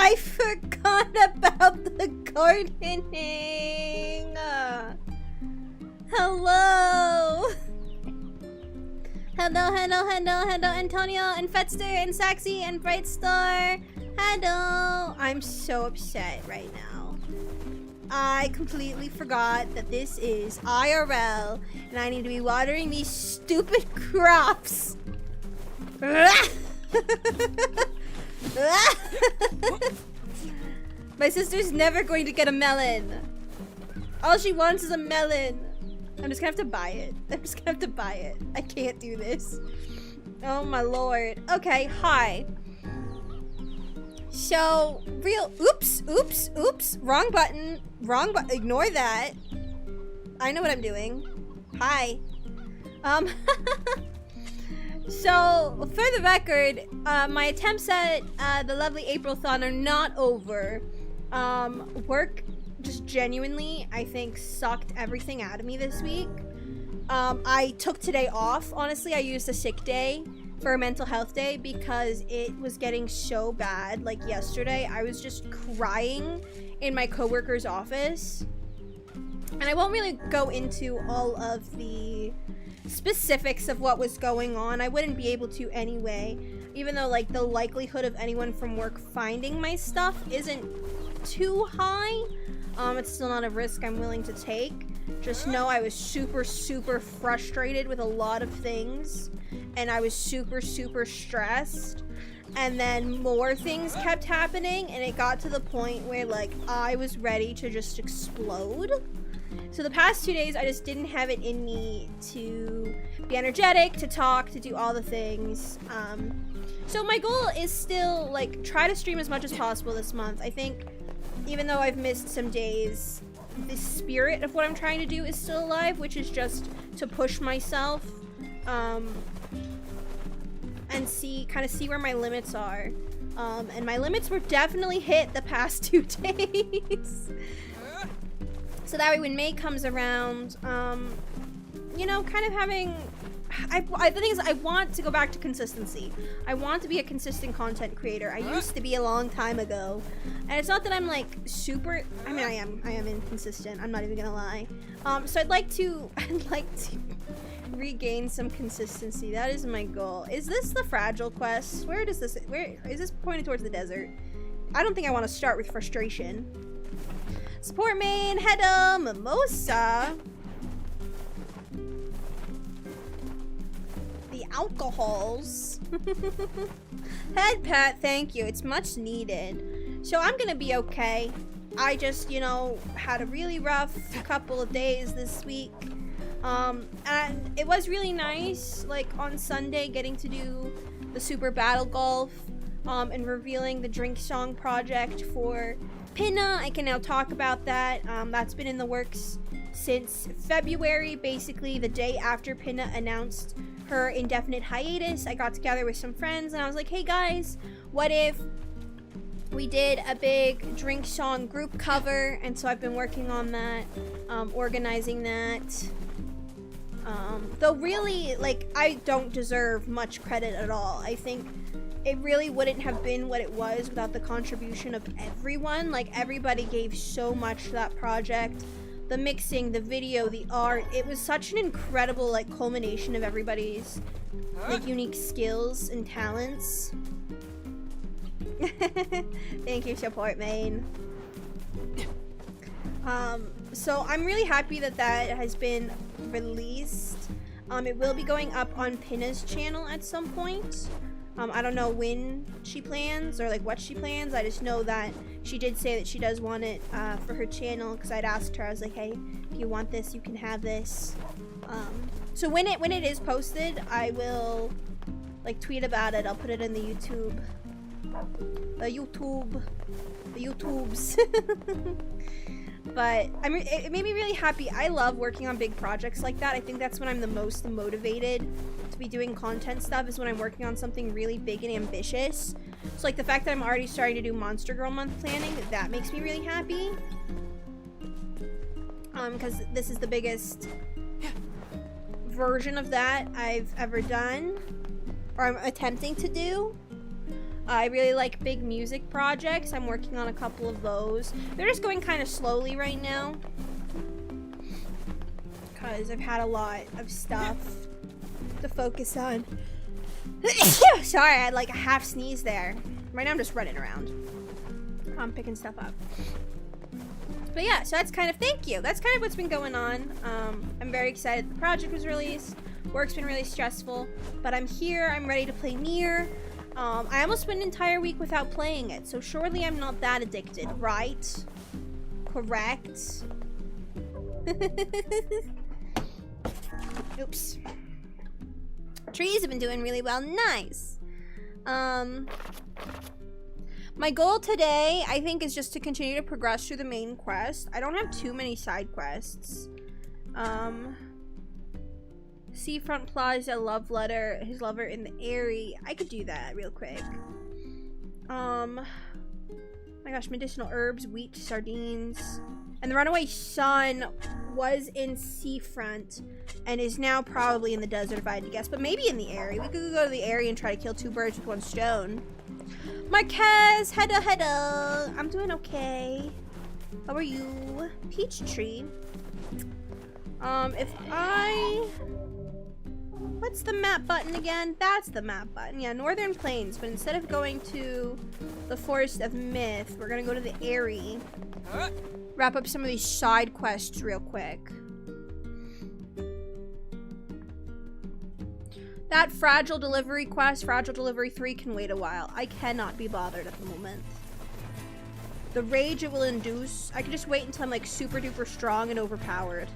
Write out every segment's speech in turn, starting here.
I forgot about the gardening. Hello. Hello, Antonio, and Fetster, and Saxy, and Brightstar. Hello. I'm so upset right now. I completely forgot that this is IRL, and I need to be watering these stupid crops. My sister's never going to get a melon. All she wants is a melon. I'm just gonna have to buy it. I can't do this. Oh my lord. Okay, hi. So, oops. Wrong button. Ignore that. I know what I'm doing. Hi. So, for the record, my attempts at the lovely April-thon are not over. Work just genuinely, I think, sucked everything out of me this week. I took today off. Honestly, I used a sick day for a mental health day because it was getting so bad. Like yesterday, I was just crying in my coworker's office. And I won't really go into all of the specifics of what was going on. I wouldn't be able to anyway, even though like the likelihood of anyone from work finding my stuff isn't too high. It's still not a risk I'm willing to take. Just know I was super frustrated with a lot of things, and I was super stressed, and then more things kept happening, and it got to the point where like I was ready to just explode. So the past 2 days, I just didn't have it in me to be energetic, to talk, to do all the things. So my goal is still, like, try to stream as much as possible this month. I think, even though I've missed some days, the spirit of what I'm trying to do is still alive, which is just to push myself, and kind of see where my limits are. And my limits were definitely hit the past 2 days. So that way when May comes around, you know, kind of having... the thing is, I want to go back to consistency. I want to be a consistent content creator. I used to be a long time ago. And it's not that I'm, like, super... I mean, I am inconsistent. I'm not even gonna lie. So I'd like to regain some consistency. That is my goal. Is this the Fragile quest? Where is this pointed towards the desert? I don't think I want to start with frustration. Support main, Hedda, Mimosa. The alcohols. Head pat, thank you. It's much needed. So I'm gonna be okay. I just, you know, had a really rough couple of days this week. And it was really nice, like, on Sunday, getting to do the Super Battle Golf, and revealing the Drink Song project for Pinna. I can now talk about that. That's been in the works since February, basically the day after Pinna announced her indefinite hiatus. I got together with some friends and I was like, hey guys, what if we did a big Drink Song group cover? And so I've been working on that, organizing that. Though really, like, I don't deserve much credit at all. I think it really wouldn't have been what it was without the contribution of everyone. Like, everybody gave so much to that project. The mixing, the video, the art. It was such an incredible, like, culmination of everybody's, like, unique skills and talents. Thank you, support main. So I'm really happy that that has been released. It will be going up on Pinna's channel at some point. I don't know when she plans or like what she plans. I just know that she did say that she does want it for her channel, because I'd asked her, I was like, hey, if you want this, you can have this. So when it is posted, I will like tweet about it. I'll put it in the YouTubes. But it made me really happy. I love working on big projects like that. I think that's when I'm the most motivated to be doing content stuff, is when I'm working on something really big and ambitious. So like the fact that I'm already starting to do Monster Girl month planning, that makes me really happy. Because this is the biggest version of that I've ever done, or I'm attempting to do. I really like big music projects. I'm working on a couple of those. They're just going kind of slowly right now, because I've had a lot of stuff to focus on. Sorry, I had like a half sneeze there. Right now I'm just running around. I'm picking stuff up. But yeah, so that's kind of, thank you. That's kind of what's been going on. I'm very excited the project was released. Work's been really stressful, but I'm here. I'm ready to play NieR. I almost went an entire week without playing it, so surely I'm not that addicted, right? Correct? Oops. Trees have been doing really well. Nice. My goal today, I think, is just to continue to progress through the main quest. I don't have too many side quests. Seafront Plaza, love letter, his lover in the Airy. I could do that real quick. My gosh, medicinal herbs, wheat, sardines. And the runaway son was in Seafront and is now probably in the desert, if I had to guess. But maybe in the Airy. We could go to the Airy and try to kill 2 birds with 1 stone. Marquez, hello. I'm doing okay. How are you? Peachtree. What's the map button again? That's the map button. Yeah, Northern Plains. But instead of going to the Forest of Myth, we're gonna go to the Airy. Wrap up some of these side quests real quick. That Fragile Delivery quest, Fragile Delivery 3, can wait a while. I cannot be bothered at the moment. The rage it will induce, I can just wait until I'm like super duper strong and overpowered.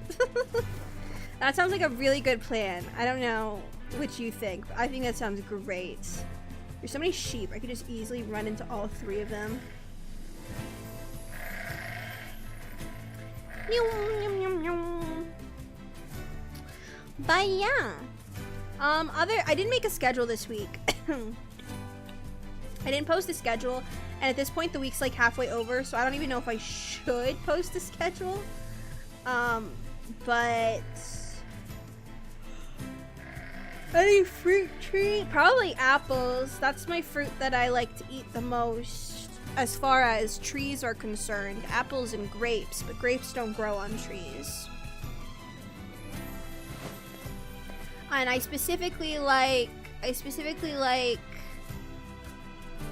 That sounds like a really good plan. I don't know what you think, but I think that sounds great. There's so many sheep, I could just easily run into all 3 of them. But yeah. I didn't make a schedule this week. I didn't post a schedule, and at this point the week's like halfway over, so I don't even know if I should post a schedule. But any fruit tree? Probably apples. That's my fruit that I like to eat the most as far as trees are concerned. Apples and grapes, but grapes don't grow on trees. And I specifically like,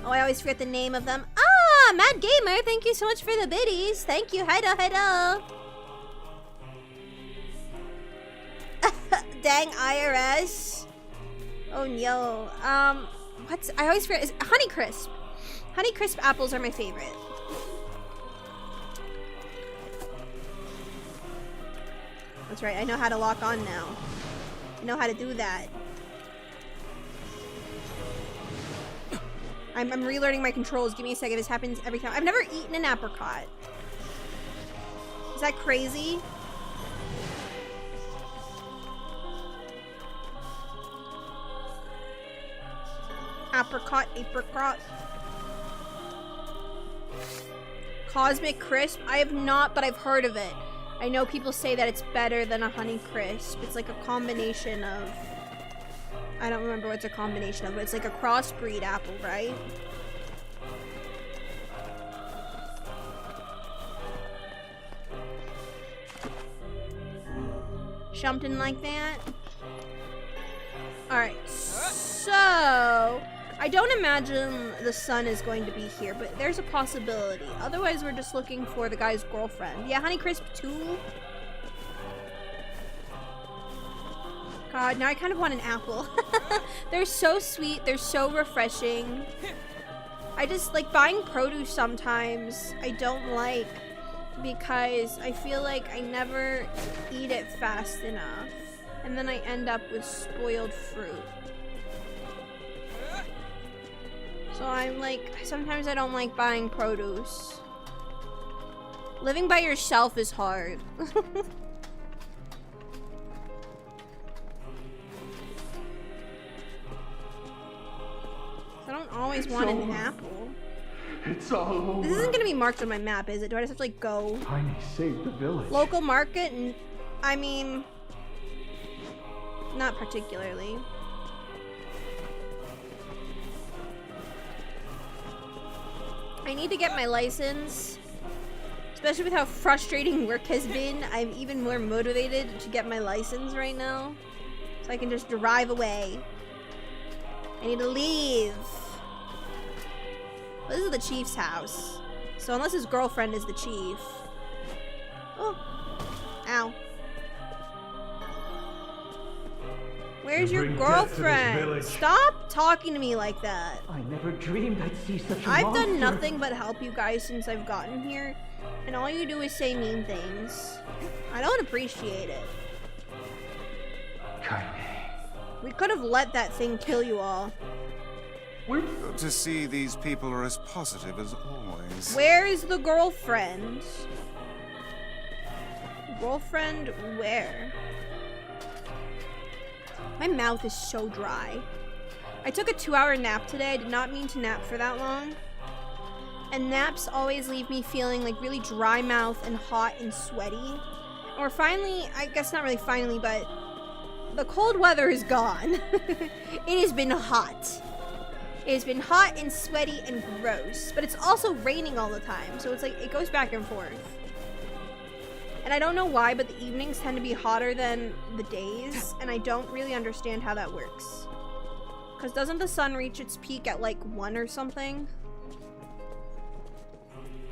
oh, I always forget the name of them. Ah, Mad Gamer, thank you so much for the biddies. Thank you, hello. Dang IRS. Oh no. I always forget, is Honeycrisp. Honeycrisp apples are my favorite. That's right, I know how to lock on now. I know how to do that. I'm relearning my controls. Give me a second. This happens every time. I've never eaten an apricot. Is that crazy? Apricot. Cosmic Crisp. I have not, but I've heard of it. I know people say that it's better than a Honey Crisp. It's like a combination of... I don't remember what it's a combination of, but it's like a crossbreed apple, right? Something like that. Alright, so... I don't imagine the sun is going to be here, but there's a possibility. Otherwise, we're just looking for the guy's girlfriend. Yeah, Honeycrisp 2. God, now I kind of want an apple. They're so sweet. They're so refreshing. I just, like, buying produce sometimes I don't like because I feel like I never eat it fast enough. And then I end up with spoiled fruit. So I'm like, sometimes I don't like buying produce. Living by yourself is hard. I don't always want an apple. It's all over. This isn't gonna be marked on my map, is it? Do I just have to like go? Tiny saved the village. Local market? And I mean, not particularly. I need to get my license. Especially with how frustrating work has been, I'm even more motivated to get my license right now. So I can just drive away. I need to leave. Well, this is the chief's house. So unless his girlfriend is the chief. Oh. Ow. Where's your girlfriend? Stop talking to me like that. I never dreamed I'd see such a I've monster. done nothing but help you guys since I've gotten here. And all you do is say mean things. I don't appreciate it. Kaine. We could have let that thing kill you all. Good to see these people are as positive as always. Where is the girlfriend? Girlfriend where? My mouth is so dry. I took a 2-hour nap today. I did not mean to nap for that long. And naps always leave me feeling like really dry mouth and hot and sweaty. Or finally, I guess not really finally, but the cold weather is gone. It has been hot. It has been hot and sweaty and gross. But it's also raining all the time. So it's like, it goes back and forth. And I don't know why, but the evenings tend to be hotter than the days. And I don't really understand how that works. Because doesn't the sun reach its peak at like 1 or something?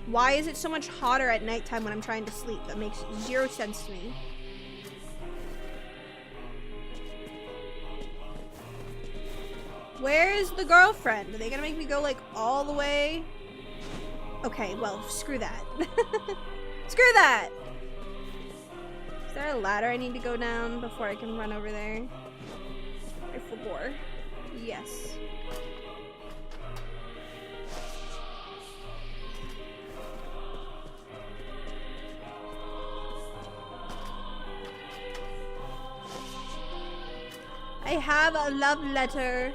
Why is it so much hotter at nighttime when I'm trying to sleep? That makes 0 sense to me. Where is the girlfriend? Are they gonna make me go like all the way? Okay, well, screw that. Screw that! Is there a ladder I need to go down before I can run over there? I forgot. Yes. I have a love letter.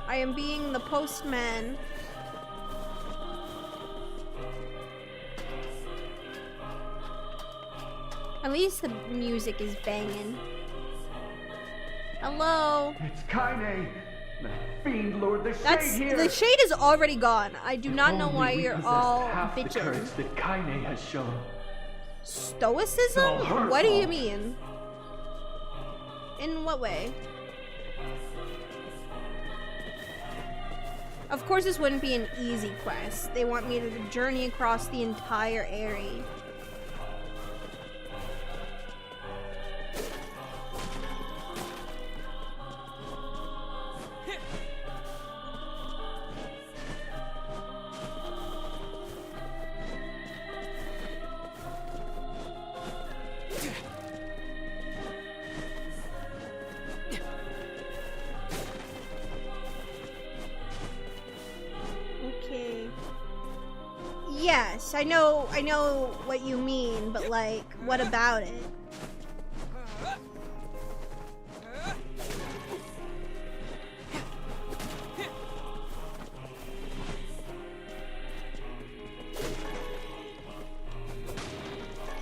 I am being the postman. At least the music is banging. Hello. It's Kaine. The fiend lord the That's shade here. the shade is already gone. I do not know Only why we you're possessed all half the bitching. courage that Kaine has shown. Stoicism? It's all her What do you fault. mean? In what way? Of course this wouldn't be an easy quest. They want me to journey across the entire area. Okay. Yes, I know what you mean, but like, what about it?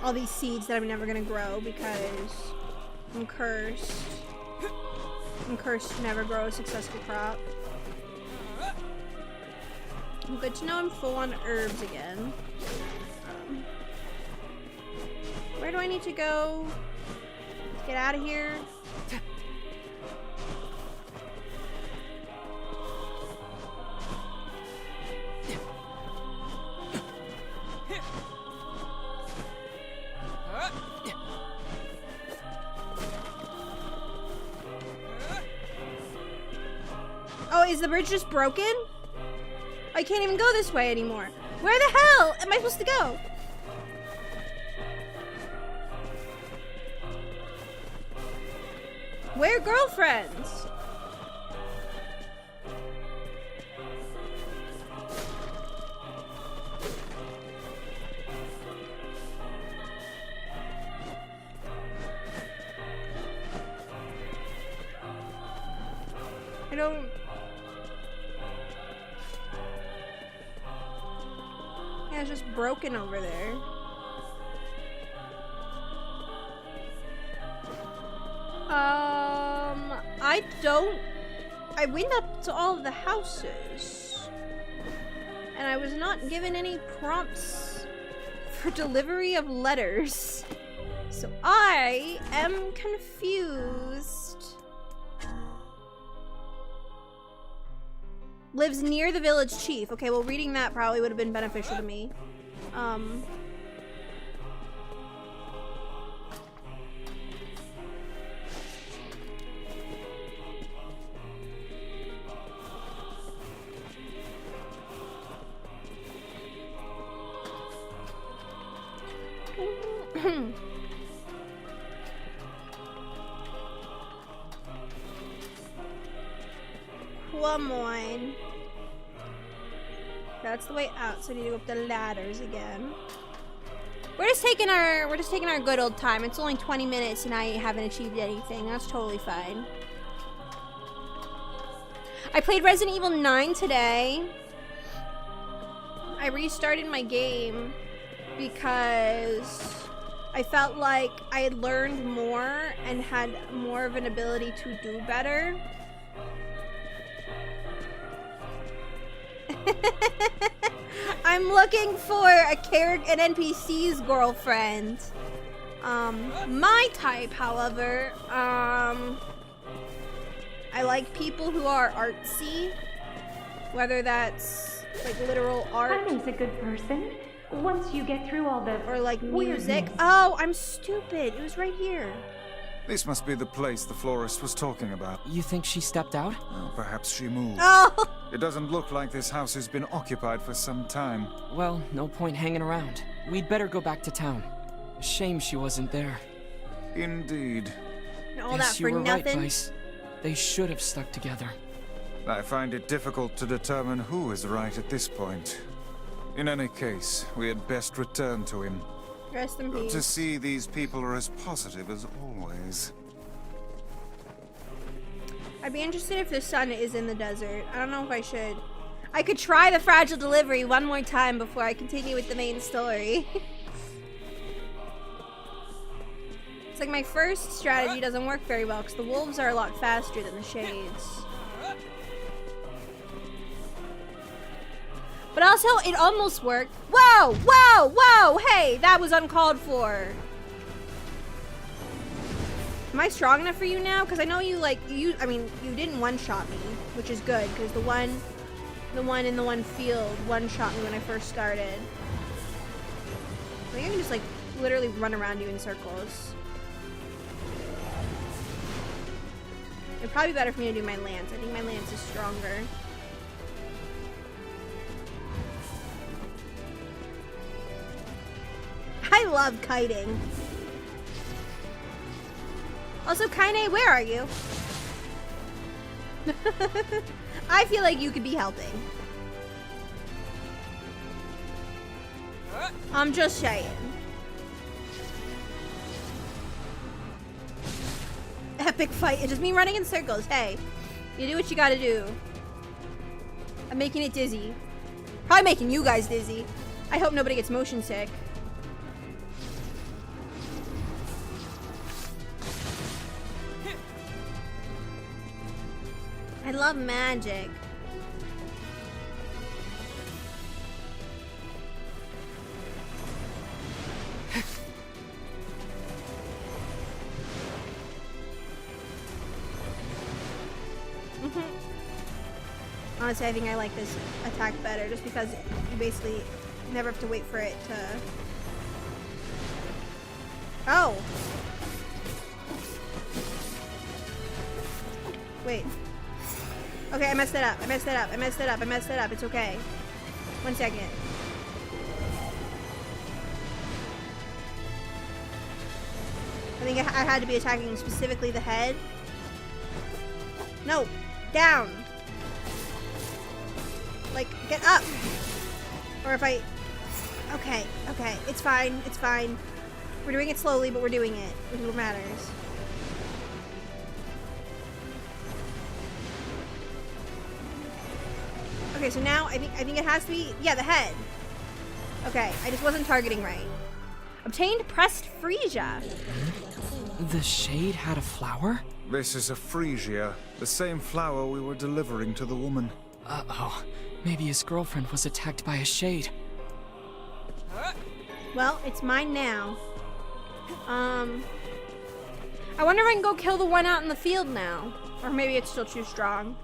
All these seeds that I'm never gonna grow because I'm cursed. I'm cursed to never grow a successful crop. Good to know I'm full on herbs again. Where do I need to go? Let's get out of here. Oh, is the bridge just broken? I can't even go this way anymore. Where the hell am I supposed to go? Where girlfriends? I don't... Yeah, it's just broken over there. I went up to all of the houses. And I was not given any prompts for delivery of letters. So I am confused. Lives near the village chief. Okay, well, reading that probably would have been beneficial to me. Come on. That's the way out, so I need to go up the ladders again. We're just taking our good old time. It's only 20 minutes and I haven't achieved anything. That's totally fine. I played Resident Evil 9 today. I restarted my game because I felt like I had learned more and had more of an ability to do better. I'm looking for an NPC's girlfriend. My type, however, I like people who are artsy, whether that's like literal art. Kaine's a good person. Once you get through all the or like music. weirdness. Oh, I'm stupid. It was right here. This must be the place the florist was talking about. You think she stepped out? Well, perhaps she moved. Oh. It doesn't look like this house has been occupied for some time. Well, no point hanging around. We'd better go back to town. Shame she wasn't there. Indeed. All that Yes, for you were right, nothing. Vice. They should have stuck together. I find it difficult to determine who is right at this point. In any case, we had best return to him. Rest in To peace. see these people are as positive as always. I'd be interested if the sun is in the desert. I don't know if I should. I could try the fragile delivery one more time before I continue with the main story. It's like my first strategy doesn't work very well because the wolves are a lot faster than the shades. But also, it almost worked. Whoa! Whoa! Whoa! Hey, that was uncalled for. Am I strong enough for you now? Because I know you you didn't one-shot me, which is good, because the one in the one field one-shot me when I first started. I think I can just like literally run around you in circles. It'd probably be better for me to do my lance. I think my lance is stronger. I love kiting. Also, Kaine, where are you? I feel like you could be helping. I'm just saying. Epic fight. It's just me running in circles. Hey, you do what you gotta do. I'm making it dizzy. Probably making you guys dizzy. I hope nobody gets motion sick. I love magic. Honestly, I think I like this attack better just because you basically never have to wait for it to... Oh! Wait. Okay, I messed it up. I messed it up. I messed it up. I messed it up. It's okay. 1 second. I think I had to be attacking specifically the head. No! Down! Like, get up! Or if I... Okay, okay. It's fine. It's fine. We're doing it slowly, but we're doing it. Which is what matters. Okay, so now I think it has to be, yeah, the head. Okay, I just wasn't targeting right. Obtained pressed freesia. The shade had a flower? This is a freesia, the same flower we were delivering to the woman. Uh-oh. Maybe his girlfriend was attacked by a shade. Well, it's mine now. I wonder if I can go kill the one out in the field now. Or maybe it's still too strong.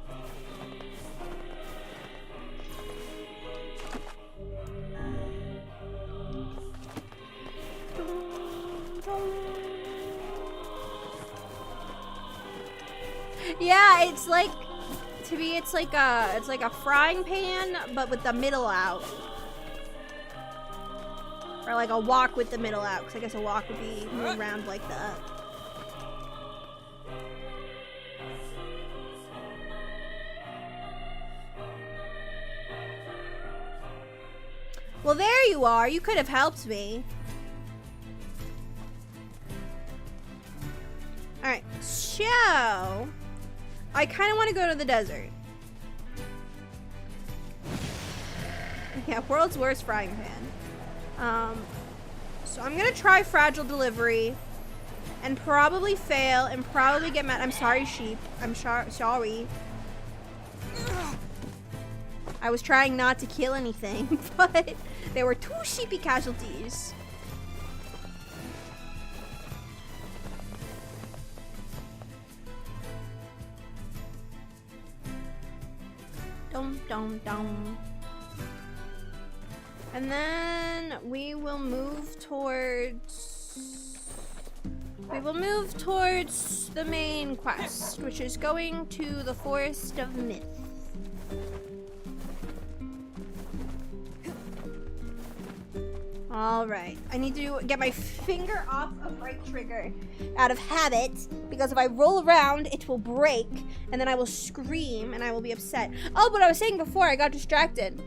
Yeah, it's like, to me, it's like a frying pan, but with the middle out. Or like a wok with the middle out, because I guess a wok would be more round like that. Well, there you are. You could have helped me. Alright, so I kind of want to go to the desert. Yeah, world's worst frying pan. So I'm gonna try fragile delivery and probably fail and probably get mad. I'm sorry, sheep. I'm sorry. I was trying not to kill anything, but there were 2 sheepy casualties. Dum dum dum. And then we will move towards the main quest, which is going to the Forest of Myth. Alright, I need to get my finger off of right trigger out of habit, because if I roll around, it will break, and then I will scream, and I will be upset. Oh, but I was saying before, I got distracted.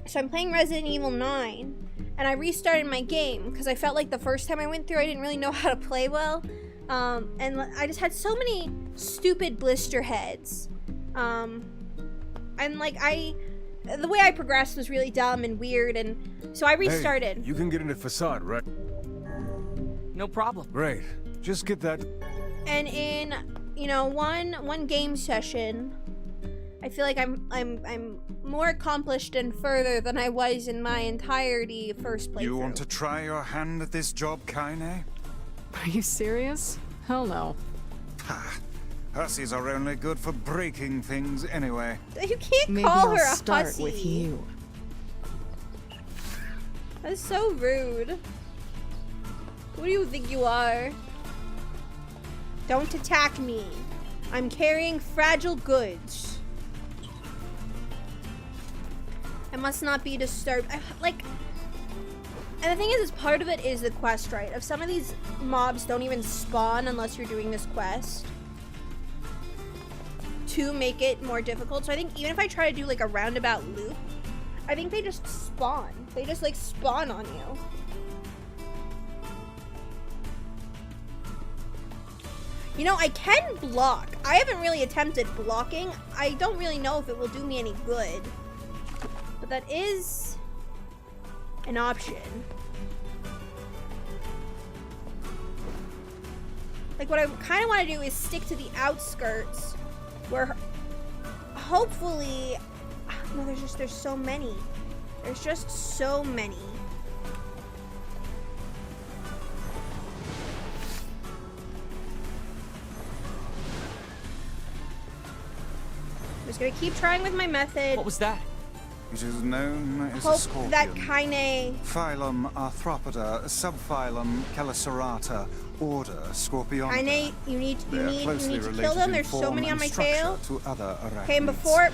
So I'm playing Resident Evil 9, and I restarted my game, because I felt like the first time I went through, I didn't really know how to play well, and I just had so many stupid blister heads, and like, the way I progressed was really dumb and weird, and so I restarted. Hey, you can get into facade, right? No problem. Great. Just get that. And in, you know, one game session, I feel like I'm more accomplished and further than I was in my entirety first playthrough. You want to try your hand at this job, Kaine? Are you serious? Hell no. Ha! Hussies are only good for breaking things anyway. You can't Maybe call I'll her a start hussy. with you. That's so rude. Who do you think you are? Don't attack me. I'm carrying fragile goods. I must not be disturbed. And the thing is part of it is the quest, right? If some of these mobs don't even spawn unless you're doing this quest to make it more difficult. So I think even if I try to do like a roundabout loop, I think they just spawn. They just like spawn on you. You know, I can block. I haven't really attempted blocking. I don't really know if it will do me any good. But that is an option. Like what I kind of want to do is stick to the outskirts where hopefully, no, there's so many. There's just so many. I'm just gonna keep trying with my method. What was that? It is known as a Hope scorpion. that Kaine. Phylum Arthropoda, subphylum Chelicerata, order Scorpion. Kaine, you need to kill them. There's so many on my tail. To other Okay, and before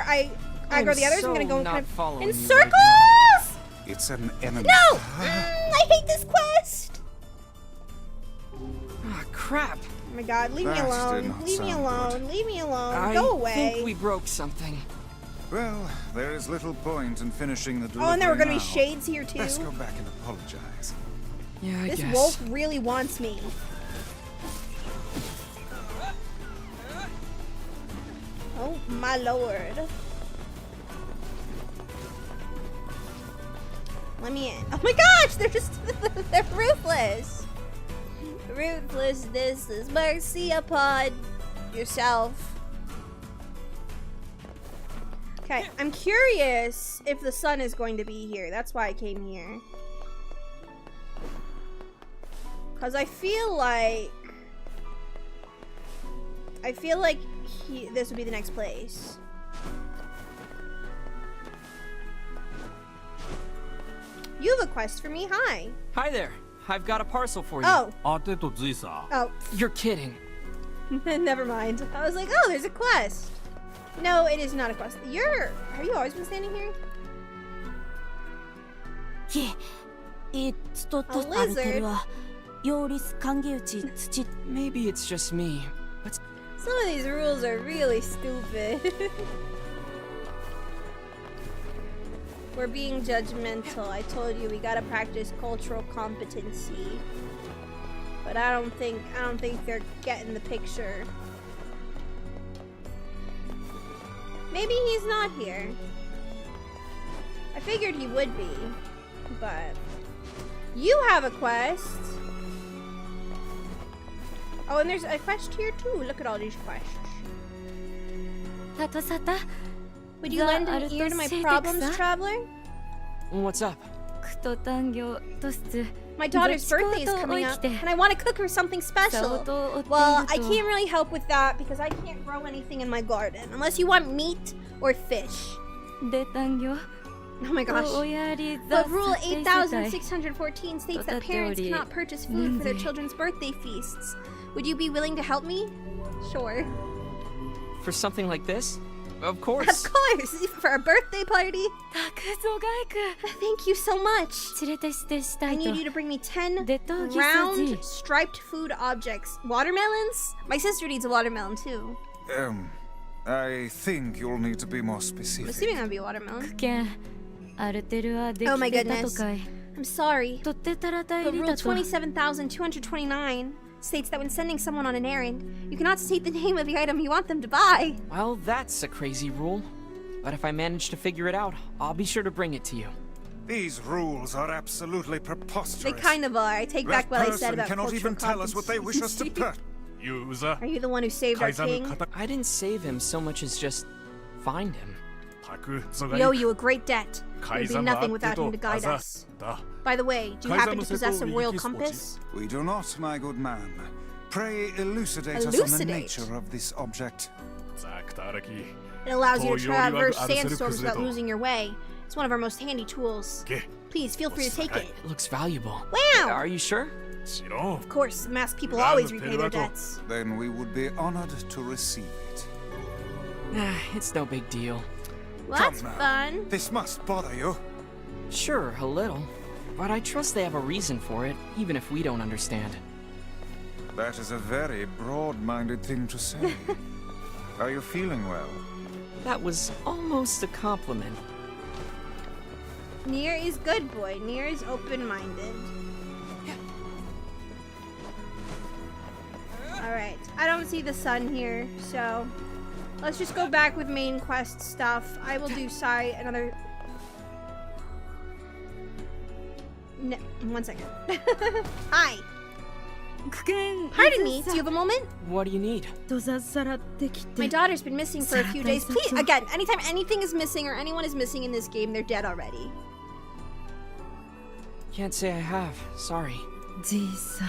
I aggro the others, I'm gonna go not kind of following in you circles. right It's an enemy. No! I hate this quest. Ah, crap. Oh my god, leave me That did alone. not Leave me sound alone. good. Leave me alone. I Go away. think we broke something. Well, there is little point in finishing the delivery. Oh, and there were gonna now. be shades here too. Let's go back and apologize. Yeah, I This guess. wolf really wants me. Oh my lord. Let me in. Oh my gosh, they're just they're ruthless. Ruthlessness is mercy upon yourself. Okay, I'm curious if the sun is going to be here. That's why I came here. Because I feel like this would be the next place. You have a quest for me. Hi. Hi there. I've got a parcel for you. Oh. 当てとついさ Oh. You're kidding. Never mind. I was like, oh, there's a quest. No, it is not a quest. Have you always been standing here? いえ、とあアルテル lizard? はヨーリス歓迎地土 Maybe it's just me, but Some of these rules are really stupid. We're being judgmental. I told you we gotta practice cultural competency. But I don't think they're getting the picture. Maybe he's not here. I figured he would be, but you have a quest. Oh, and there's a quest here too. Look at all these quests. たとさた Would you lend an ear to my problems, traveler? what's up? クト単業とす My daughter's birthday is coming up, and I want to cook her something special. Well, I can't really help with that because I can't grow anything in my garden unless you want meat or fish. で単業 Oh my gosh. おやり But ざ Rule さて世帯 8614 states that parents cannot purchase food for their children's birthday feasts. Would you be willing to help me? Sure. For something like this? Of Of course. course, for a birthday party. たくぞがいく Thank you so much. 連れてしてした I いと need you to bring me 10 Deto round gisaji. striped food objects. Watermelons? My sister needs a watermelon too. I think you'll need to be more I'm specific. assuming that'd be a watermelon. けんアルテルはで Oh my きてたと goodness. かい I'm sorry. とってたらた But いり Rule だと 27,229 states that when sending someone on an errand, you cannot state the name of the item you want them to buy. Well, that's a crazy rule. But if I manage to figure it out, I'll be sure to bring it to you. These rules are absolutely preposterous. They kind of are. I take That back what I said person about cannot cultural even tell us what they wish us to competency. put. ユーザ Are you the one who saved our 改ざぬ king? 方 I didn't save him so much as just find him. たくぞが We い owe く you a great debt. We'd 改 be ざぬあ nothing って without と him to あ guide ざ us. だ By the way, do you 改ざ happen ぬ to 瀬 possess 戸 a 右 royal 利きスポーチ compass? We do not, my good man. Pray elucidate us on the Elucidate? nature of this object. ザクタラキ It allows you to 東洋には traverse アルセル sandstorms 崩れ without と losing your way. It's one of our most handy tools. け Please feel free to take it. It looks valuable. Wow! Are you sure? 知らん Of course, masked people Grab always the repay their pterodactyl. debts. Then we would be honored to receive it. It's no big deal. Well, Come that's now. fun. This must bother you. Sure, a little. But I trust they have a reason for it, even if we don't understand. That is a very broad-minded thing to say. Are you feeling well? That was almost a compliment. NieR is good, boy. NieR is open-minded. Alright, I don't see the sun here, so let's just go back with main quest stuff. I will do another... No, 1 second. Hi! 苦言 Pardon me, do you have a moment? What do you need? とざさらってき My て daughter's been missing for a few days. Please, again, anytime anything is missing or anyone is missing in this game, they're dead already. Can't say I have. Sorry. じいさ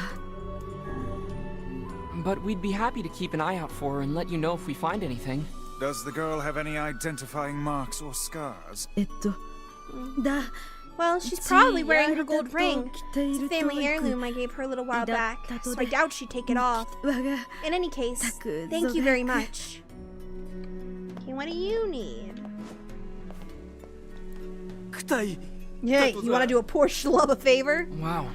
But we'd be happy to keep an eye out for her and let you know if we find anything. Does the girl have any identifying marks or scars? だ Well, she's probably wearing her gold ring. It's a 着ている family heirloom I gave her a little while back, so I doubt she'd take it off. 我が In any case, thank you very much. Okay, what do you need? くたい Yeah, you want to do a poor schlub a favor? Wow,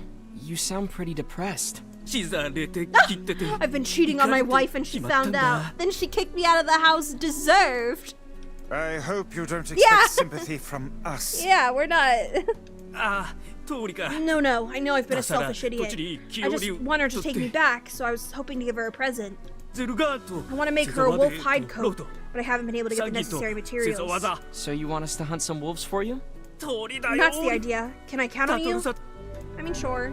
you sound pretty depressed. 刻れて切ってて I've been cheating on my wife and she found out. Then she kicked me out of the house deserved. I hope you don't expect Yeah. sympathy from us. Yeah, we're not. ああ通りか No, no, I know I've been a だから selfish idiot. こっちに気 I を just 利用 want her to 取 take っ me て back, so I was hoping to give her a present. ゼルガート I want to make her a wolf hide coat, but I haven't been able to get the 詐欺と necessary 製 materials. 造技 So you want us to hunt some wolves for you? 通りだよ That's the idea. Can I count た on と you? るさ I mean, sure.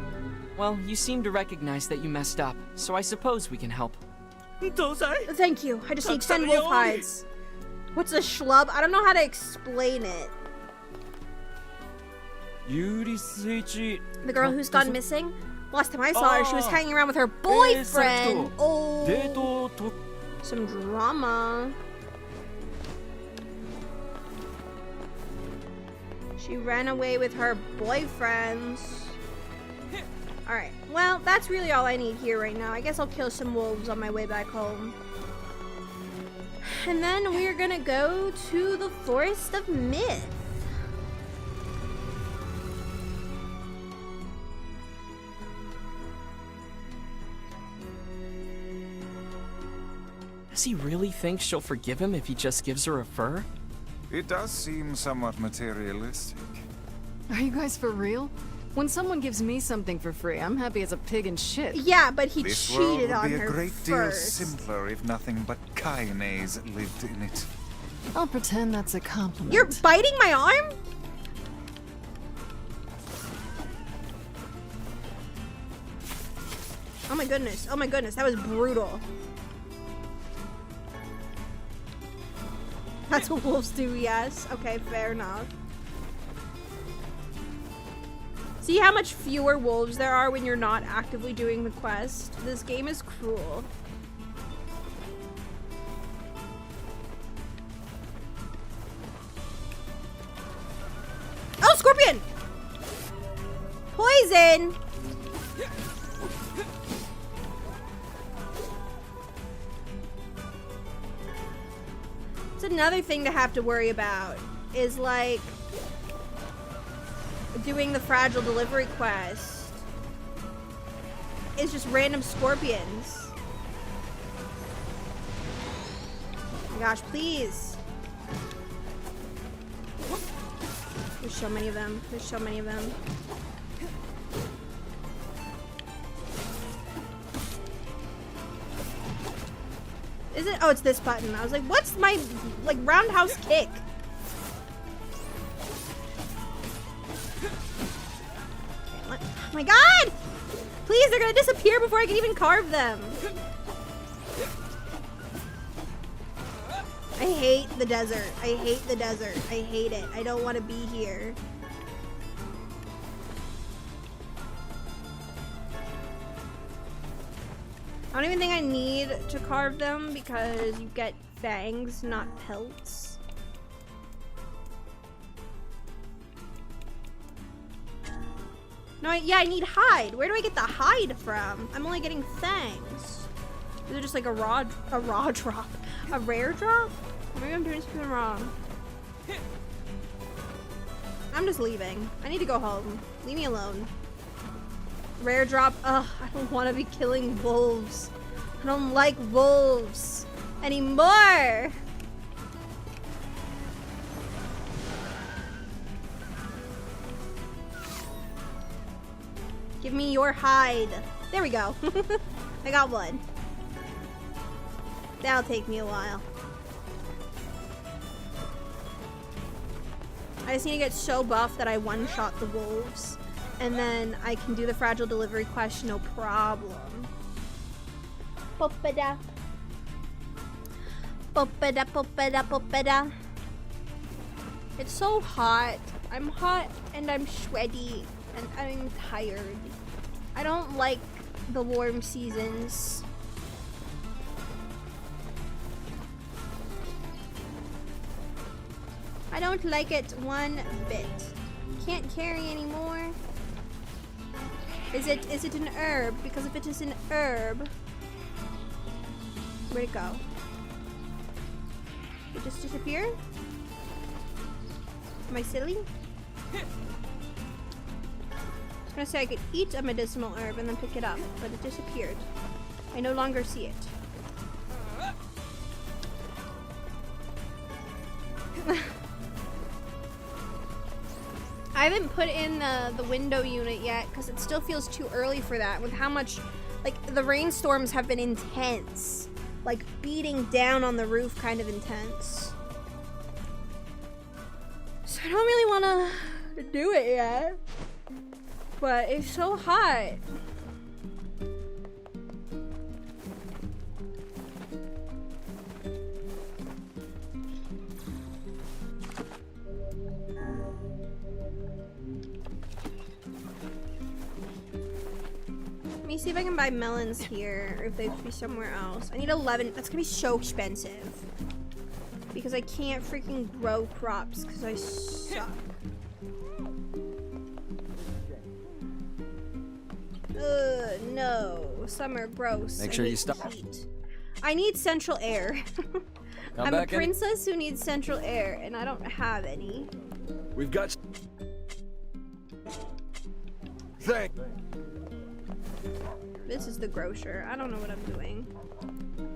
Well, you seem to recognize that you messed up, so I suppose we can help. どうさい Thank you. I just need 10 wolf hides. What's a schlub? I don't know how to explain it. The girl who's gone missing? Last time I saw her, she was hanging around with her boyfriend. Oh, some drama. She ran away with her boyfriends. Alright, well, that's really all I need here right now. I guess I'll kill some wolves on my way back home. And then we're gonna go to the Forest of Myth. Does he really think she'll forgive him if he just gives her a fur? It does seem somewhat materialistic. Are you guys for real? When someone gives me something for free, I'm happy as a pig in shit. Yeah, but he This world cheated would on be her a great first. deal simpler if nothing but Kaine's lived in it. I'll pretend that's a compliment. You're biting my arm? Oh my goodness. Oh my goodness. That was brutal. That's what wolves do, yes. Okay, fair enough. See how much fewer wolves there are when you're not actively doing the quest? This game is cruel. Oh, scorpion! Poison! It's another thing to have to worry about, is like doing the fragile delivery quest. It's just random scorpions. Oh my gosh, please. There's so many of them. There's so many of them. Is it? Oh, it's this button. I was like, what's my, like, roundhouse kick? Oh my god! Please, they're gonna disappear before I can even carve them. I hate the desert. I hate the desert. I hate it. I don't want to be here. I don't even think I need to carve them because you get fangs, not pelts. No, yeah, I need hide. Where do I get the hide from? I'm only getting fangs. Is it just like a raw drop? A rare drop? Maybe I'm doing something wrong. I'm just leaving. I need to go home. Leave me alone. Rare drop. Ugh, I don't want to be killing wolves. I don't like wolves anymore. Give me your hide. There we go. I got one. That'll take me a while. I just need to get so buff that I one-shot the wolves. And then I can do the fragile delivery quest, no problem. Popada. Popada, popada, popada. It's so hot. I'm hot and I'm sweaty and I'm tired. I don't like the warm seasons. I don't like it one bit. Can't carry anymore. Is it an herb? Because if it is an herb, where'd it go? It just disappeared? Am I silly? I was gonna say I could eat a medicinal herb and then pick it up, but it disappeared. I no longer see it. I haven't put in the window unit yet because it still feels too early for that with how much, like, the rainstorms have been intense. Like, beating down on the roof kind of intense. So I don't really want to do it yet. But it's so hot. me see if I can buy melons here, or if they should be somewhere else. I need 11. That's gonna be so expensive. Because I can't freaking grow crops, because I suck. No. Summer, gross. Make sure you stop. Heat. I need central air. I'm a princess who needs central air, and I don't have any. We've got... Thank... This is the grocer. I don't know what I'm doing.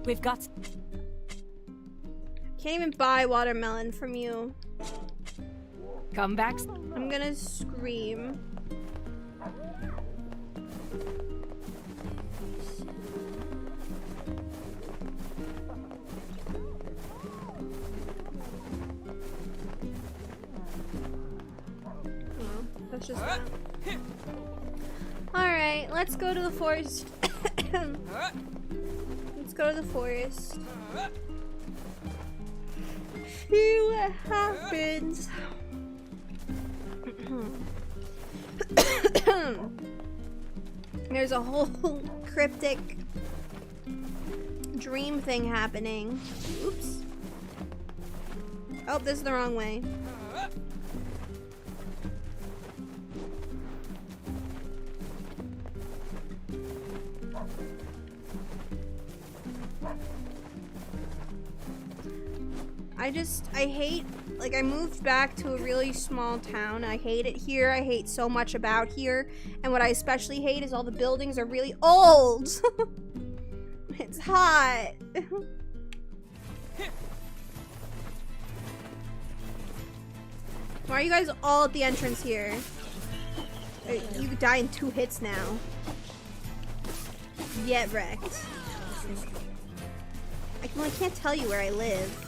We've got... Can't even buy watermelon from you. Come back. I'm gonna scream. That's just that. Alright, let's go to the forest. Let's go to the forest. See what happens. There's a whole cryptic dream thing happening. Oops. Oh, this is the wrong way. I hate, like, I moved back to a really small town. I hate it here. I hate so much about here. And what I especially hate is all the buildings are really old. It's hot. Why are you guys all at the entrance here? You could die in 2 hits now. Get wrecked. I can't tell you where I live.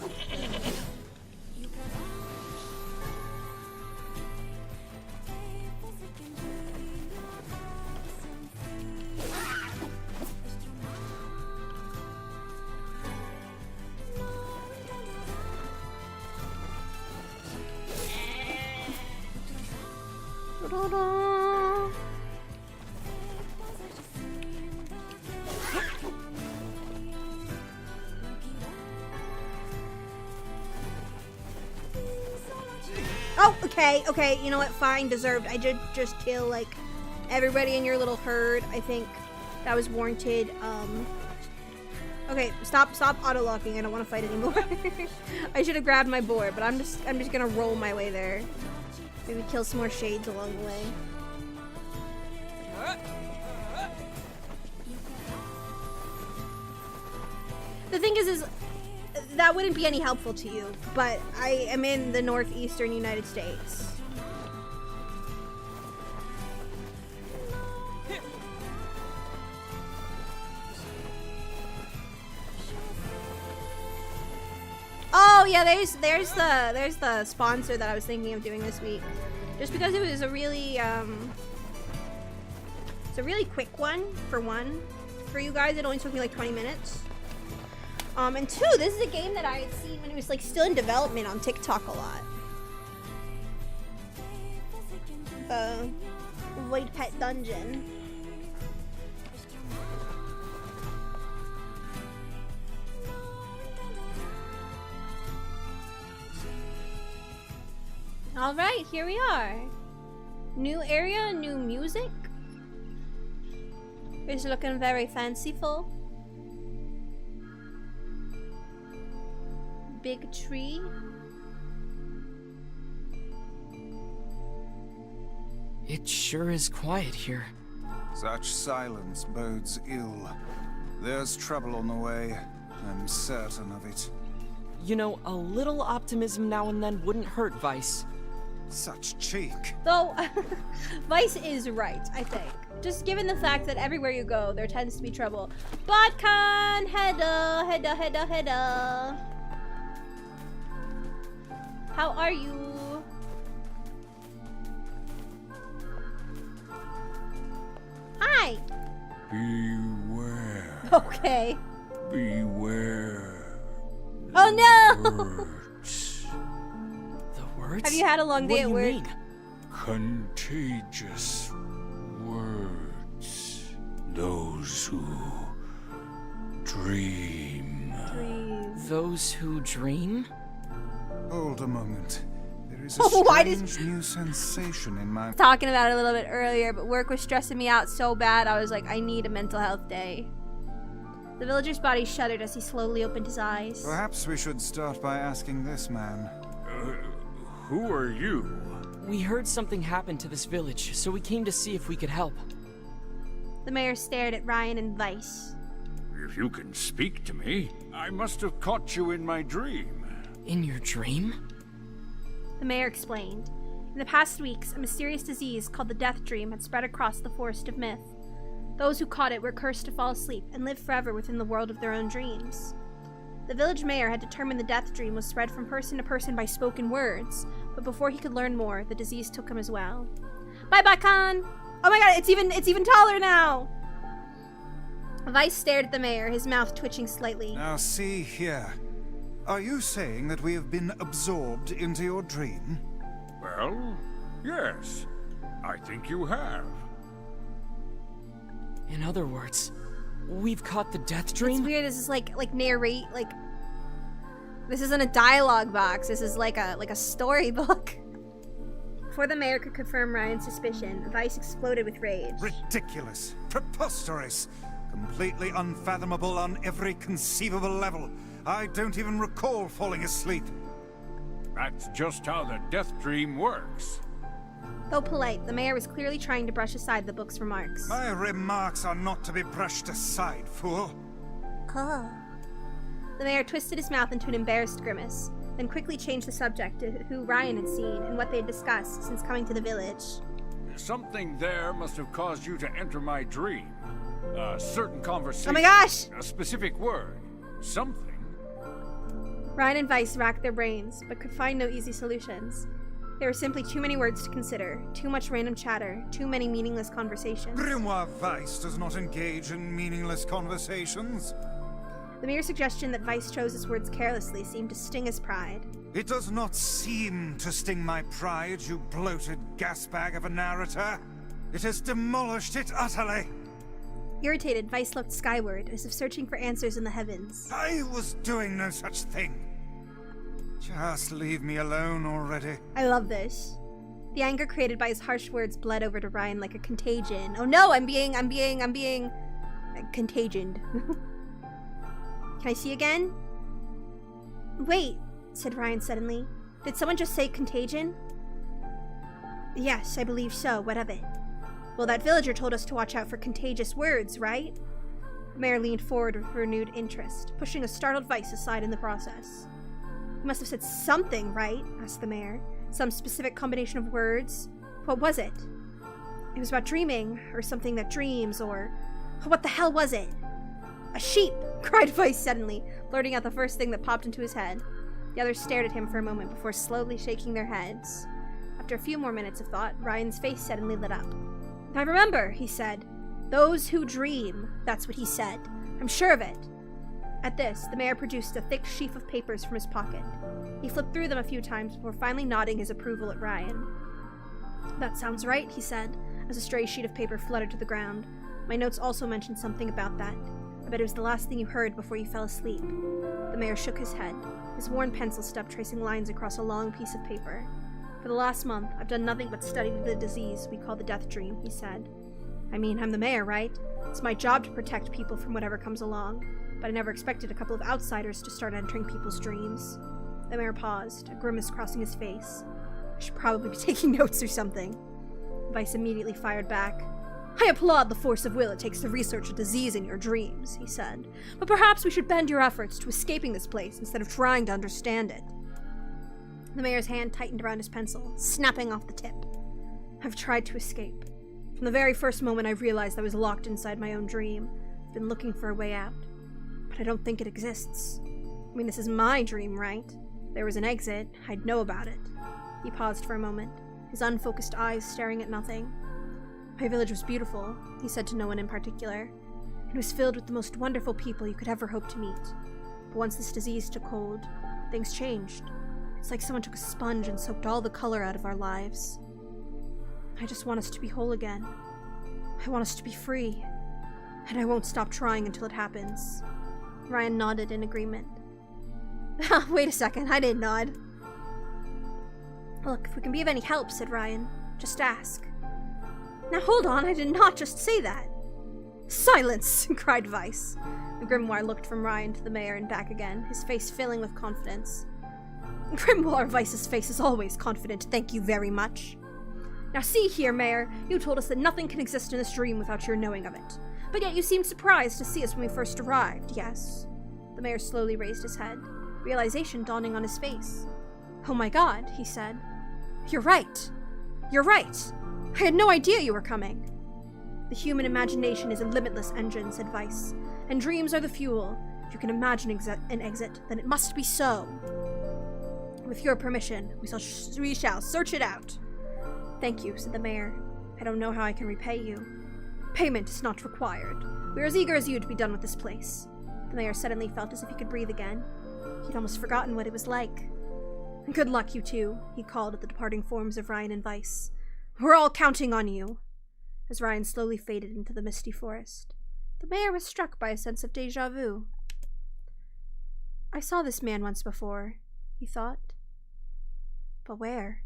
Oh, okay, you know what, fine, deserved. I did just kill, like, everybody in your little herd. I think that was warranted. Okay, stop auto-locking. I don't want to fight anymore. I should have grabbed my board, but I'm just gonna roll my way there. Maybe kill some more shades along the way. The thing is that wouldn't be any helpful to you, but I am in the northeastern United States. Oh yeah, there's the sponsor that I was thinking of doing this week. Just because it was a really it's a really quick one for you guys. It only took me like 20 minutes. And 2, this is a game that I had seen when it was like still in development on TikTok a lot. Void Pet Dungeon. Alright, here we are. New area, new music. It's looking very fanciful. Big tree. It sure is quiet here. Such silence bodes ill. There's trouble on the way. I'm certain of it. You know, a little optimism now and then wouldn't hurt, Vice. Such cheek. Though, Vice is right, I think. Just given the fact that everywhere you go, there tends to be trouble. BotCon! Hedda. How are you? Hi! Beware. Okay. Beware. Oh no! Words. The words? Have you had a long day at What do you work? mean? Contagious words. Those Those who dream. Those who dream? Hold a moment. There is a Why did- strange new sensation in my... Talking about it a little bit earlier, but work was stressing me out so bad I was like, I need a mental health day. The villager's body shuddered as he slowly opened his eyes. Perhaps we should start by asking this man. Who are you? We heard something happened to this village, so we came to see if we could help. The mayor stared at Ryan and Vice. If you can speak to me, I must have caught you in my dream. In your dream? The mayor explained. In the past weeks, a mysterious disease called the Death Dream had spread across the Forest of Myth. Those who caught it were cursed to fall asleep and live forever within the world of their own dreams. The village mayor had determined the Death Dream was spread from person to person by spoken words, but before he could learn more, the disease took him as well. Bye-bye, Khan! Oh my god, it's even taller now! Vice stared at the mayor, his mouth twitching slightly. Now see here. Are you saying that we have been absorbed into your dream? Well, yes. I think you have. In other words, we've caught the death It's dream? weird, this is like narrate, like... This isn't a dialogue box, this is like a storybook. Before the mayor could confirm Ryan's suspicion, Vice exploded with rage. Ridiculous. Preposterous. Completely unfathomable on every conceivable level. I don't even recall falling asleep. That's just how the death dream works. Though polite, the mayor was clearly trying to brush aside the book's remarks. My remarks are not to be brushed aside, fool. Oh. The mayor twisted his mouth into an embarrassed grimace, then quickly changed the subject to who Ryan had seen and what they had discussed since coming to the village. Something there must have caused you to enter my dream. A certain conversation. Oh my gosh! A specific word. Something. Ryan and Vice racked their brains, but could find no easy solutions. There were simply too many words to consider, too much random chatter, too many meaningless conversations. Grimoire Vice does not engage in meaningless conversations. The mere suggestion that Vice chose his words carelessly seemed to sting his pride. It does not seem to sting my pride, you bloated gasbag of a narrator. It has demolished it utterly. Irritated, Vice looked skyward, as if searching for answers in the heavens. I was doing no such thing. Just leave me alone already. I love this. The anger created by his harsh words bled over to Ryan like a contagion. Oh no, I'm being contagioned. Can I see again? Wait, said Ryan suddenly. Did someone just say contagion? Yes, I believe so. What of it? Well, that villager told us to watch out for contagious words, right? The mayor leaned forward with renewed interest, pushing a startled Vice aside in the process. You must have said something, right? Asked the mayor. Some specific combination of words? What was it? It was about dreaming, or something that dreams, or... What the hell was it? A sheep! Cried Vice suddenly, blurting out the first thing that popped into his head. The others stared at him for a moment before slowly shaking their heads. After a few more minutes of thought, Ryan's face suddenly lit up. I remember, he said. Those who dream. That's what he said. I'm sure of it. At this, the mayor produced a thick sheaf of papers from his pocket. He flipped through them a few times before finally nodding his approval at Ryan. That sounds right, he said, as a stray sheet of paper fluttered to the ground. My notes also mentioned something about that. I bet it was the last thing you heard before you fell asleep. The mayor shook his head, his worn pencil stub tracing lines across a long piece of paper. For the last month, I've done nothing but study the disease we call the death dream, he said. I mean, I'm the mayor, right? It's my job to protect people from whatever comes along, but I never expected a couple of outsiders to start entering people's dreams. The mayor paused, a grimace crossing his face. I should probably be taking notes or something. Vice immediately fired back. I applaud the force of will it takes to research a disease in your dreams, he said. But perhaps we should bend your efforts to escaping this place instead of trying to understand it. The mayor's hand tightened around his pencil, snapping off the tip. I've tried to escape. From the very first moment I realized I was locked inside my own dream. I've been looking for a way out. But I don't think it exists. I mean, this is my dream, right? If there was an exit, I'd know about it. He paused for a moment, his unfocused eyes staring at nothing. My village was beautiful, he said to no one in particular. It was filled with the most wonderful people you could ever hope to meet. But once this disease took hold, things changed. It's like someone took a sponge and soaked all the color out of our lives. I just want us to be whole again. I want us to be free. And I won't stop trying until it happens. Ryan nodded in agreement. Wait a second, I didn't nod. Look, if we can be of any help, said Ryan, just ask. Now hold on, I did not just say that. Silence, cried Weiss. The grimoire looked from Ryan to the mayor and back again, his face filling with confidence. Grimoire, Weiss's face is always confident, thank you very much. Now see here, Mayor, you told us that nothing can exist in this dream without your knowing of it. But yet you seemed surprised to see us when we first arrived, yes? The mayor slowly raised his head, realization dawning on his face. Oh my god, he said. You're right. You're right. I had no idea you were coming. The human imagination is a limitless engine, said Weiss, and dreams are the fuel. If you can imagine an exit, then it must be so. With your permission, we shall search it out. Thank you, said the mayor. I don't know how I can repay you. Payment is not required. We're as eager as you to be done with this place. The mayor suddenly felt as if he could breathe again. He'd almost forgotten what it was like. Good luck, you two, he called at the departing forms of Ryan and Weiss. We're all counting on you. As Ryan slowly faded into the misty forest, the mayor was struck by a sense of déjà vu. I saw this man once before, he thought. But where?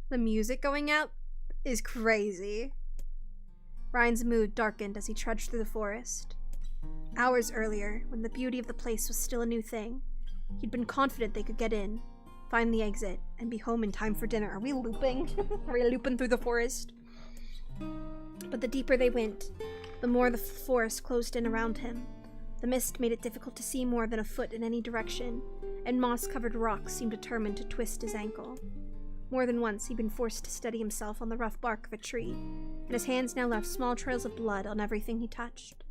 The music going out is crazy. Ryan's mood darkened as he trudged through the forest. Hours earlier, when the beauty of the place was still a new thing, he'd been confident they could get in, find the exit, and be home in time for dinner. Are we looping? Are we looping through the forest? But the deeper they went, the more the forest closed in around him. The mist made it difficult to see more than a foot in any direction, and moss-covered rocks seemed determined to twist his ankle. More than once he'd been forced to steady himself on the rough bark of a tree, and his hands now left small trails of blood on everything he touched.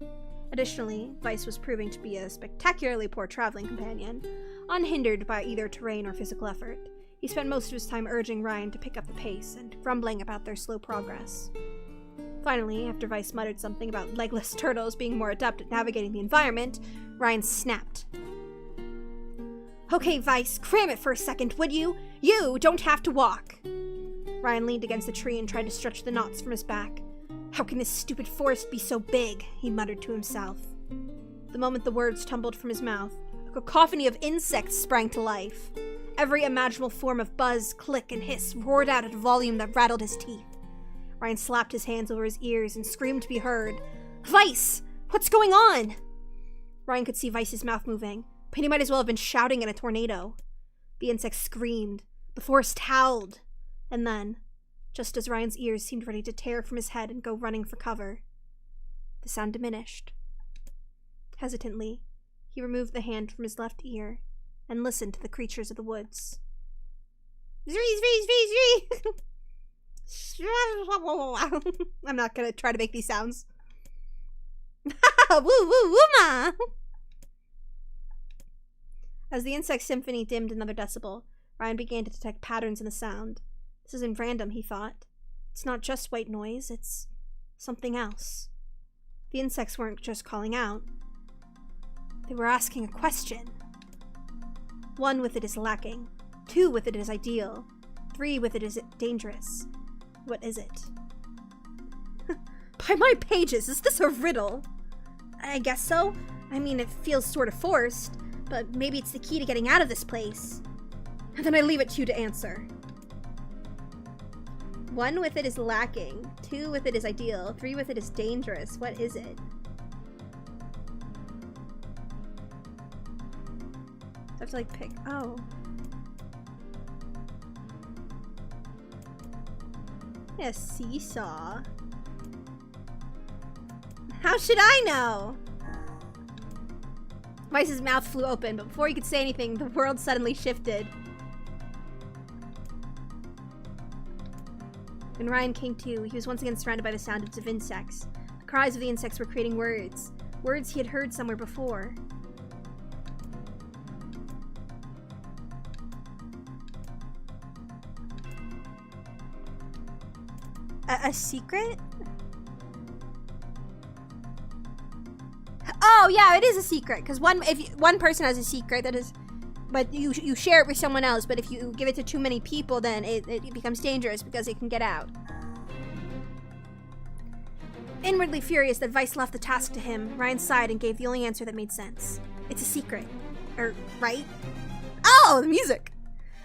Additionally, Weiss was proving to be a spectacularly poor traveling companion, unhindered by either terrain or physical effort. He spent most of his time urging Ryan to pick up the pace and grumbling about their slow progress. Finally, after Weiss muttered something about legless turtles being more adept at navigating the environment, Ryan snapped. Okay, Weiss, cram it for a second, would you? You don't have to walk! Ryan leaned against the tree and tried to stretch the knots from his back. How can this stupid forest be so big? He muttered to himself. The moment the words tumbled from his mouth, a cacophony of insects sprang to life. Every imaginable form of buzz, click, and hiss roared out at a volume that rattled his teeth. Ryan slapped his hands over his ears and screamed to be heard. Weiss! What's going on? Ryan could see Weiss's mouth moving, but he might as well have been shouting in a tornado. The insects screamed. The forest howled. And then, just as Ryan's ears seemed ready to tear from his head and go running for cover, the sound diminished. Hesitantly, he removed the hand from his left ear and listened to the creatures of the woods. I'm not gonna try to make these sounds. Woo woo wooma! As the insect symphony dimmed another decibel, Ryan began to detect patterns in the sound. This isn't random, he thought. It's not just white noise, it's something else. The insects weren't just calling out. They were asking a question. 1 with it is lacking. 2 with it is ideal. 3 with it is dangerous. What is it? By my pages, is this a riddle? I guess so. I mean, it feels sort of forced, but maybe it's the key to getting out of this place. And then I leave it to you to answer. 1 with it is lacking. 2 with it is ideal. 3 with it is dangerous. What is it? I have to like pick. Oh. A seesaw. How should I know? Weiss's mouth flew open, but before he could say anything, the world suddenly shifted. When Ryan came to, he was once again surrounded by the sound of insects. The cries of the insects were creating words. Words he had heard somewhere before. A secret? Oh yeah, it is a secret. Because if one person has a secret, that is, but you share it with someone else. But if you give it to too many people, then it becomes dangerous because it can get out. Inwardly furious that Weiss left the task to him, Ryan sighed and gave the only answer that made sense. It's a secret. Right? Oh, the music!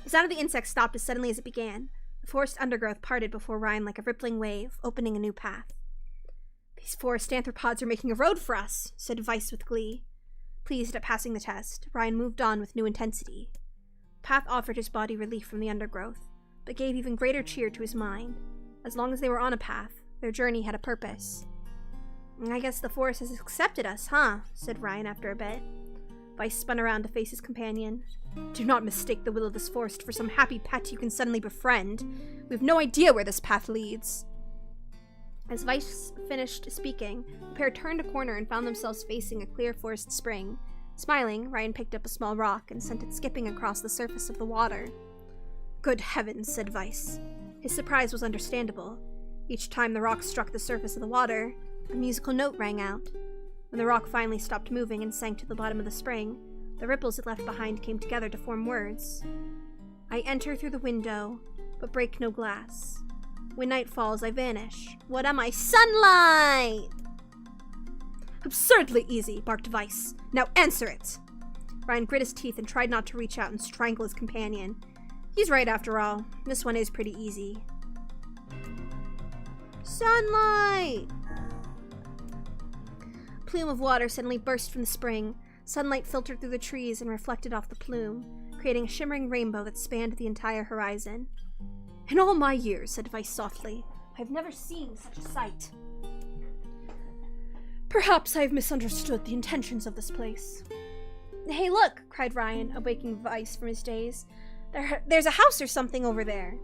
The sound of the insects stopped as suddenly as it began. The forest undergrowth parted before Ryan like a rippling wave, opening a new path. These forest anthropods are making a road for us, said Weiss with glee. Pleased at passing the test, Ryan moved on with new intensity. The path offered his body relief from the undergrowth, but gave even greater cheer to his mind. As long as they were on a path, their journey had a purpose. I guess the forest has accepted us, huh? Said Ryan after a bit. Weiss spun around to face his companion. Do not mistake the will of this forest for some happy pet you can suddenly befriend. We have no idea where this path leads. As Weiss finished speaking, the pair turned a corner and found themselves facing a clear forest spring. Smiling, Ryan picked up a small rock and sent it skipping across the surface of the water. Good heavens, said Weiss. His surprise was understandable. Each time the rock struck the surface of the water, a musical note rang out. When the rock finally stopped moving and sank to the bottom of the spring, the ripples it left behind came together to form words. I enter through the window, but break no glass. When night falls, I vanish. What am I? Sunlight! Absurdly easy, barked Weiss. Now answer it! Ryan grit his teeth and tried not to reach out and strangle his companion. He's right after all. This one is pretty easy. Sunlight! A plume of water suddenly burst from the spring. Sunlight filtered through the trees and reflected off the plume, creating a shimmering rainbow that spanned the entire horizon. In all my years, said Weiss softly, I have never seen such a sight. Perhaps I have misunderstood the intentions of this place. Hey, look, cried Ryan, awaking Weiss from his daze. There's a house or something over there.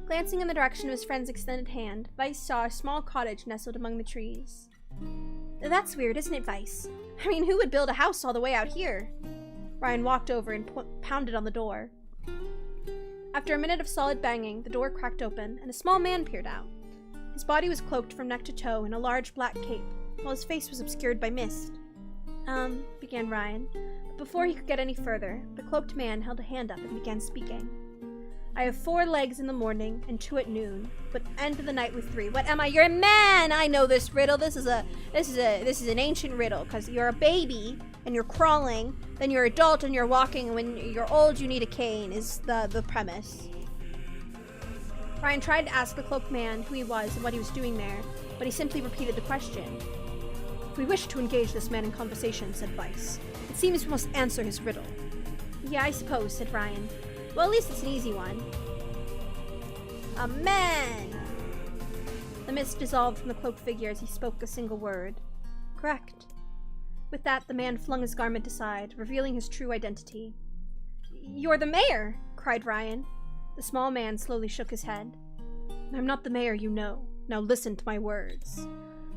Glancing in the direction of his friend's extended hand, Weiss saw a small cottage nestled among the trees. That's weird, isn't it, Weiss? I mean, who would build a house all the way out here? Ryan walked over and pounded on the door. After a minute of solid banging, the door cracked open, and a small man peered out. His body was cloaked from neck to toe in a large black cape, while his face was obscured by mist. Began Ryan, but before he could get any further, the cloaked man held a hand up and began speaking. I have 4 legs in the morning and 2 at noon, but end the night with 3. What am I? You're a man! I know this riddle. This is an ancient riddle, because you're a baby and you're crawling, then you're adult and you're walking, and when you're old you need a cane, is the premise. Ryan tried to ask the cloaked man who he was and what he was doing there, but he simply repeated the question. If we wish to engage this man in conversation, said Weiss, it seems we must answer his riddle. Yeah, I suppose, said Ryan. Well, at least it's an easy one. A man! The mist dissolved from the cloaked figure as he spoke a single word. Correct. With that, the man flung his garment aside, revealing his true identity. You're the mayor! Cried Ryan. The small man slowly shook his head. I'm not the mayor you know. Now listen to my words.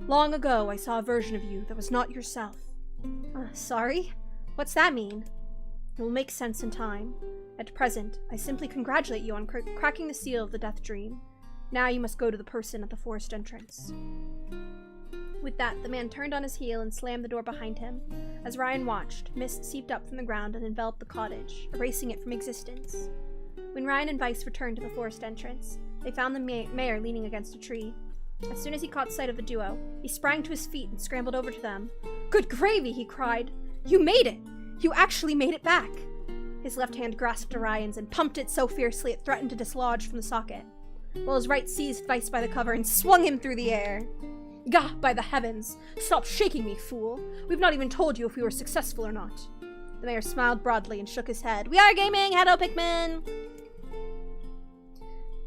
Long ago, I saw a version of you that was not yourself. Sorry? What's that mean? It will make sense in time. At present, I simply congratulate you on cracking the seal of the death dream. Now you must go to the person at the forest entrance. With that, the man turned on his heel and slammed the door behind him. As Ryan watched, mist seeped up from the ground and enveloped the cottage, erasing it from existence. When Ryan and Weiss returned to the forest entrance, they found the mayor leaning against a tree. As soon as he caught sight of the duo, he sprang to his feet and scrambled over to them. Good gravy, he cried. You made it! You actually made it back! His left hand grasped Orion's and pumped it so fiercely it threatened to dislodge from the socket, while his right seized Weiss by the cover and swung him through the air. Gah, by the heavens! Stop shaking me, fool! We've not even told you if we were successful or not. The mayor smiled broadly and shook his head. We are gaming! Hello, Pikmin!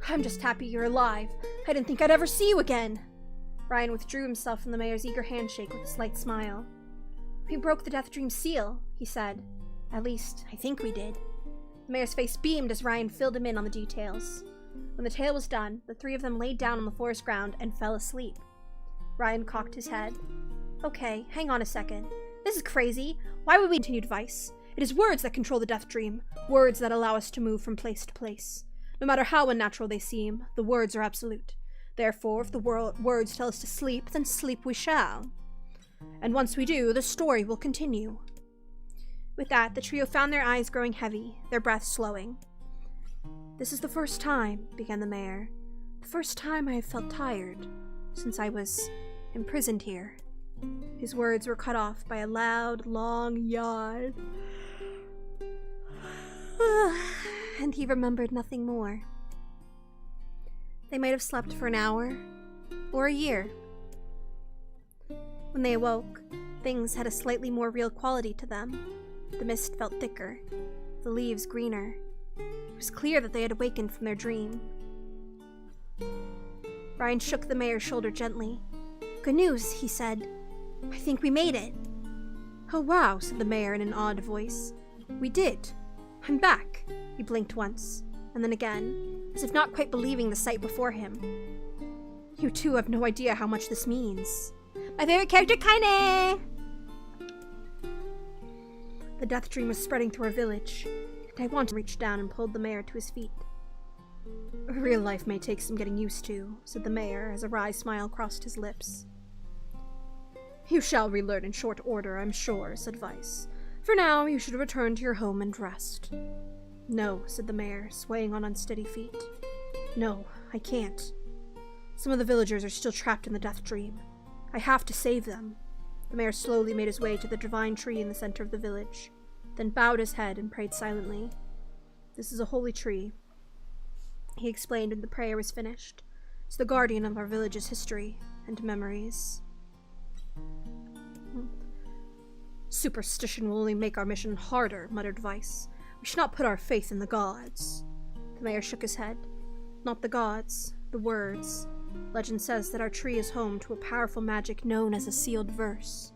I'm just happy you're alive. I didn't think I'd ever see you again. Ryan withdrew himself from the mayor's eager handshake with a slight smile. We broke the Death Dream seal, he said. At least, I think we did. The mayor's face beamed as Ryan filled him in on the details. When the tale was done, the 3 of them laid down on the forest ground and fell asleep. Ryan cocked his head. Okay, hang on a second. This is crazy. Why would we continue Weiss? It is words that control the Death Dream, words that allow us to move from place to place. No matter how unnatural they seem, the words are absolute. Therefore, if the words tell us to sleep, then sleep we shall. And once we do, the story will continue. With that, the trio found their eyes growing heavy, their breath slowing. This is the first time, began the mayor. The first time I have felt tired. since I was imprisoned here. His words were cut off by a loud, long yawn. And he remembered nothing more. They might have slept for an hour or a year. When they awoke, things had a slightly more real quality to them. The mist felt thicker, the leaves greener. It was clear that they had awakened from their dream. Ryan shook the mayor's shoulder gently. "Good news," he said. "I think we made it." "Oh wow," said the mayor in an awed voice. "We did. I'm back." He blinked once, and then again, as if not quite believing the sight before him. "You two have no idea how much this means. My favorite character, Kaine!" The death dream was spreading through our village, and I wanted to reach down and pulled the mayor to his feet. "Real life may take some getting used to," said the mayor as a wry smile crossed his lips. "You shall relearn in short order, I'm sure," said Vice. "For now, you should return to your home and rest." "No," said the mayor, swaying on unsteady feet. "No, I can't. Some of the villagers are still trapped in the death dream. I have to save them." The mayor slowly made his way to the divine tree in the center of the village, then bowed his head and prayed silently. "This is a holy tree," he explained when the prayer was finished. "It's the guardian of our village's history and memories." "Superstition will only make our mission harder," muttered Vice. "We should not put our faith in the gods." The mayor shook his head. "Not the gods, the words. Legend says that our tree is home to a powerful magic known as a sealed verse."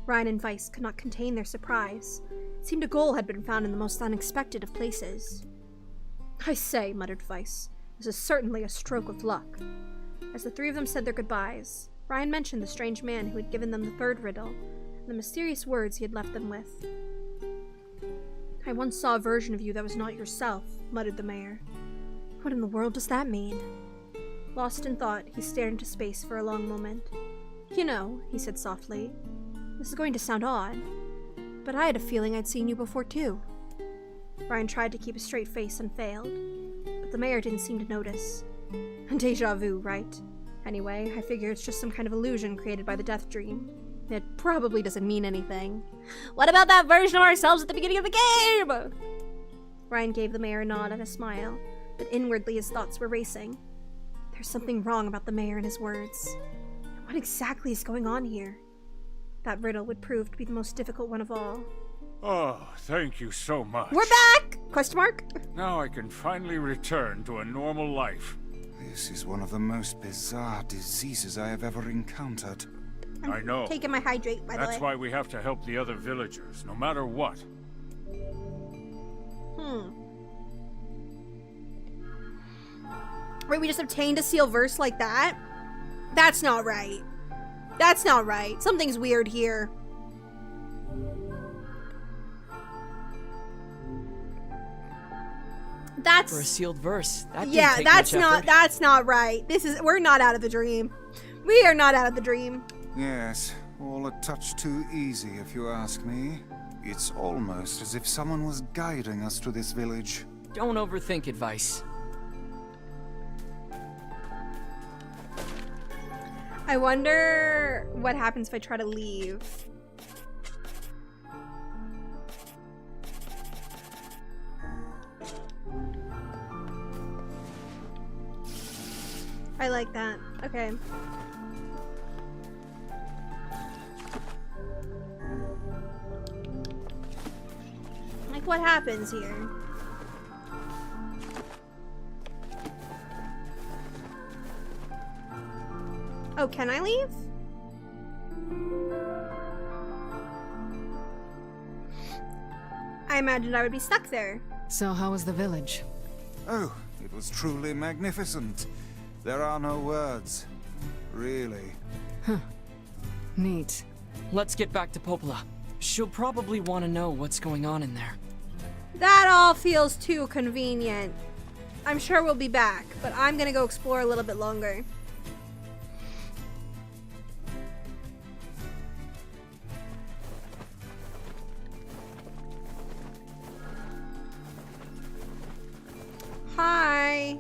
Ryan and Vice could not contain their surprise. It seemed a goal had been found in the most unexpected of places. "I say," muttered Vice, "this is certainly a stroke of luck." As the three of them said their goodbyes, Ryan mentioned the strange man who had given them the third riddle, and the mysterious words he had left them with. "I once saw a version of you that was not yourself," muttered the mayor. "What in the world does that mean?" Lost in thought, he stared into space for a long moment. "You know," he said softly, "this is going to sound odd, but I had a feeling I'd seen you before too." Ryan tried to keep a straight face and failed, but the mayor didn't seem to notice. "Deja vu, right? Anyway, I figure it's just some kind of illusion created by the death dream. It probably doesn't mean anything. What about that version of ourselves at the beginning of the game?" Ryan gave the mayor a nod and a smile, but inwardly his thoughts were racing. There's something wrong about the mayor and his words. What exactly is going on here? That riddle would prove to be the most difficult one of all. Oh, thank you so much. "We're back!" Question mark. Now I can finally return to a normal life. This is one of the most bizarre diseases I have ever encountered. I know. Taking my hydrate, by the way. That's why we have to help the other villagers, no matter what. Wait, we just obtained a sealed verse like that? That's not right. That's not right. Something's weird here. That's For a sealed verse, that didn't yeah. take That's much not. effort. That's not right. We're not out of the dream. We are not out of the dream. Yes, all a touch too easy if you ask me. It's almost as if someone was guiding us to this village. Don't overthink advice. I wonder what happens if I try to leave. I like that. Okay. Like, what happens here? Oh, can I leave? I imagined I would be stuck there. So how was the village? Oh, it was truly magnificent. There are no words. Really. Neat. Let's get back to Popola. She'll probably want to know what's going on in there. That all feels too convenient. I'm sure we'll be back, but I'm gonna go explore a little bit longer. Hi.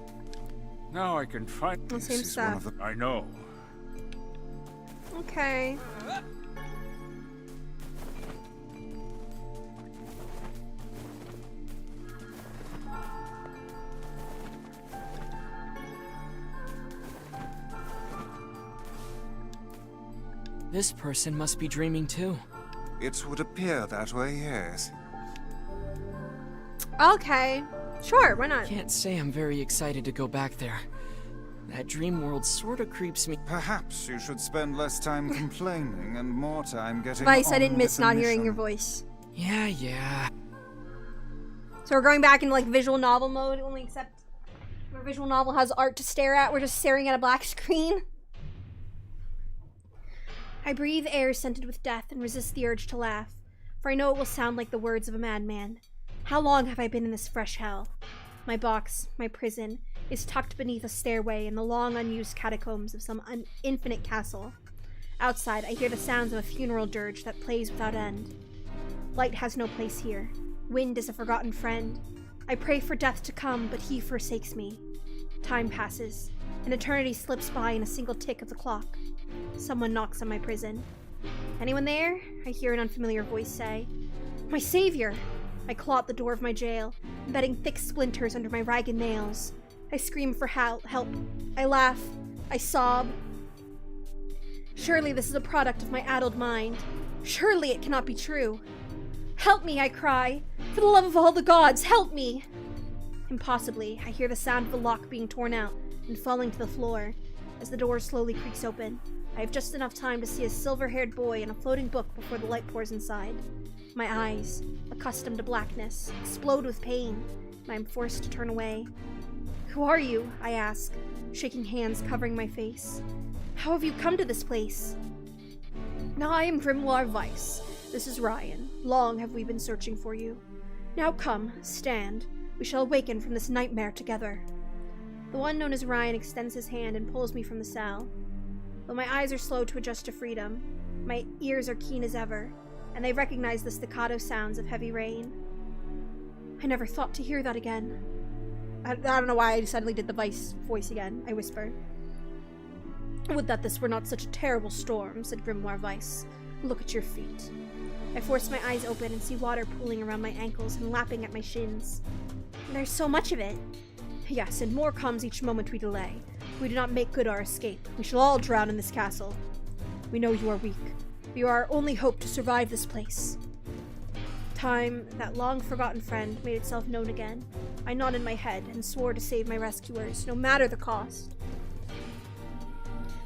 Now I can find... The same This is one stuff. of the... I know. Okay. This person must be dreaming too. It would appear that way, yes. Okay. Sure, why not? Can't say I'm very excited to go back there. That dream world sorta creeps me. Perhaps you should spend less time complaining and more time getting Vice, I on didn't with miss the not hearing mission. your voice. Yeah. So we're going back into like visual novel mode, only except where visual novel has art to stare at, we're just staring at a black screen. I breathe air scented with death and resist the urge to laugh, for I know it will sound like the words of a madman. How long have I been in this fresh hell? My box, my prison, is tucked beneath a stairway in the long unused catacombs of some infinite castle. Outside, I hear the sounds of a funeral dirge that plays without end. Light has no place here. Wind is a forgotten friend. I pray for death to come, but he forsakes me. Time passes. An eternity slips by in a single tick of the clock. Someone knocks on my prison. Anyone there? I hear an unfamiliar voice say. My savior! I claw at the door of my jail, embedding thick splinters under my ragged nails. I scream for help. I laugh. I sob. Surely this is a product of my addled mind. Surely it cannot be true. Help me, I cry. For the love of all the gods, help me! Impossibly, I hear the sound of the lock being torn out and falling to the floor. As the door slowly creaks open, I have just enough time to see a silver-haired boy in a floating book before the light pours inside. My eyes, accustomed to blackness, explode with pain, and I am forced to turn away. Who are you? I ask, shaking hands covering my face. How have you come to this place? I am Grimoire Weiss. This is Ryan. Long have we been searching for you. Now come, stand. We shall awaken from this nightmare together. The one known as Ryan extends his hand and pulls me from the cell. Though my eyes are slow to adjust to freedom, my ears are keen as ever, and they recognize the staccato sounds of heavy rain. I never thought to hear that again. I don't know why I suddenly did the Vice voice again. I whisper. Would that this were not such a terrible storm, said Grimoire Weiss. Look at your feet. I force my eyes open and see water pooling around my ankles and lapping at my shins. There's so much of it. Yes, and more comes each moment we delay. If we do not make good our escape, we shall all drown in this castle. We know you are weak. You are our only hope to survive this place. Time, that long-forgotten friend, made itself known again. I nodded my head and swore to save my rescuers, no matter the cost.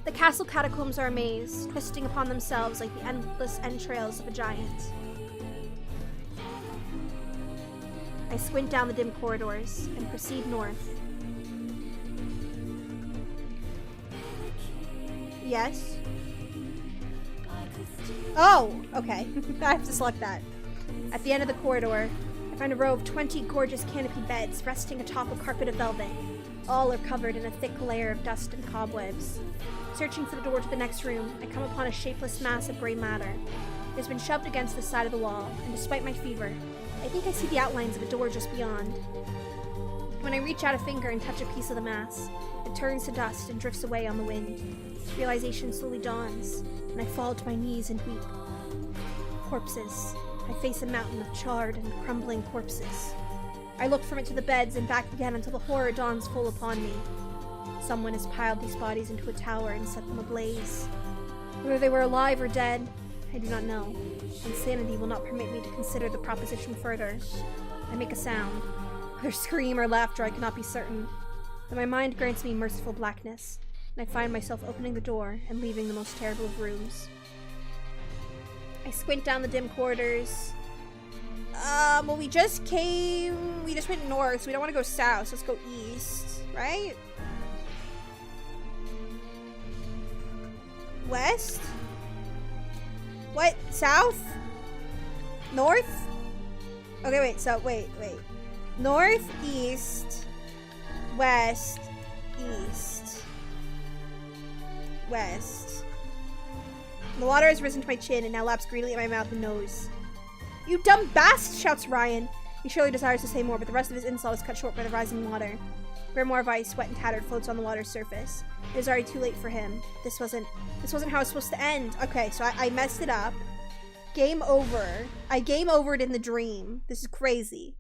The castle catacombs are a maze, twisting upon themselves like the endless entrails of a giant. I squint down the dim corridors and proceed north. Yes? Oh, okay. I have to select that. At the end of the corridor, I find a row of 20 gorgeous canopy beds resting atop a carpet of velvet. All are covered in a thick layer of dust and cobwebs. Searching for the door to the next room, I come upon a shapeless mass of gray matter. It has been shoved against the side of the wall, and despite my fever, I think I see the outlines of a door just beyond. When I reach out a finger and touch a piece of the mass, it turns to dust and drifts away on the wind. Realization slowly dawns, and I fall to my knees and weep. Corpses. I face a mountain of charred and crumbling corpses. I look from it to the beds and back again until the horror dawns full upon me. Someone has piled these bodies into a tower and set them ablaze. Whether they were alive or dead, I do not know. Insanity will not permit me to consider the proposition further. I make a sound. Whether scream or laughter, I cannot be certain. But my mind grants me merciful blackness, and I find myself opening the door and leaving the most terrible of rooms. I squint down the dim corridors. Well, we just went north, so we don't want to go south, so let's go east, right? West? What? South? North? Okay, wait. North, east, west, east, west. The water has risen to my chin and now laps greedily at my mouth and nose. You dumb bast! Shouts Ryan. He surely desires to say more, but the rest of his insult is cut short by the rising water. Grimoire of ice, wet and tattered, floats on the water's surface. It is already too late for him. This wasn't how it's supposed to end. Okay, so I messed it up. Game over. I game overed in the dream. This is crazy.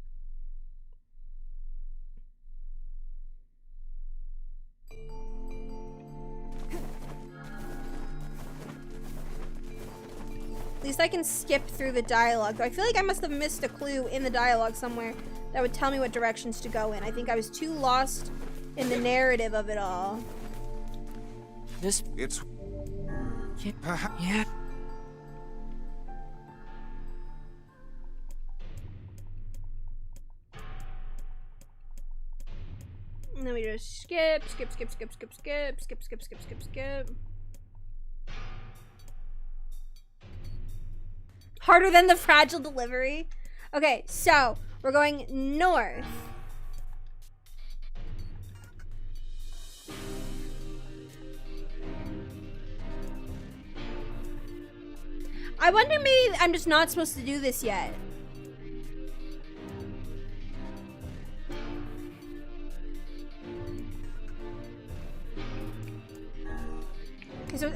At least I can skip through the dialogue. I feel like I must have missed a clue in the dialogue somewhere that would tell me what directions to go in. I think I was too lost in the narrative of it all. This... It's... Yeah. And then we just skip. Harder than the fragile delivery. Okay, so we're going north. I wonder maybe I'm just not supposed to do this yet.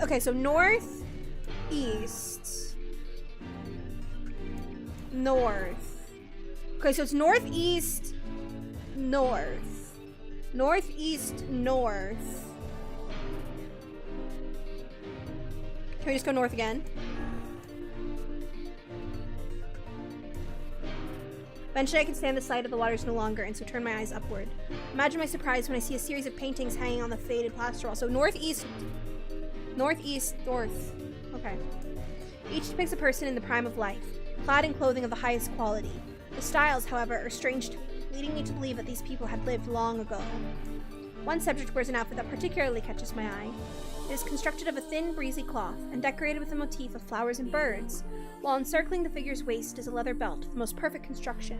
Okay, so north, east, north. Okay, so it's northeast, north, northeast, north. Can we just go north again? Eventually I can stand the sight of the waters no longer, and so turn my eyes upward. Imagine my surprise when I see a series of paintings hanging on the faded plaster wall. So northeast, northeast, north. Okay. Each depicts a person in the prime of life, clad in clothing of the highest quality. The styles, however, are strange to me, leading me to believe that these people had lived long ago. One subject wears an outfit that particularly catches my eye. It is constructed of a thin, breezy cloth, and decorated with a motif of flowers and birds, while encircling the figure's waist is a leather belt, the most perfect construction.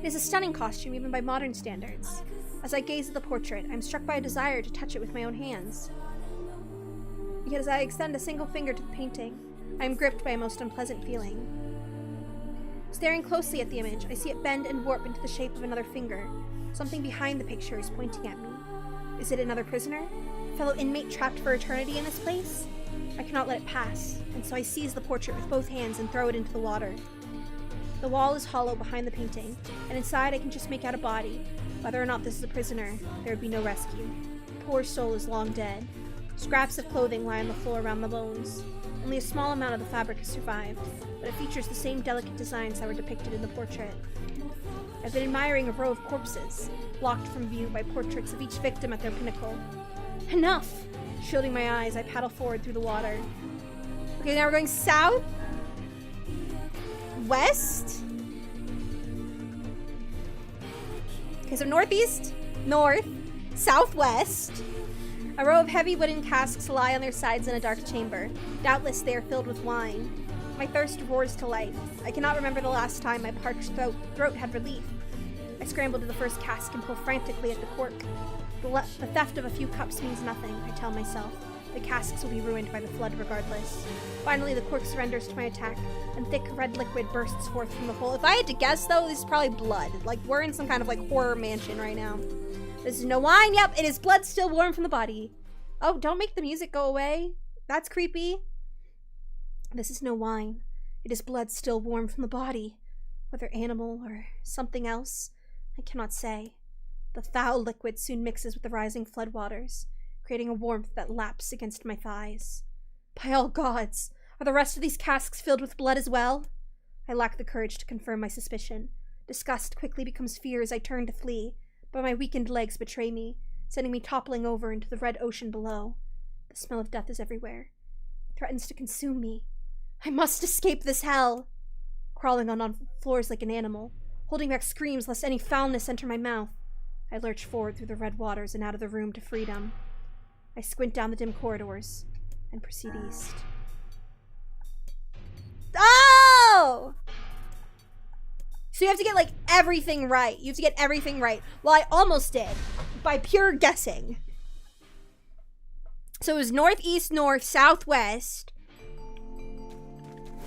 It is a stunning costume, even by modern standards. As I gaze at the portrait, I am struck by a desire to touch it with my own hands. Yet as I extend a single finger to the painting, I am gripped by a most unpleasant feeling. Staring closely at the image, I see it bend and warp into the shape of another finger. Something behind the picture is pointing at me. Is it another prisoner? A fellow inmate trapped for eternity in this place? I cannot let it pass, and so I seize the portrait with both hands and throw it into the water. The wall is hollow behind the painting, and inside I can just make out a body. Whether or not this is a prisoner, there would be no rescue. The poor soul is long dead. Scraps of clothing lie on the floor around the bones. Only a small amount of the fabric has survived, but it features the same delicate designs that were depicted in the portrait. I've been admiring a row of corpses, blocked from view by portraits of each victim at their pinnacle. Enough! Shielding my eyes, I paddle forward through the water. Okay, now we're going south? West? Okay, so northeast, north, southwest. A row of heavy wooden casks lie on their sides in a dark chamber. Doubtless they are filled with wine. My thirst roars to life. I cannot remember the last time my parched throat had relief. I scramble to the first cask and pull frantically at the cork. The theft of a few cups means nothing, I tell myself. The casks will be ruined by the flood regardless. Finally, the cork surrenders to my attack, and thick red liquid bursts forth from the hole. If I had to guess, though, this is probably blood. Like, we're in some kind of, like, horror mansion right now. This is no wine. Yep, it is blood still warm from the body. Oh, don't make the music go away. That's creepy. This is no wine. It is blood still warm from the body. Whether animal or something else, I cannot say. The foul liquid soon mixes with the rising floodwaters, creating a warmth that laps against my thighs. By all gods, are the rest of these casks filled with blood as well? I lack the courage to confirm my suspicion. Disgust quickly becomes fear as I turn to flee, but my weakened legs betray me, sending me toppling over into the red ocean below. The smell of death is everywhere. It threatens to consume me. I must escape this hell! Crawling on floors like an animal, holding back screams lest any foulness enter my mouth, I lurch forward through the red waters and out of the room to freedom. I squint down the dim corridors and proceed east. Oh! So you have to get, like, everything right. You have to get everything right. Well, I almost did, by pure guessing. So it was northeast, north, southwest.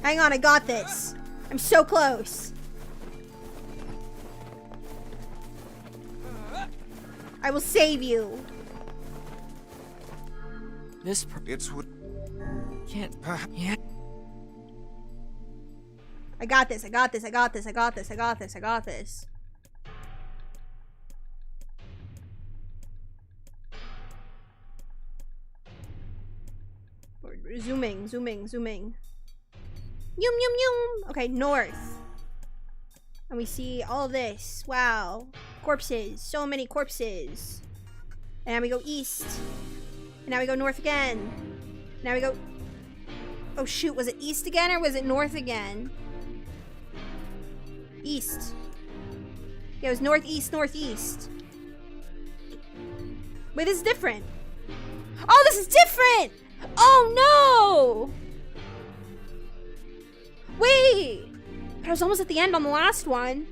Hang on, I got this. I'm so close. I will save you. It's what. Can't. Perhaps. Yeah. I got this. I got this. I got this. I got this. I got this. I got this. We're zooming, zooming, zooming. Yum, yum, yum. Okay, north. And we see all this. Wow. Corpses. So many corpses. And now we go east. And now we go north again. Now we go... Oh shoot, was it east again or was it north again? East. Yeah, it was northeast, northeast. Wait, this is different. Oh, this is different! Oh no! Wait! But I was almost at the end on the last one.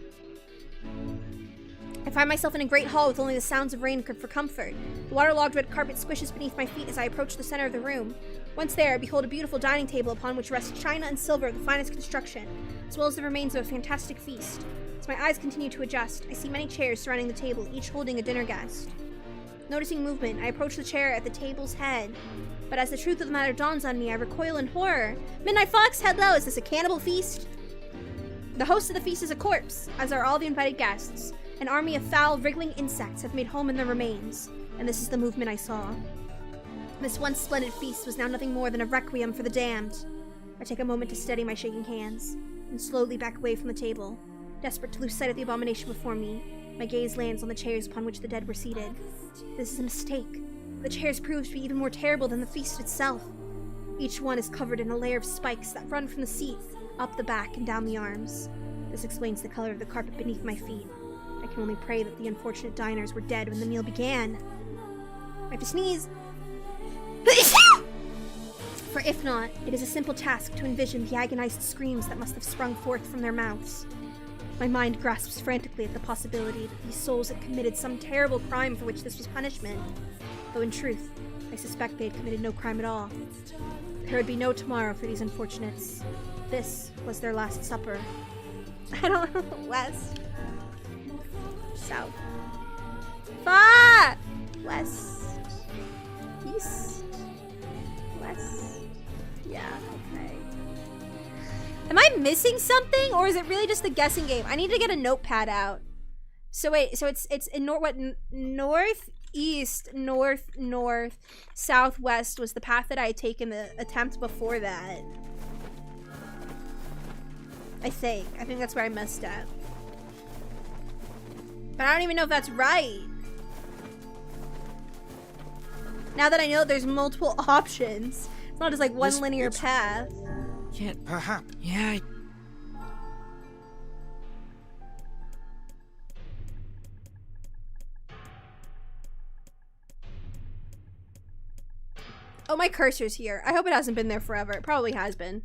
I find myself in a great hall with only the sounds of rain for comfort. The waterlogged red carpet squishes beneath my feet as I approach the center of the room. Once there, I behold a beautiful dining table upon which rests china and silver of the finest construction, as well as the remains of a fantastic feast. As my eyes continue to adjust, I see many chairs surrounding the table, each holding a dinner guest. Noticing movement, I approach the chair at the table's head. But as the truth of the matter dawns on me, I recoil in horror. Midnight Fox, hello, is this a cannibal feast? The host of the feast is a corpse, as are all the invited guests. An army of foul, wriggling insects have made home in the remains, and this is the movement I saw. This once splendid feast was now nothing more than a requiem for the damned. I take a moment to steady my shaking hands, and slowly back away from the table. Desperate to lose sight of the abomination before me, my gaze lands on the chairs upon which the dead were seated. This is a mistake. The chairs prove to be even more terrible than the feast itself. Each one is covered in a layer of spikes that run from the seat, up the back and down the arms. This explains the color of the carpet beneath my feet. I can only pray that the unfortunate diners were dead when the meal began. I have to sneeze. For if not, it is a simple task to envision the agonized screams that must have sprung forth from their mouths. My mind grasps frantically at the possibility that these souls had committed some terrible crime for which this was punishment. Though in truth, I suspect they had committed no crime at all. There would be no tomorrow for these unfortunates. This was their last supper. I don't know. West. South. Far! West. East. West. Yeah, okay. Am I missing something, or is it really just a guessing game? I need to get a notepad out. So wait, so it's in north, east, north, southwest was the path that I had taken the attempt before that. I think that's where I messed up. But I don't even know if that's right. Now that I know there's multiple options, it's not just like one linear path. Can't. Perhaps. Yeah. Oh, my cursor's here. I hope it hasn't been there forever. It probably has been.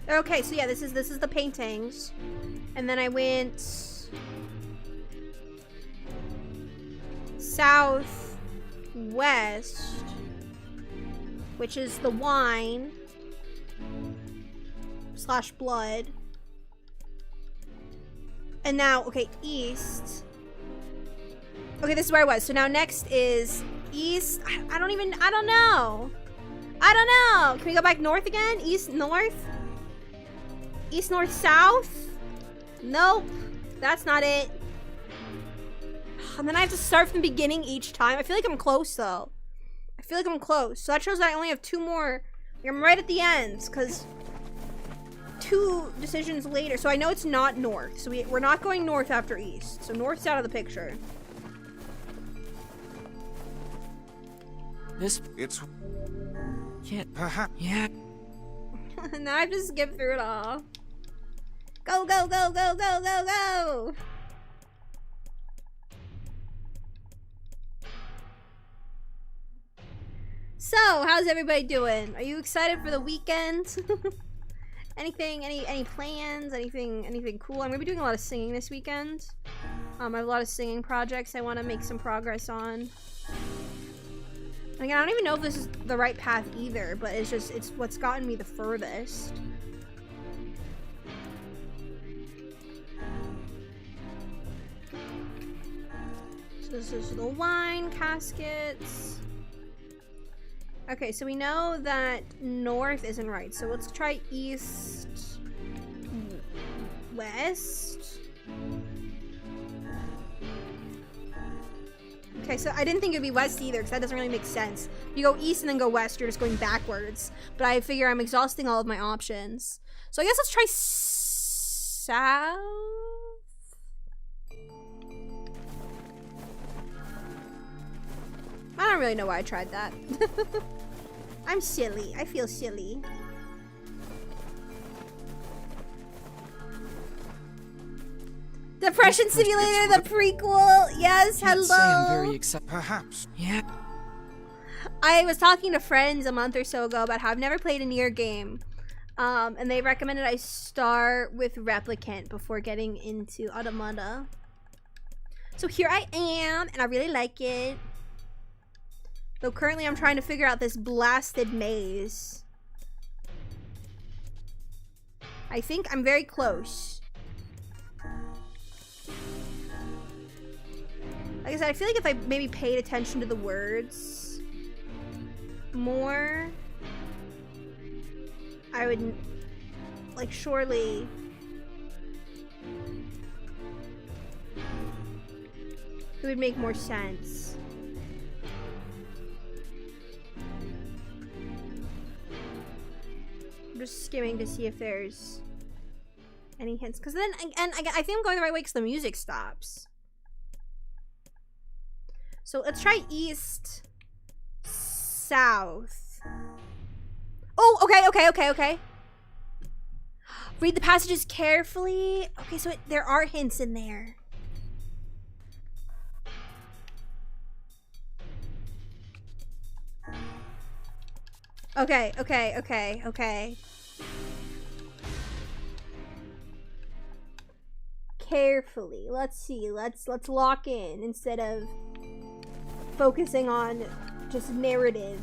Okay, so yeah, this is the paintings. And then I went southwest, which is the wine / blood. And now, okay, east. Okay, this is where I was. So now next is east. I don't know. Can we go back north again? East, north? East, north, south? Nope. That's not it. And then I have to start from the beginning each time. I feel like I'm close, though. I feel like I'm close. So that shows that I only have 2 more. I'm right at the end, because 2 decisions later. So I know it's not north. So we're not going north after east. So north's out of the picture. It's... Can't. Perhaps. Yeah. Now I have to skip through it all. Go, go, go, go, go, go, go! So, how's everybody doing? Are you excited for the weekend? Any plans? Anything cool? I'm gonna be doing a lot of singing this weekend. I have a lot of singing projects I want to make some progress on. Again, I don't even know if this is the right path either, but it's what's gotten me the furthest. So this is the wine caskets. Okay, so we know that north isn't right, so let's try east, west. Okay, so I didn't think it would be west either, because that doesn't really make sense. You go east and then go west, you're just going backwards. But I figure I'm exhausting all of my options. So I guess let's try south? I don't really know why I tried that. I'm silly. I feel silly. Depression Simulator, the prequel. Yes, Can't hello. say I'm very excited. Perhaps. Yeah. I was talking to friends a month or so ago about how I've never played a NieR game. And they recommended I start with Replicant before getting into Automata. So here I am, and I really like it. Though currently I'm trying to figure out this blasted maze. I think I'm very close. Like I said, I feel like if I maybe paid attention to the words more, I would, like, surely it would make more sense. I'm just skimming to see if there's any hints, because then again, I think I'm going the right way because the music stops. So let's try east, south. Oh, okay. Read the passages carefully. Okay, so there are hints in there. Okay. Carefully. Let's see. Let's lock in instead of focusing on just narrative.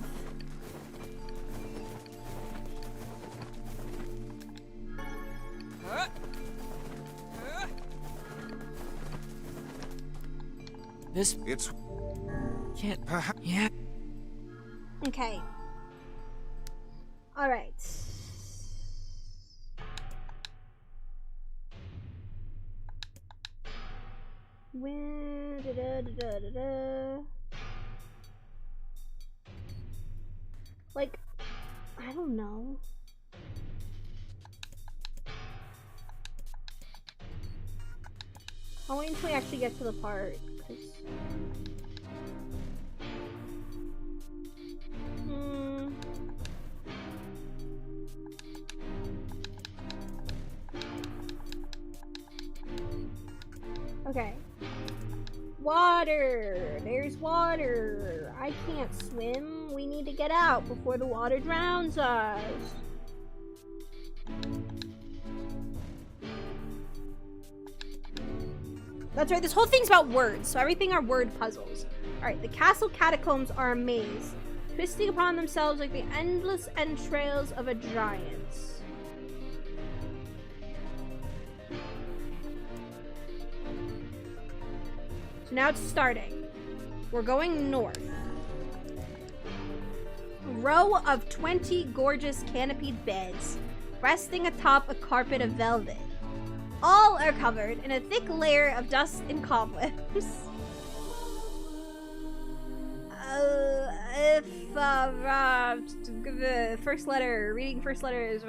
This It's can't. perhaps. Yeah. Okay. All right. When like, I don't know. I'll wait until we actually get to the part. Okay. Water! There's water! I can't swim. We need to get out before the water drowns us. That's right, this whole thing's about words, so everything are word puzzles. Alright, the castle catacombs are a maze, twisting upon themselves like the endless entrails of a giant. So now it's starting. We're going north. A row of 20 gorgeous canopied beds, resting atop a carpet of velvet. All are covered in a thick layer of dust and cobwebs. First letter, reading first letter is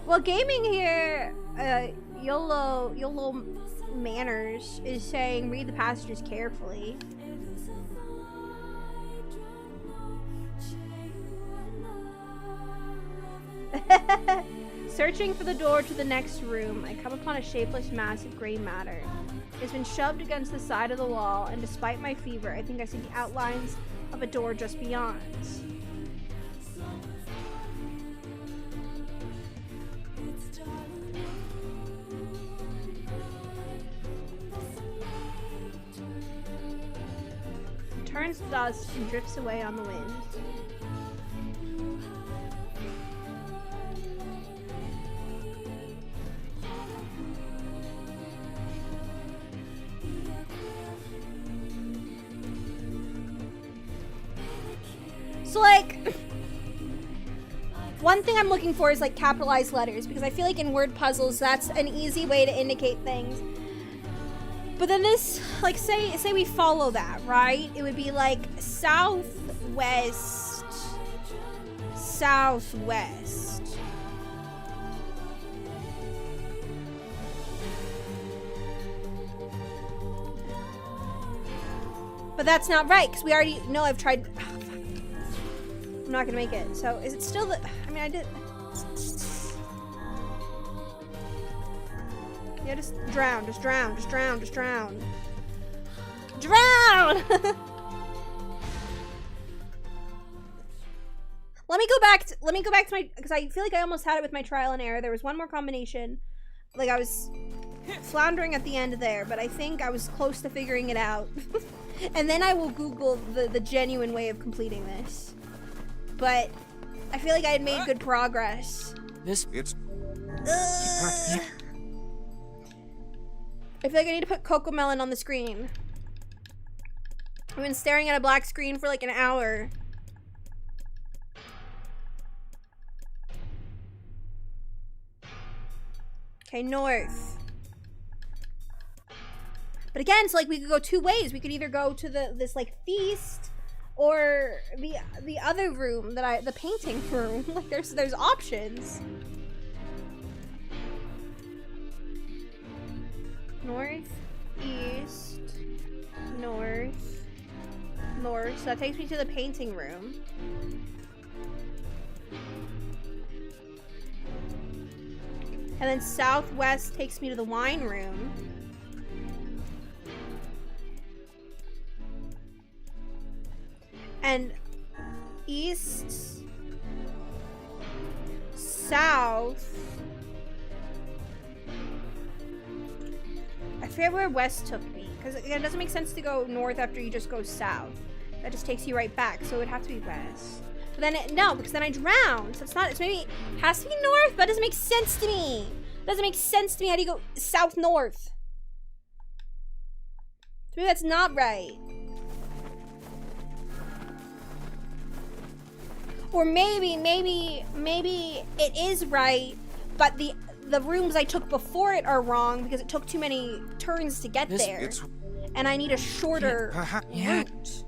well, gaming here, YOLO Manners is saying read the passages carefully. Searching for the door to the next room, I come upon a shapeless mass of gray matter. It's been shoved against the side of the wall, and despite my fever, I think I see the outlines of a door just beyond. It turns to dust and drifts away on the wind. So, like, one thing I'm looking for is, like, capitalized letters, because I feel like in word puzzles, that's an easy way to indicate things. But then this, like, say we follow that, right? It would be, like, southwest, southwest. But that's not right, because we already know I've tried... I'm not gonna make it. So is it still the... I mean, I did... Yeah, just drown, just drown, just drown, just drown. Drown! Let me go back to my... Because I feel like I almost had it with my trial and error. There was one more combination. Like, I was floundering at the end there, but I think I was close to figuring it out. And then I will Google the genuine way of completing this. But I feel like I had made good progress. This... It's... I feel like I need to put Cocomelon on the screen. I've been staring at a black screen for like an hour. Okay, north. But again, so like we could go two ways. We could either go to this like feast, or the other room that the painting room. Like there's options. North, east, north, north. So that takes me to the painting room. And then southwest takes me to the wine room. And east, south. I forget where west took me, because it doesn't make sense to go north after you just go south. That just takes you right back, so it would have to be west. But then no, because then I drowned. So it's maybe it has to be north, but it doesn't make sense to me. It doesn't make sense to me. How do you go south north? To me, that's not right. Or maybe it is right, but the rooms I took before it are wrong because it took too many turns to get there. And I need a shorter route.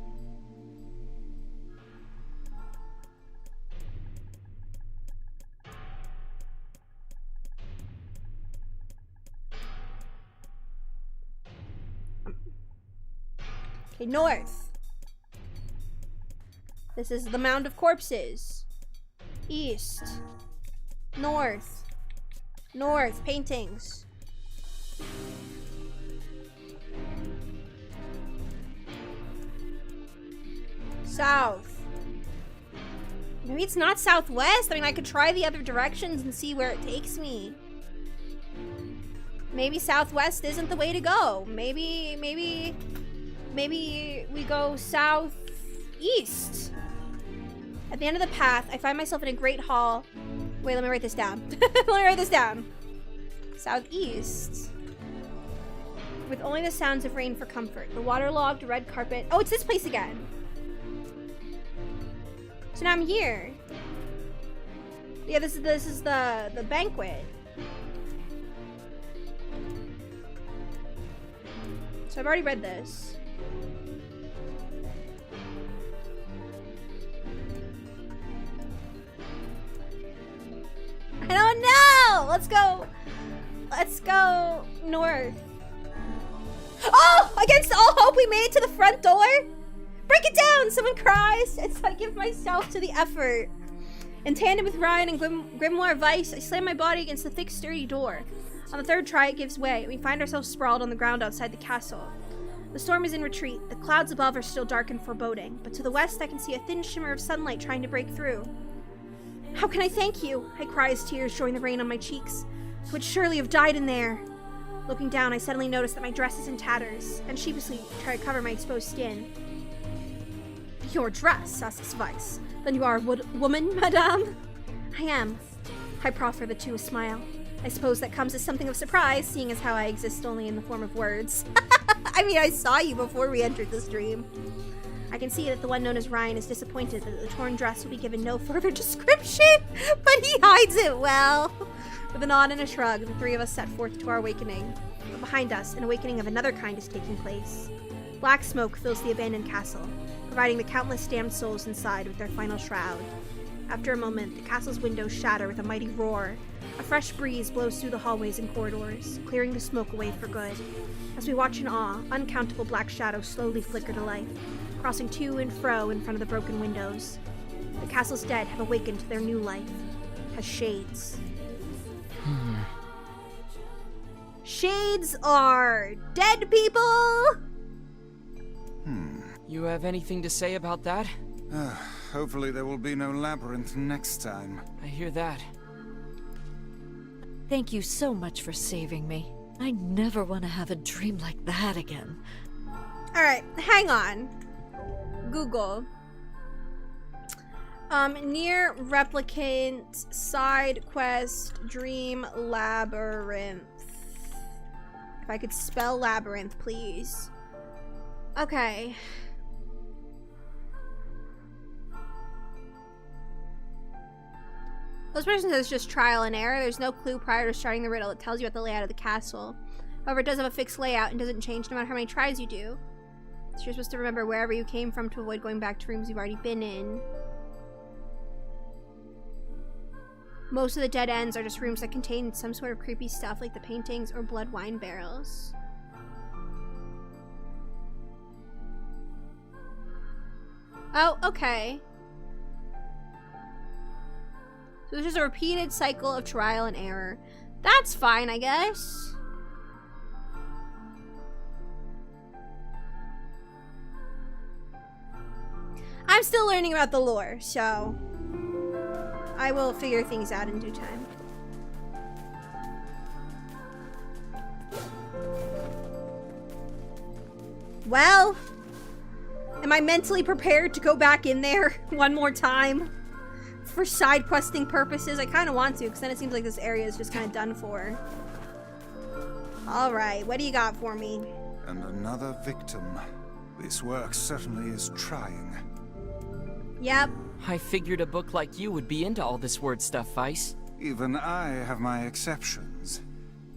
Okay, north. This is the Mound of Corpses. East. North. North. Paintings. South. Maybe it's not southwest. I mean, I could try the other directions and see where it takes me. Maybe southwest isn't the way to go. Maybe we go southeast. At the end of the path, I find myself in a great hall. Wait, let me write this down. Let me write this down. Southeast. With only the sounds of rain for comfort. The waterlogged red carpet. Oh, it's this place again. So now I'm here. Yeah, this is the banquet. So I've already read this. I don't know! Let's go north. Oh! Against all hope, we made it to the front door? Break it down! Someone cries. And so I give myself to the effort. In tandem with Ryan and Grimoire Vice, I slam my body against the thick, sturdy door. On the third try, it gives way, and we find ourselves sprawled on the ground outside the castle. The storm is in retreat. The clouds above are still dark and foreboding, but to the west I can see a thin shimmer of sunlight trying to break through. How can I thank you? I cry as tears join the rain on my cheeks. I would surely have died in there. Looking down, I suddenly notice that my dress is in tatters, and sheepishly try to cover my exposed skin. Your dress, asks Vice. Then you are a woman, madame? I am. I proffer the two a smile. I suppose that comes as something of surprise, seeing as how I exist only in the form of words. I mean, I saw you before we entered the stream. I can see that the one known as Ryan is disappointed that the torn dress will be given no further description, but he hides it well. With a nod and a shrug, the three of us set forth to our awakening. But behind us, an awakening of another kind is taking place. Black smoke fills the abandoned castle, providing the countless damned souls inside with their final shroud. After a moment, the castle's windows shatter with a mighty roar. A fresh breeze blows through the hallways and corridors, clearing the smoke away for good. As we watch in awe, uncountable black shadows slowly flicker to life, crossing to and fro in front of the broken windows. The castle's dead have awakened to their new life, as shades. Shades are dead people! You have anything to say about that? Hopefully there will be no labyrinth next time. I hear that. Thank you so much for saving me. I never want to have a dream like that again. Alright, hang on. Google. NieR Replicant side quest dream labyrinth. If I could spell labyrinth, please. Okay. This person says just trial and error. There's no clue prior to starting the riddle. It tells you about the layout of the castle. However, it does have a fixed layout and doesn't change no matter how many tries you do. So you're supposed to remember wherever you came from to avoid going back to rooms you've already been in. Most of the dead ends are just rooms that contain some sort of creepy stuff like the paintings or blood wine barrels. Oh, okay. So this is a repeated cycle of trial and error. That's fine, I guess. I'm still learning about the lore, so I will figure things out in due time. Well, am I mentally prepared to go back in there one more time? For side questing purposes, I kind of want to, because then it seems like this area is just kind of done for. Alright, what do you got for me? And another victim. This work certainly is trying. Yep. I figured a book like you would be into all this word stuff, Vice. Even I have my exceptions.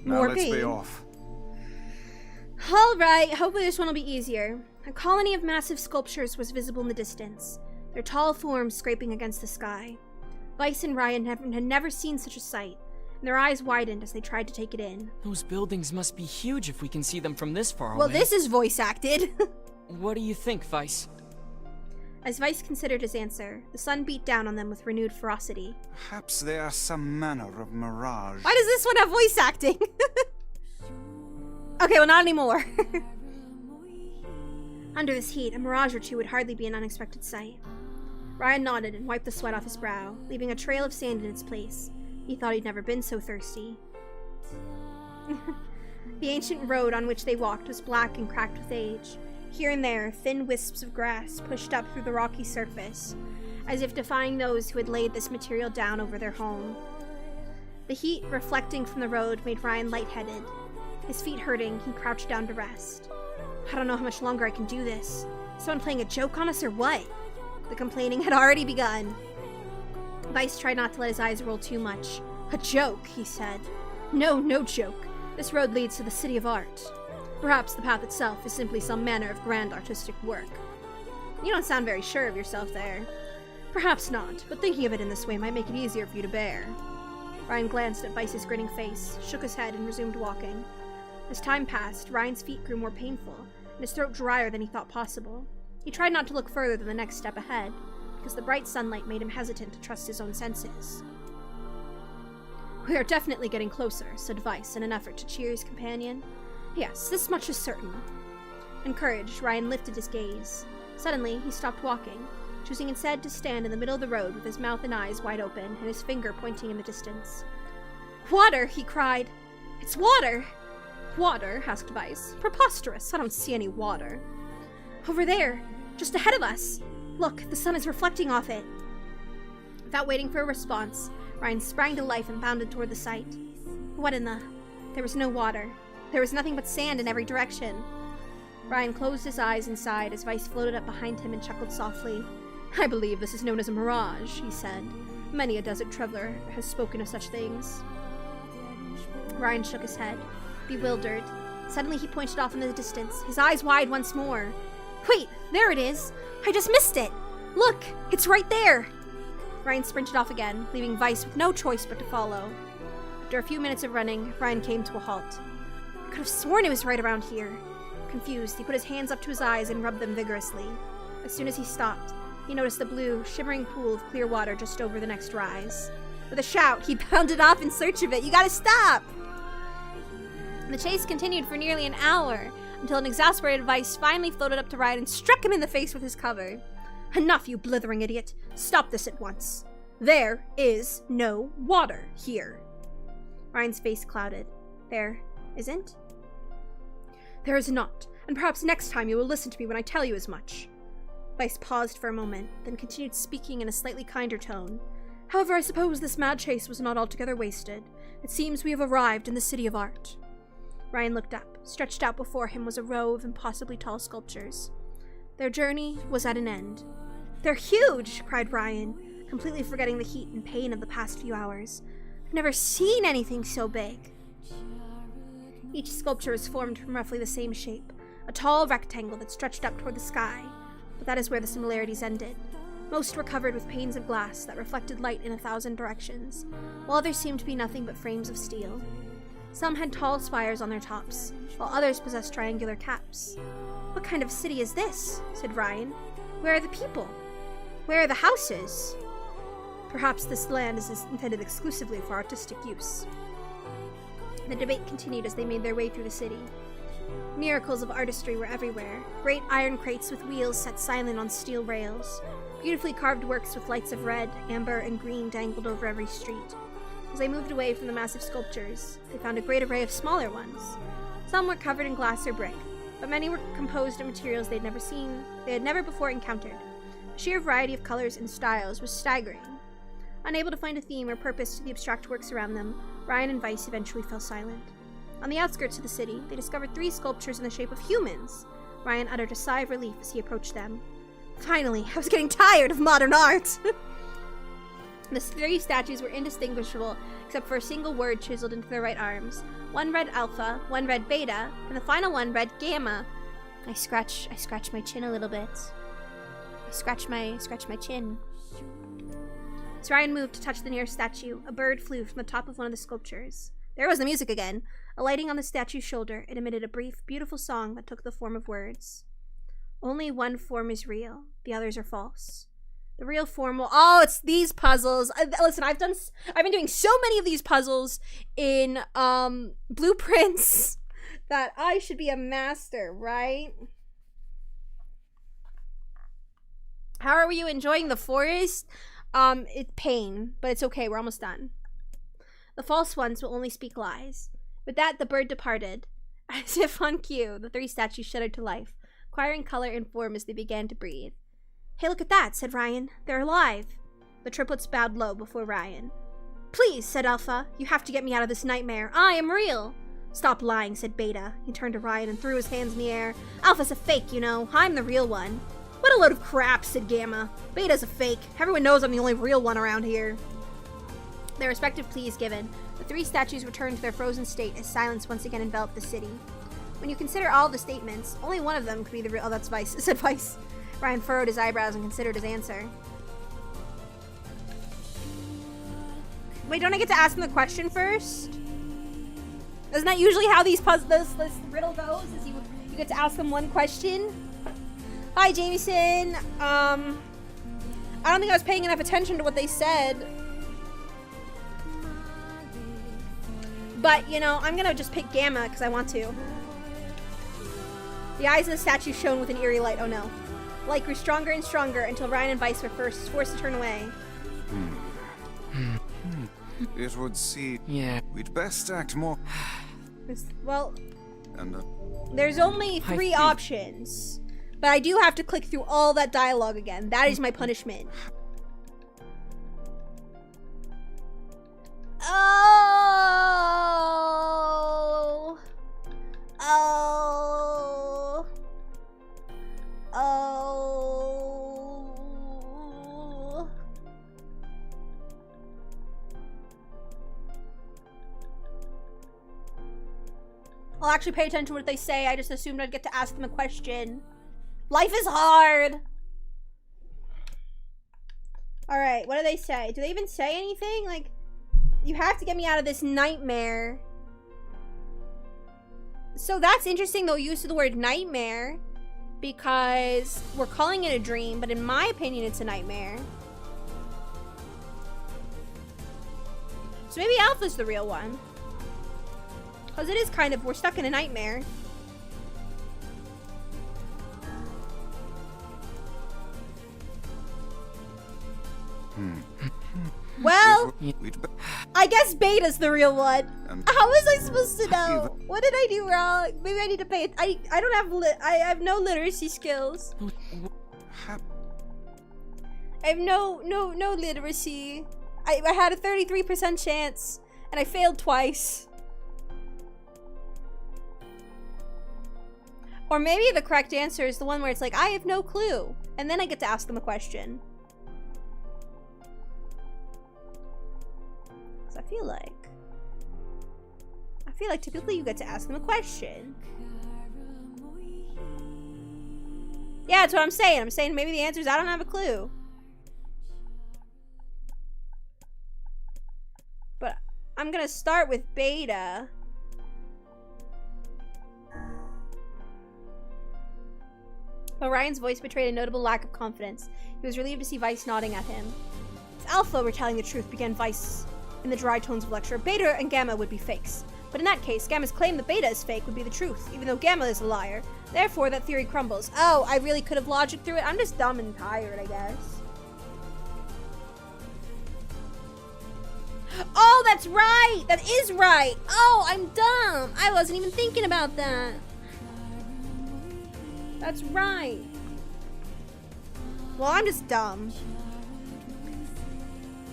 Now More let's be pain. off. Alright, hopefully this one will be easier. A colony of massive sculptures was visible in the distance, their tall forms scraping against the sky. Vice and Ryan had never seen such a sight, and their eyes widened as they tried to take it in. Those buildings must be huge if we can see them from this far away. Well, this is voice acted. What do you think, Vice? As Vice considered his answer, the sun beat down on them with renewed ferocity. Perhaps they are some manner of mirage. Why does this one have voice acting? Okay, well, not anymore. Under this heat, a mirage or two would hardly be an unexpected sight. Ryan nodded and wiped the sweat off his brow, leaving a trail of sand in its place. He thought he'd never been so thirsty. The ancient road on which they walked was black and cracked with age. Here and there, thin wisps of grass pushed up through the rocky surface, as if defying those who had laid this material down over their home. The heat reflecting from the road made Ryan lightheaded. His feet hurting, he crouched down to rest. I don't know how much longer I can do this. Someone playing a joke on us or what? The complaining had already begun. Vice tried not to let his eyes roll too much. A joke, he said. No, no joke. This road leads to the City of Art. Perhaps the path itself is simply some manner of grand artistic work. You don't sound very sure of yourself there. Perhaps not, but thinking of it in this way might make it easier for you to bear. Ryan glanced at Vice's grinning face, shook his head, and resumed walking. As time passed, Ryan's feet grew more painful, and his throat drier than he thought possible. He tried not to look further than the next step ahead. because the bright sunlight made him hesitant to trust his own senses. "We are definitely getting closer," said Weiss in an effort to cheer his companion. "Yes, this much is certain." Encouraged, Ryan lifted his gaze. Suddenly, he stopped walking, choosing instead to stand in the middle of the road with his mouth and eyes wide open and his finger pointing in the distance. "Water!" he cried. "It's water!" "Water?" asked Weiss. "Preposterous! I don't see any water." "Over there, just ahead of us. Look, the sun is reflecting off it." Without waiting for a response, Ryan sprang to life and bounded toward the sight. What in the... There was no water. There was nothing but sand in every direction. Ryan closed his eyes and sighed as Weiss floated up behind him and chuckled softly. "I believe this is known as a mirage," he said. "Many a desert traveler has spoken of such things." Ryan shook his head, bewildered. Suddenly he pointed off in the distance, his eyes wide once more. "Wait, there it is! I just missed it! Look, it's right there!" Ryan sprinted off again, leaving Weiss with no choice but to follow. After a few minutes of running, Ryan came to a halt. I could have sworn it was right around here. Confused, he put his hands up to his eyes and rubbed them vigorously. As soon as he stopped, he noticed the blue, shimmering pool of clear water just over the next rise. With a shout, he bounded off in search of it. "You gotta stop!" The chase continued for nearly an hour, until an exasperated Weiss finally floated up to Ryan and struck him in the face with his cover. "Enough, you blithering idiot! Stop this at once! There is no water here!" Ryan's face clouded. "There isn't?" "There is not, and perhaps next time you will listen to me when I tell you as much." Weiss paused for a moment, then continued speaking in a slightly kinder tone. "However, I suppose this mad chase was not altogether wasted. It seems we have arrived in the City of Art." Ryan looked up. Stretched out before him was a row of impossibly tall sculptures. Their journey was at an end. "They're huge!" cried Ryan, completely forgetting the heat and pain of the past few hours. "I've never seen anything so big." Each sculpture was formed from roughly the same shape, a tall rectangle that stretched up toward the sky, but that is where the similarities ended. Most were covered with panes of glass that reflected light in 1,000 directions, while others seemed to be nothing but frames of steel. Some had tall spires on their tops, while others possessed triangular caps. "What kind of city is this?" said Ryan. "Where are the people? Where are the houses?" Perhaps this land is intended exclusively for artistic use. The debate continued as they made their way through the city. Miracles of artistry were everywhere. Great iron crates with wheels set silent on steel rails. Beautifully carved works with lights of red, amber, and green dangled over every street. As they moved away from the massive sculptures, they found a great array of smaller ones. Some were covered in glass or brick, but many were composed of materials they had never before encountered. The sheer variety of colors and styles was staggering. Unable to find a theme or purpose to the abstract works around them, Ryan and Weiss eventually fell silent. On the outskirts of the city, they discovered 3 sculptures in the shape of humans. Ryan uttered a sigh of relief as he approached them. "Finally, I was getting tired of modern art!" The 3 statues were indistinguishable except for a single word chiseled into their right arms. One read Alpha, one read Beta, and the final one read Gamma. I scratch my chin a little bit. I scratch my chin. As Ryan moved to touch the nearest statue, a bird flew from the top of one of the sculptures. There was the music again. Alighting on the statue's shoulder, it emitted a brief, beautiful song that took the form of words. "Only one form is real. The others are false. The real form will..." Oh, it's these puzzles. Listen, I've been doing so many of these puzzles in blueprints that I should be a master, right? How are you enjoying the forest? It's pain, but it's okay. We're almost done. "The false ones will only speak lies." With that, the bird departed. As if on cue, the 3 statues shuddered to life, acquiring color and form as they began to breathe. "Hey, look at that," said Ryan. "They're alive." The triplets bowed low before Ryan. "Please," said Alpha, "you have to get me out of this nightmare. I am real." "Stop lying," said Beta. He turned to Ryan and threw his hands in the air. "Alpha's a fake, you know. I'm the real one." "What a load of crap," said Gamma. "Beta's a fake. Everyone knows I'm the only real one around here." Their respective pleas given, the 3 statues returned to their frozen state as silence once again enveloped the city. When you consider all the statements, only one of them could be the real— Oh, that's Weiss, said Weiss. Ryan furrowed his eyebrows and considered his answer. Wait, don't I get to ask him the question first? Isn't that usually how this riddle goes? Is you get to ask them one question? Hi, Jameson. I don't think I was paying enough attention to what they said. But, you know, I'm gonna just pick Gamma because I want to. The eyes of the statue shone with an eerie light. Oh no. Light grew stronger and stronger until Ryan and Vice were forced to turn away. It would seem we'd best act more. Well, And there's only 3 options. But I do have to click through all that dialogue again. That is my punishment. Oh. Oh. Oh. I'll actually pay attention to what they say. I just assumed I'd get to ask them a question. Life is hard. All right, what do they say? Do they even say anything? Like, you have to get me out of this nightmare. So that's interesting, though, use of the word nightmare, because we're calling it a dream, but in my opinion, it's a nightmare. So maybe Alpha's the real one. Because it is kind of, we're stuck in a nightmare. Well, I guess Beta's the real one. How was I supposed to know? What did I do wrong? Maybe I need to pay it. I don't have I have no literacy skills. I have no literacy. I had a 33% chance and I failed twice. Or maybe the correct answer is the one where it's like, I have no clue. And then I get to ask them a question. Because I feel like typically you get to ask them a question. Yeah, that's what I'm saying. I'm saying maybe the answer is I don't have a clue. But I'm gonna start with Beta. But Ryan's voice betrayed a notable lack of confidence. He was relieved to see Vice nodding at him. If Alpha were telling the truth, began Vice in the dry tones of lecture, Beta and Gamma would be fakes. But in that case, Gamma's claim that Beta is fake would be the truth, even though Gamma is a liar. Therefore, that theory crumbles. Oh, I really could have logicked through it? I'm just dumb and tired, I guess. Oh, that's right! That is right! Oh, I'm dumb! I wasn't even thinking about that. That's right. Well, I'm just dumb.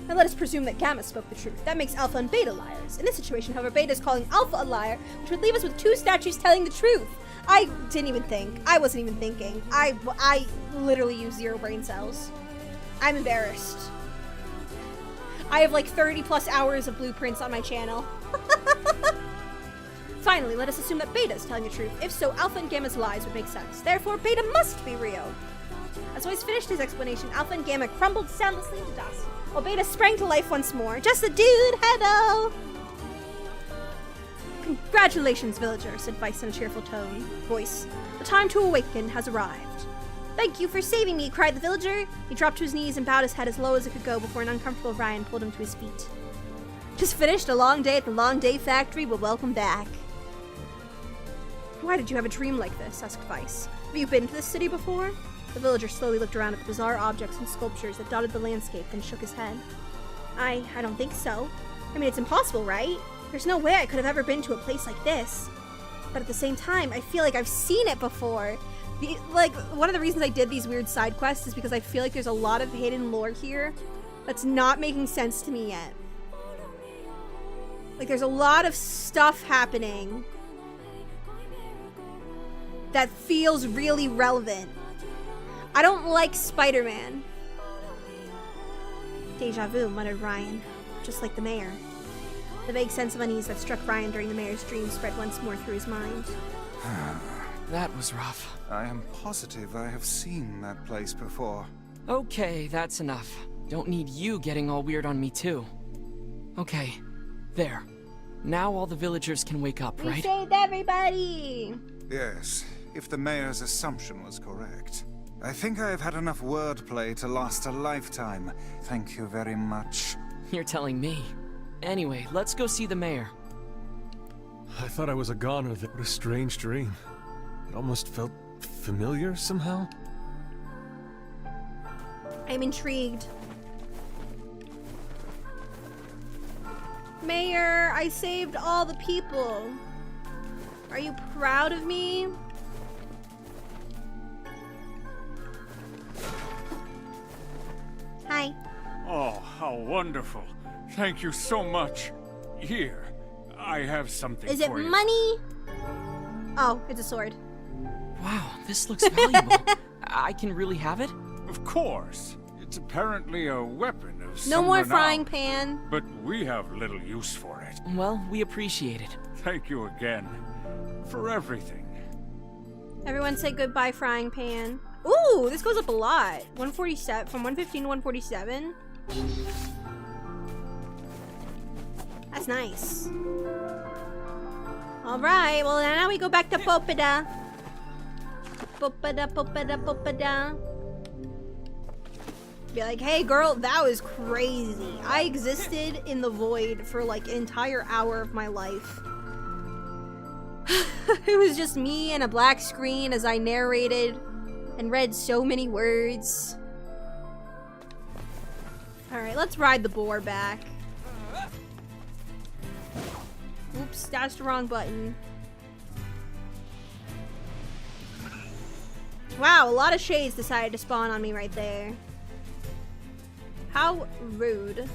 Now let us presume that Gamma spoke the truth. That makes Alpha and Beta liars. In this situation, however, Beta is calling Alpha a liar, which would leave us with 2 statues telling the truth. I didn't even think. I wasn't even thinking. I literally used 0 brain cells. I'm embarrassed. I have like 30 plus hours of blueprints on my channel. Finally, let us assume that Beta is telling the truth. If so, Alpha and Gamma's lies would make sense. Therefore, Beta must be real. As Vice finished his explanation, Alpha and Gamma crumbled soundlessly into dust, while Beta sprang to life once more. Just a dude, hello! Congratulations, villager, said Vice in a cheerful voice. The time to awaken has arrived. Thank you for saving me, cried the villager. He dropped to his knees and bowed his head as low as it could go before an uncomfortable Ryan pulled him to his feet. Just finished a long day at the Long Day Factory, but welcome back. Why did you have a dream like this? Asked Vice. Have you been to this city before? The villager slowly looked around at the bizarre objects and sculptures that dotted the landscape, then shook his head. I don't think so. I mean, it's impossible, right? There's no way I could have ever been to a place like this. But at the same time, I feel like I've seen it before. One of the reasons I did these weird side quests is because I feel like there's a lot of hidden lore here that's not making sense to me yet. Like, there's a lot of stuff happening that feels really relevant. I don't like Spider-Man. Deja vu, muttered Ryan, just like the mayor. The vague sense of unease that struck Ryan during the mayor's dream spread once more through his mind. That was rough. I am positive I have seen that place before. Okay, that's enough. Don't need you getting all weird on me too. Okay, there. Now all the villagers can wake up, right? We saved everybody! Yes, if the mayor's assumption was correct. I think I have had enough wordplay to last a lifetime. Thank you very much. You're telling me. Anyway, let's go see the mayor. I thought I was a goner. What a strange dream. It almost felt familiar somehow. I'm intrigued. Mayor, I saved all the people. Are you proud of me? Hi. Oh, how wonderful. Thank you so much. Here, I have something Is it for you. money? Oh, it's a sword. Wow, this looks valuable. I can really have it? Of course. It's apparently a weapon of No some more renown, frying pan. but we have little use for it. Well, we appreciate it. Thank you again for everything. Everyone say goodbye, frying pan. Ooh, this goes up a lot. 147, from 115 to 147. That's nice. Alright, well now we go back to Popada. Popada. Be like, hey girl, that was crazy. I existed in the void for like an entire hour of my life. It was just me and a black screen as I narrated and read so many words. Alright, let's ride the boar back. Oops, that's the wrong button. Wow, a lot of shades decided to spawn on me right there. How rude.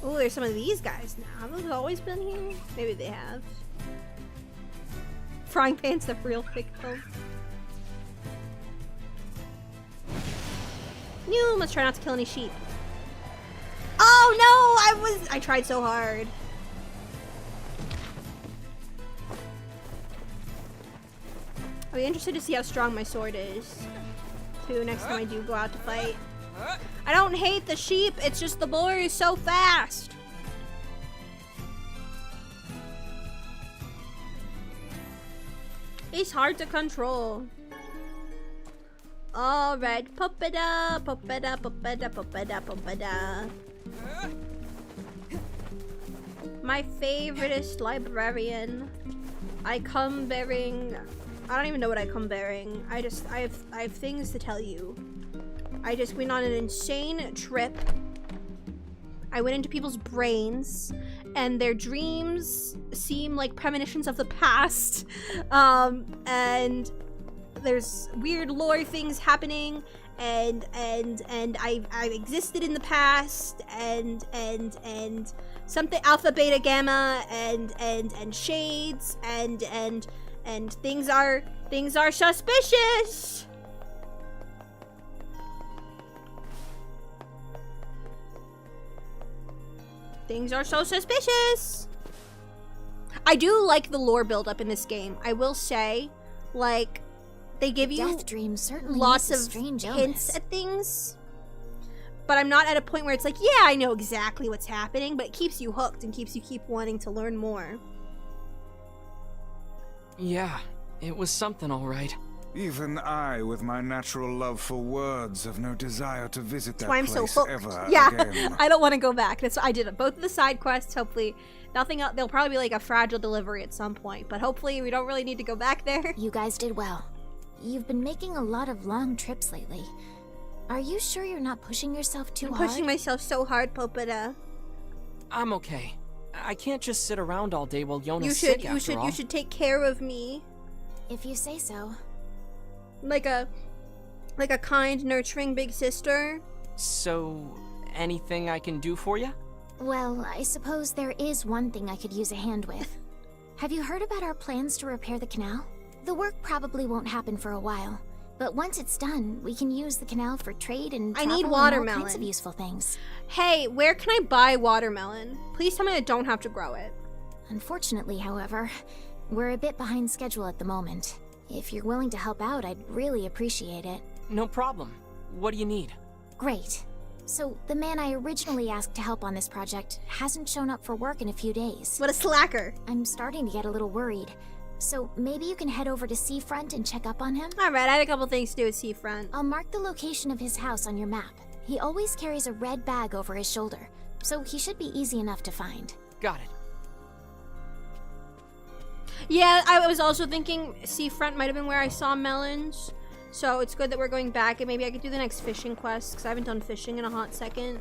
Oh, there's some of these guys now. Have those always been here? Maybe they have. Frying pan's the real victim. You must try not to kill any sheep. Oh no! I tried so hard. I'll be interested to see how strong my sword is. Too, next time I do go out to fight. I don't hate the sheep, it's just the boar is so fast. He's hard to control. Alright, Popada. My favoriteest librarian. I come bearing... I don't even know what I come bearing. I have things to tell you. I just went on an insane trip. I went into people's brains, and their dreams seem like premonitions of the past. And there's weird lore things happening, and I've existed in the past, and something alpha, beta, gamma, and shades, and things are suspicious. Things are so suspicious. I do like the lore build-up in this game. I will say, like, they give you Death dream certainly lots of strange hints illness. at things. But I'm not at a point where it's like, yeah, I know exactly what's happening, but it keeps you hooked and keeps you keep wanting to learn more. Yeah, it was something all right. Even I, with my natural love for words, have no desire to visit that That's why I'm place so hooked. ever Yeah, again. I don't want to go back. That's what I did. Both of the side quests, hopefully. Nothing else. There'll probably be like a fragile delivery at some point, but hopefully we don't really need to go back there. You guys did well. You've been making a lot of long trips lately. Are you sure you're not pushing yourself too hard? I'm pushing myself so hard, Popada. I'm okay. I can't just sit around all day while Yona's You sick after all. should take care of me. If you say so. Like a kind, nurturing big sister. So, anything I can do for you? Well, I suppose there is one thing I could use a hand with. Have you heard about our plans to repair the canal? The work probably won't happen for a while, but once it's done, we can use the canal for trade and I travel need and all kinds watermelon. of useful things. Hey, where can I buy watermelon? Please tell me I don't have to grow it. Unfortunately, however, we're a bit behind schedule at the moment. If you're willing to help out, I'd really appreciate it. No problem. What do you need? Great. So, the man I originally asked to help on this project hasn't shown up for work in a few days. What a slacker. I'm starting to get a little worried. so maybe you can head over to Seafront and check up on him? Alright, I had a couple things to do with Seafront. I'll mark the location of his house on your map. He always carries a red bag over his shoulder, so he should be easy enough to find. Got it. Yeah, I was also thinking Seafront might have been where I saw melons. So it's good that we're going back, and maybe I could do the next fishing quest, because I haven't done fishing in a hot second.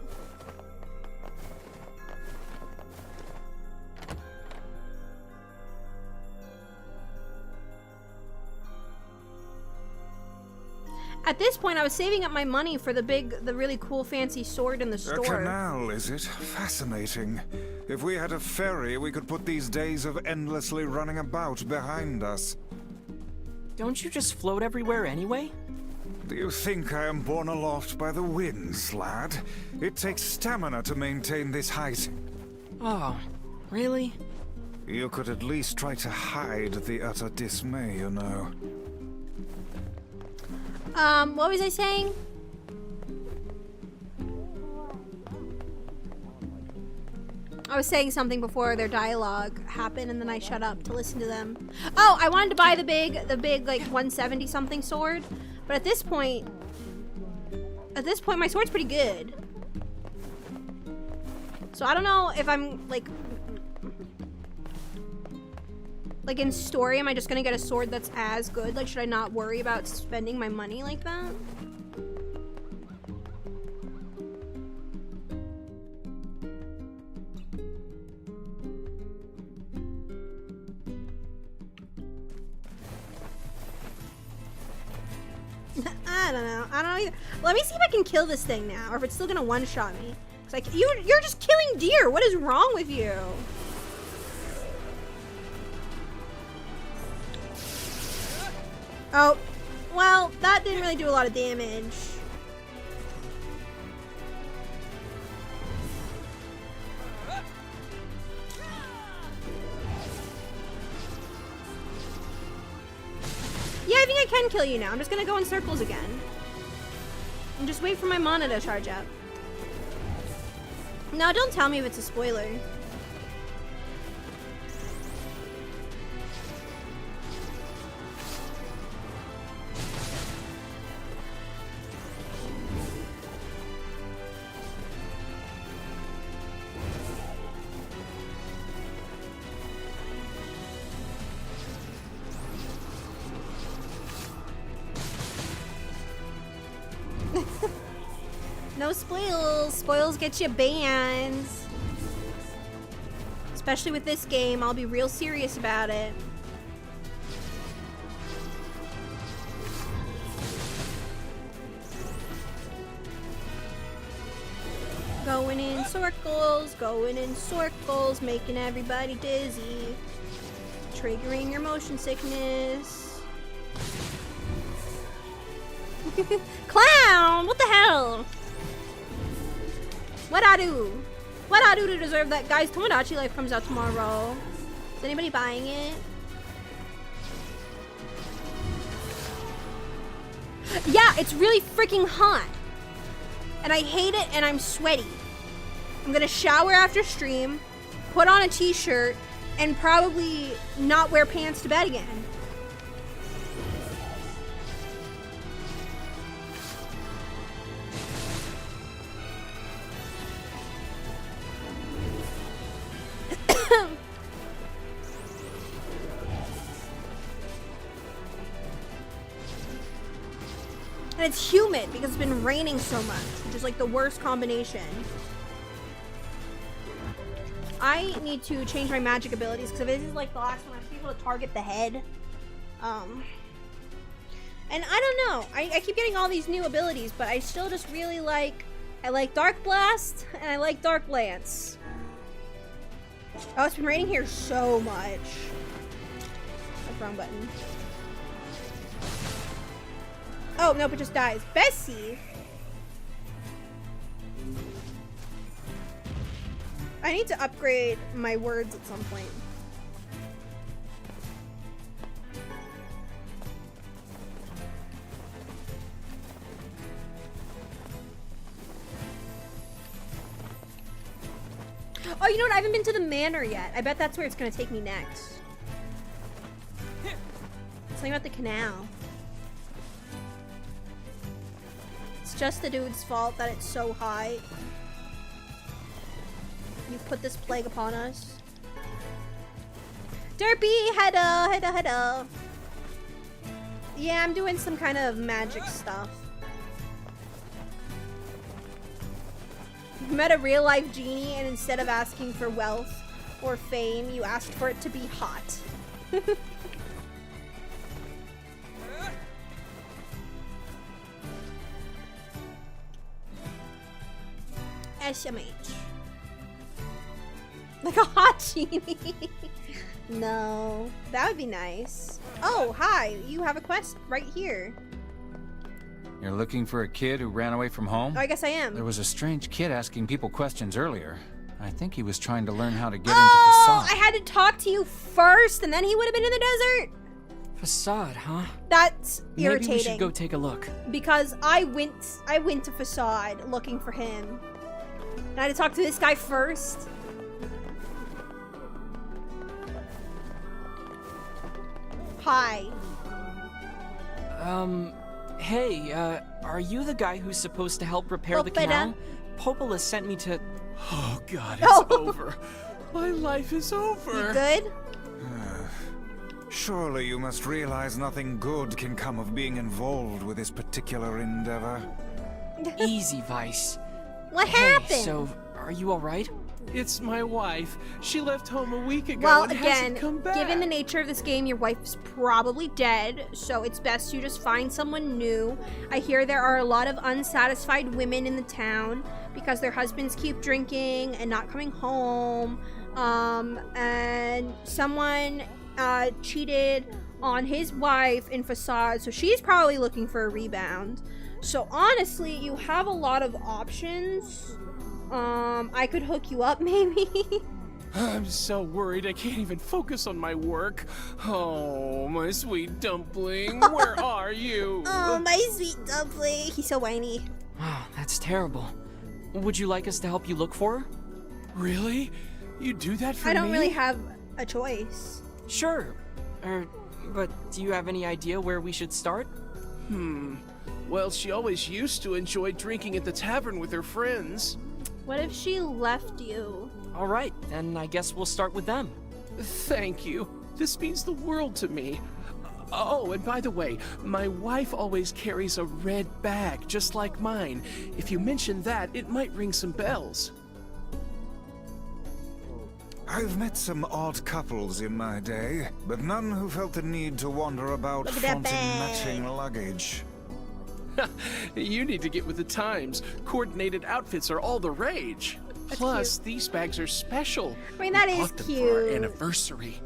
At this point, I was saving up my money for the really cool fancy sword in the store. A canal, is it? Fascinating. If we had a ferry, we could put these days of endlessly running about behind us. Don't you just float everywhere anyway? Do you think I am borne aloft by the winds, lad? It takes stamina to maintain this height. Oh, really? You could at least try to hide the utter dismay, you know. What was I saying? I was saying something before their dialogue happened, and then I shut up to listen to them. Oh, I wanted to buy the big like 170 something sword, but at this point my sword's pretty good. So I don't know if I'm like in story, am I just gonna get a sword that's as good? Like, should I not worry about spending my money like that? I don't know either. Let me see if I can kill this thing now, or if it's still gonna one-shot me. It's like, you're just killing deer. What is wrong with you? Oh, well, that didn't really do a lot of damage. Yeah, I think I can kill you now. I'm just gonna go in circles again. And just wait for my mana to charge up. No, don't tell me if it's a spoiler. No spoils. Spoils get you bans. Especially with this game, I'll be real serious about it. Going in circles, making everybody dizzy. Triggering your motion sickness. Clown! What the hell? What I do? What I do to deserve that? Guys, Tomodachi Life comes out tomorrow. Is anybody buying it? Yeah, it's really freaking hot. And I hate it, and I'm sweaty. I'm gonna shower after stream, put on a t-shirt, and probably not wear pants to bed again. And it's humid because it's been raining so much, which is like the worst combination. I need to change my magic abilities because this is like the last one. I have to be able to target the head. And I don't know. I keep getting all these new abilities, but I still just really like... I like Dark Blast and I like Dark Lance. Oh, it's been raining here so much. That's the wrong button. Oh, nope, it just dies. Bessie! I need to upgrade my words at some point. Oh, you know what? I haven't been to the manor yet. I bet that's where it's going to take me next. Something about the canal. It's just the dude's fault that it's so high. You've put this plague upon us. Derpy, heada. Yeah, I'm doing some kind of magic stuff. You met a real life genie and instead of asking for wealth or fame, you asked for it to be hot. SMH. Like a hot genie. No, that would be nice. Oh, hi. You have a quest right here. You're looking for a kid who ran away from home? Oh, I guess I am. There was a strange kid asking people questions earlier. I think he was trying to learn how to get into Oh, Facade. I had to talk to you first, and then he would have been in the desert. Facade, huh? That's irritating. Maybe we should go take a look. Because I went to Facade looking for him. And I had to talk to this guy first. Hi. Hey, are you the guy who's supposed to help repair the canal? Popola sent me to... Oh god, it's over. My life is over. You good? Surely you must realize nothing good can come of being involved with this particular endeavor. Easy, Vice. What Hey, happened? so, are you alright? It's my wife. She left home a week ago Well, and again, hasn't come back. given the nature of this game, your wife's probably dead, so it's best you just find someone new. I hear there are a lot of unsatisfied women in the town because their husbands keep drinking and not coming home. And someone cheated on his wife in Facade, so she's probably looking for a rebound. So honestly, you have a lot of options. I could hook you up, maybe. I'm so worried I can't even focus on my work. Oh, my sweet dumpling, where are you? Oh, my sweet dumpling. He's so whiny. Wow, that's terrible. Would you like us to help you look for her? Really? You do that for me? I don't really have a choice. Sure. But do you have any idea where we should start? Well, she always used to enjoy drinking at the tavern with her friends. What if she left you? Alright, then I guess we'll start with them. Thank you. This means the world to me. Oh, and by the way, my wife always carries a red bag, just like mine. If you mention that, it might ring some bells. I've met some odd couples in my day, but none who felt the need to wander about Look at that flaunting bag. matching luggage. You need to get with the times. Coordinated outfits are all the rage. Plus, these bags are special. I mean, that We is bought them for our cute. anniversary.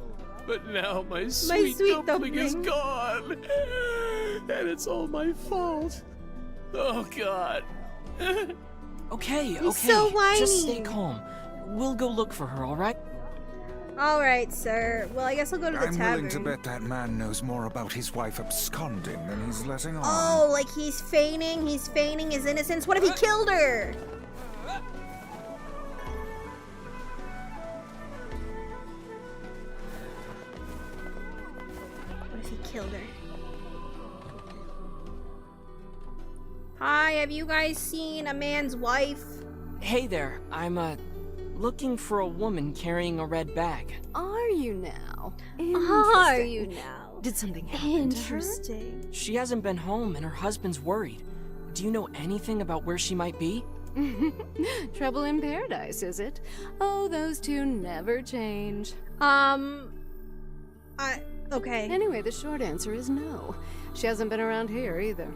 But now my sweet dumpling is gone. And it's all my fault. Oh, God. Okay, He's so whiny. Just stay calm. We'll go look for her, alright? Alright, sir. Well, I guess I'll go to the I'm tavern. willing to bet that man knows more about his wife absconding than he's letting on. Oh, like he's feigning his innocence. What if he killed her? What if he killed her? Hi, have you guys seen a man's wife? Hey there, I'm, looking for a woman carrying a red bag. Are you now? Are you now? Did something happen to her? Interesting. She hasn't been home and her husband's worried. Do you know anything about where she might be? Trouble in paradise, is it? Oh, those two never change. Okay. Anyway, the short answer is no. She hasn't been around here either.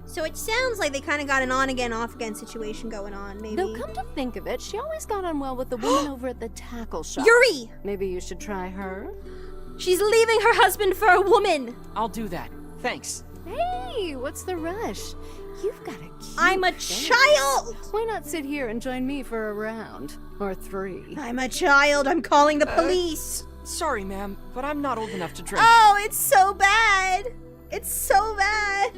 So it sounds like they kind of got an on-again, off-again situation going on, maybe. Though, come to think of it, she always got on well with the woman over at the tackle shop. Yuri! Maybe you should try her. She's leaving her husband for a woman! I'll do that. Thanks. Hey, what's the rush? You've got a cute I'm a face. child! Why not sit here and join me for a round? Or 3? I'm a child. I'm calling the police. Sorry, ma'am, but I'm not old enough to drink. Oh, it's so bad. It's so bad.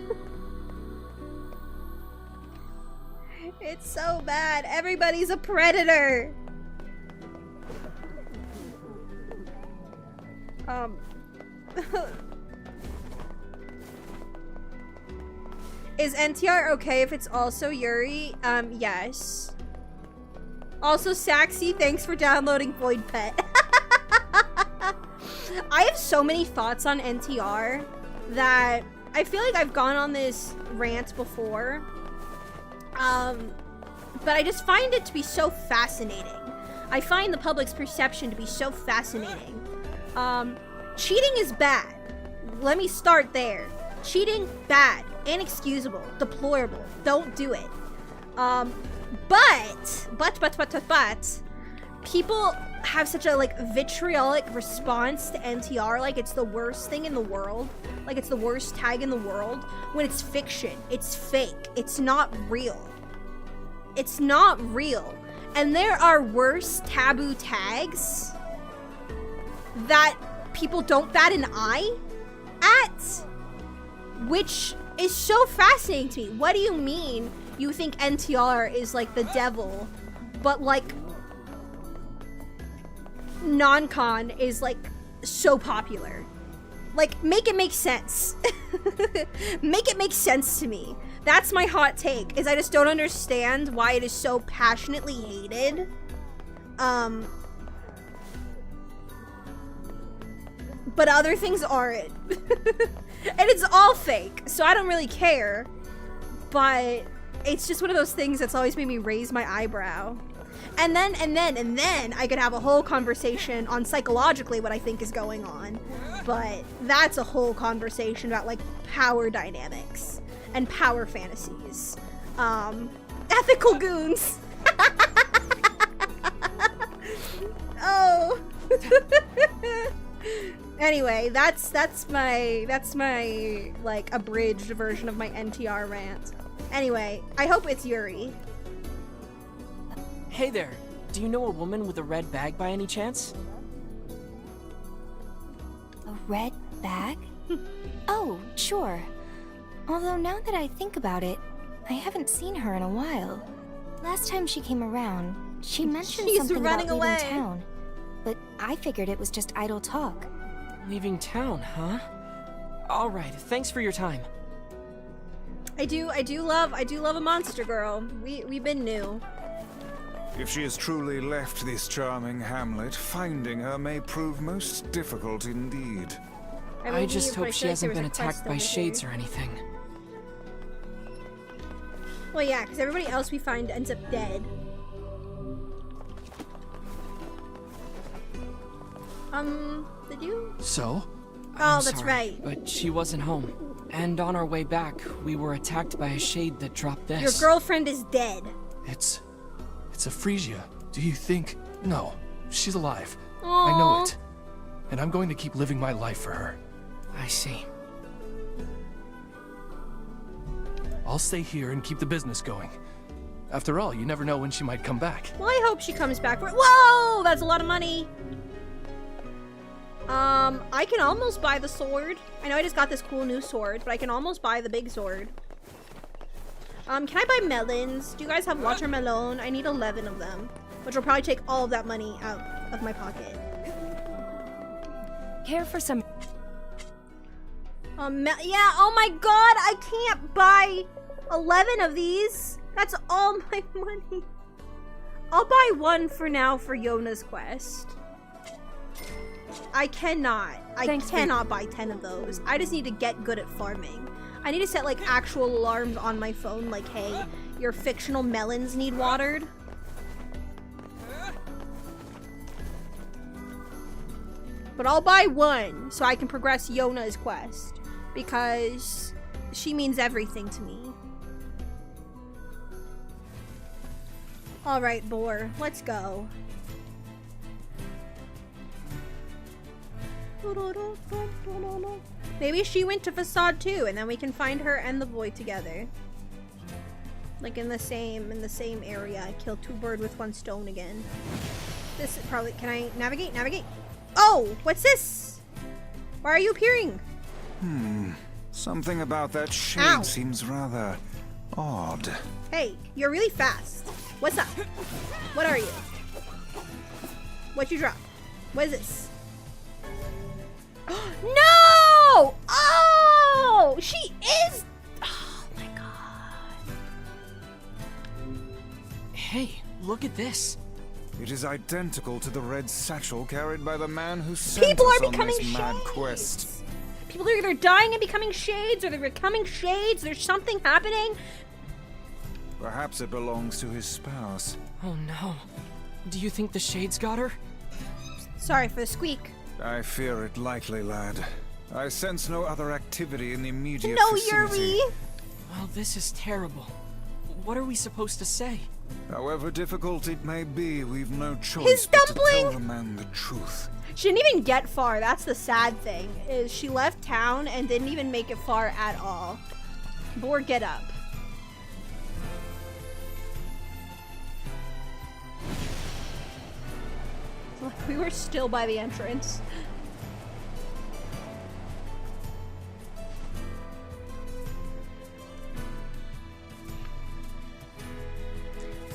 It's so bad. Everybody's a predator. Is NTR okay if it's also Yuri? Yes. Also, Saxy, thanks for downloading Void Pet. I have so many thoughts on NTR that I feel like I've gone on this rant before. But I just find it to be so fascinating. I find the public's perception to be so fascinating. Cheating is bad. Let me start there. Cheating, bad, inexcusable, deplorable. Don't do it. But people have such a like vitriolic response to NTR, like it's the worst thing in the world, like it's the worst tag in the world, when it's fiction, it's fake, it's not real. It's not real. And there are worse taboo tags that people don't bat an eye at, which is so fascinating to me. What do you mean you think NTR is like the devil, but like non-con is like so popular? Like, make it make sense. Make it make sense to me. That's my hot take, is I just don't understand why it is so passionately hated. But other things aren't. And it's all fake, so I don't really care. But it's just one of those things that's always made me raise my eyebrow. And then I could have a whole conversation on psychologically what I think is going on. But that's a whole conversation about like power dynamics and power fantasies. Ethical goons. Oh. Anyway, that's my like abridged version of my NTR rant. Anyway, I hope it's Yuri. Hey there, do you know a woman with a red bag by any chance? A red bag? Oh, sure. Although now that I think about it, I haven't seen her in a while. Last time she came around, she mentioned something about leaving town. But I figured it was just idle talk. Leaving town, huh? Alright, thanks for your time. I do love a monster girl. We've been new. If she has truly left this charming hamlet, finding her may prove most difficult indeed. I just hope she hasn't been attacked by shades or anything. Well, yeah, because everybody else we find ends up dead. Did you? So? Oh, that's right. But she wasn't home. And on our way back, we were attacked by a shade that dropped this. Your girlfriend is dead. It's a Frisia. Do you think? No, she's alive. Aww. I know it. And I'm going to keep living my life for her. I see. I'll stay here and keep the business going. After all, you never know when she might come back. Well, I hope she comes back for— Whoa! That's a lot of money. I can almost buy the sword. I know I just got this cool new sword, but I can almost buy the big sword. Can I buy melons? Do you guys have watermelon? I need 11 of them, which will probably take all of that money out of my pocket. Care for some? Yeah, oh my god, I can't buy 11 of these. That's all my money. I'll buy one for now for Yona's quest. I cannot buy 10 of those. I just need to get good at farming. I need to set like actual alarms on my phone, like, hey, your fictional melons need watered. But I'll buy one so I can progress Yona's quest, because she means everything to me. Alright, Boar, let's go. Maybe she went to Facade too, and then we can find her and the boy together. Like in the same area. Kill two birds with one stone again. This is probably— can I navigate? Navigate! Oh! What's this? Why are you appearing? Something about that shade Ow. seems rather odd. Hey, you're really fast. What's up? What are you? What'd you drop? What is this? No! Oh! She is— oh my god. Hey, look at this. It is identical to the red satchel carried by the man who sent People us are on becoming this mad shades. quest. People are either dying and becoming shades, or they're becoming shades. There's something happening. Perhaps it belongs to his spouse. Oh no. Do you think the shades got her? Sorry for the squeak. I fear it likely, lad. I sense no other activity in the immediate No, vicinity. Yuri. Well, this is terrible. What are we supposed to say? However difficult it may be, we've no choice His but to dumpling! tell the man the truth. She didn't even get far. That's the sad thing. Is she left town and didn't even make it far at all. Boar, get up. We were still by the entrance.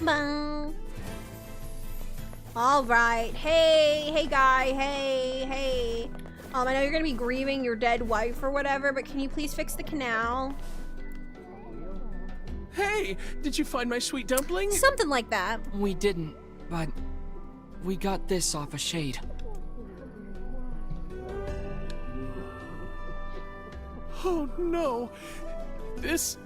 Bang. All right. Hey guy. Hey. I know you're gonna be grieving your dead wife or whatever, but can you please fix the canal? Hey, did you find my sweet dumpling? Something like that. We didn't, but we got this off a shade. Oh no. This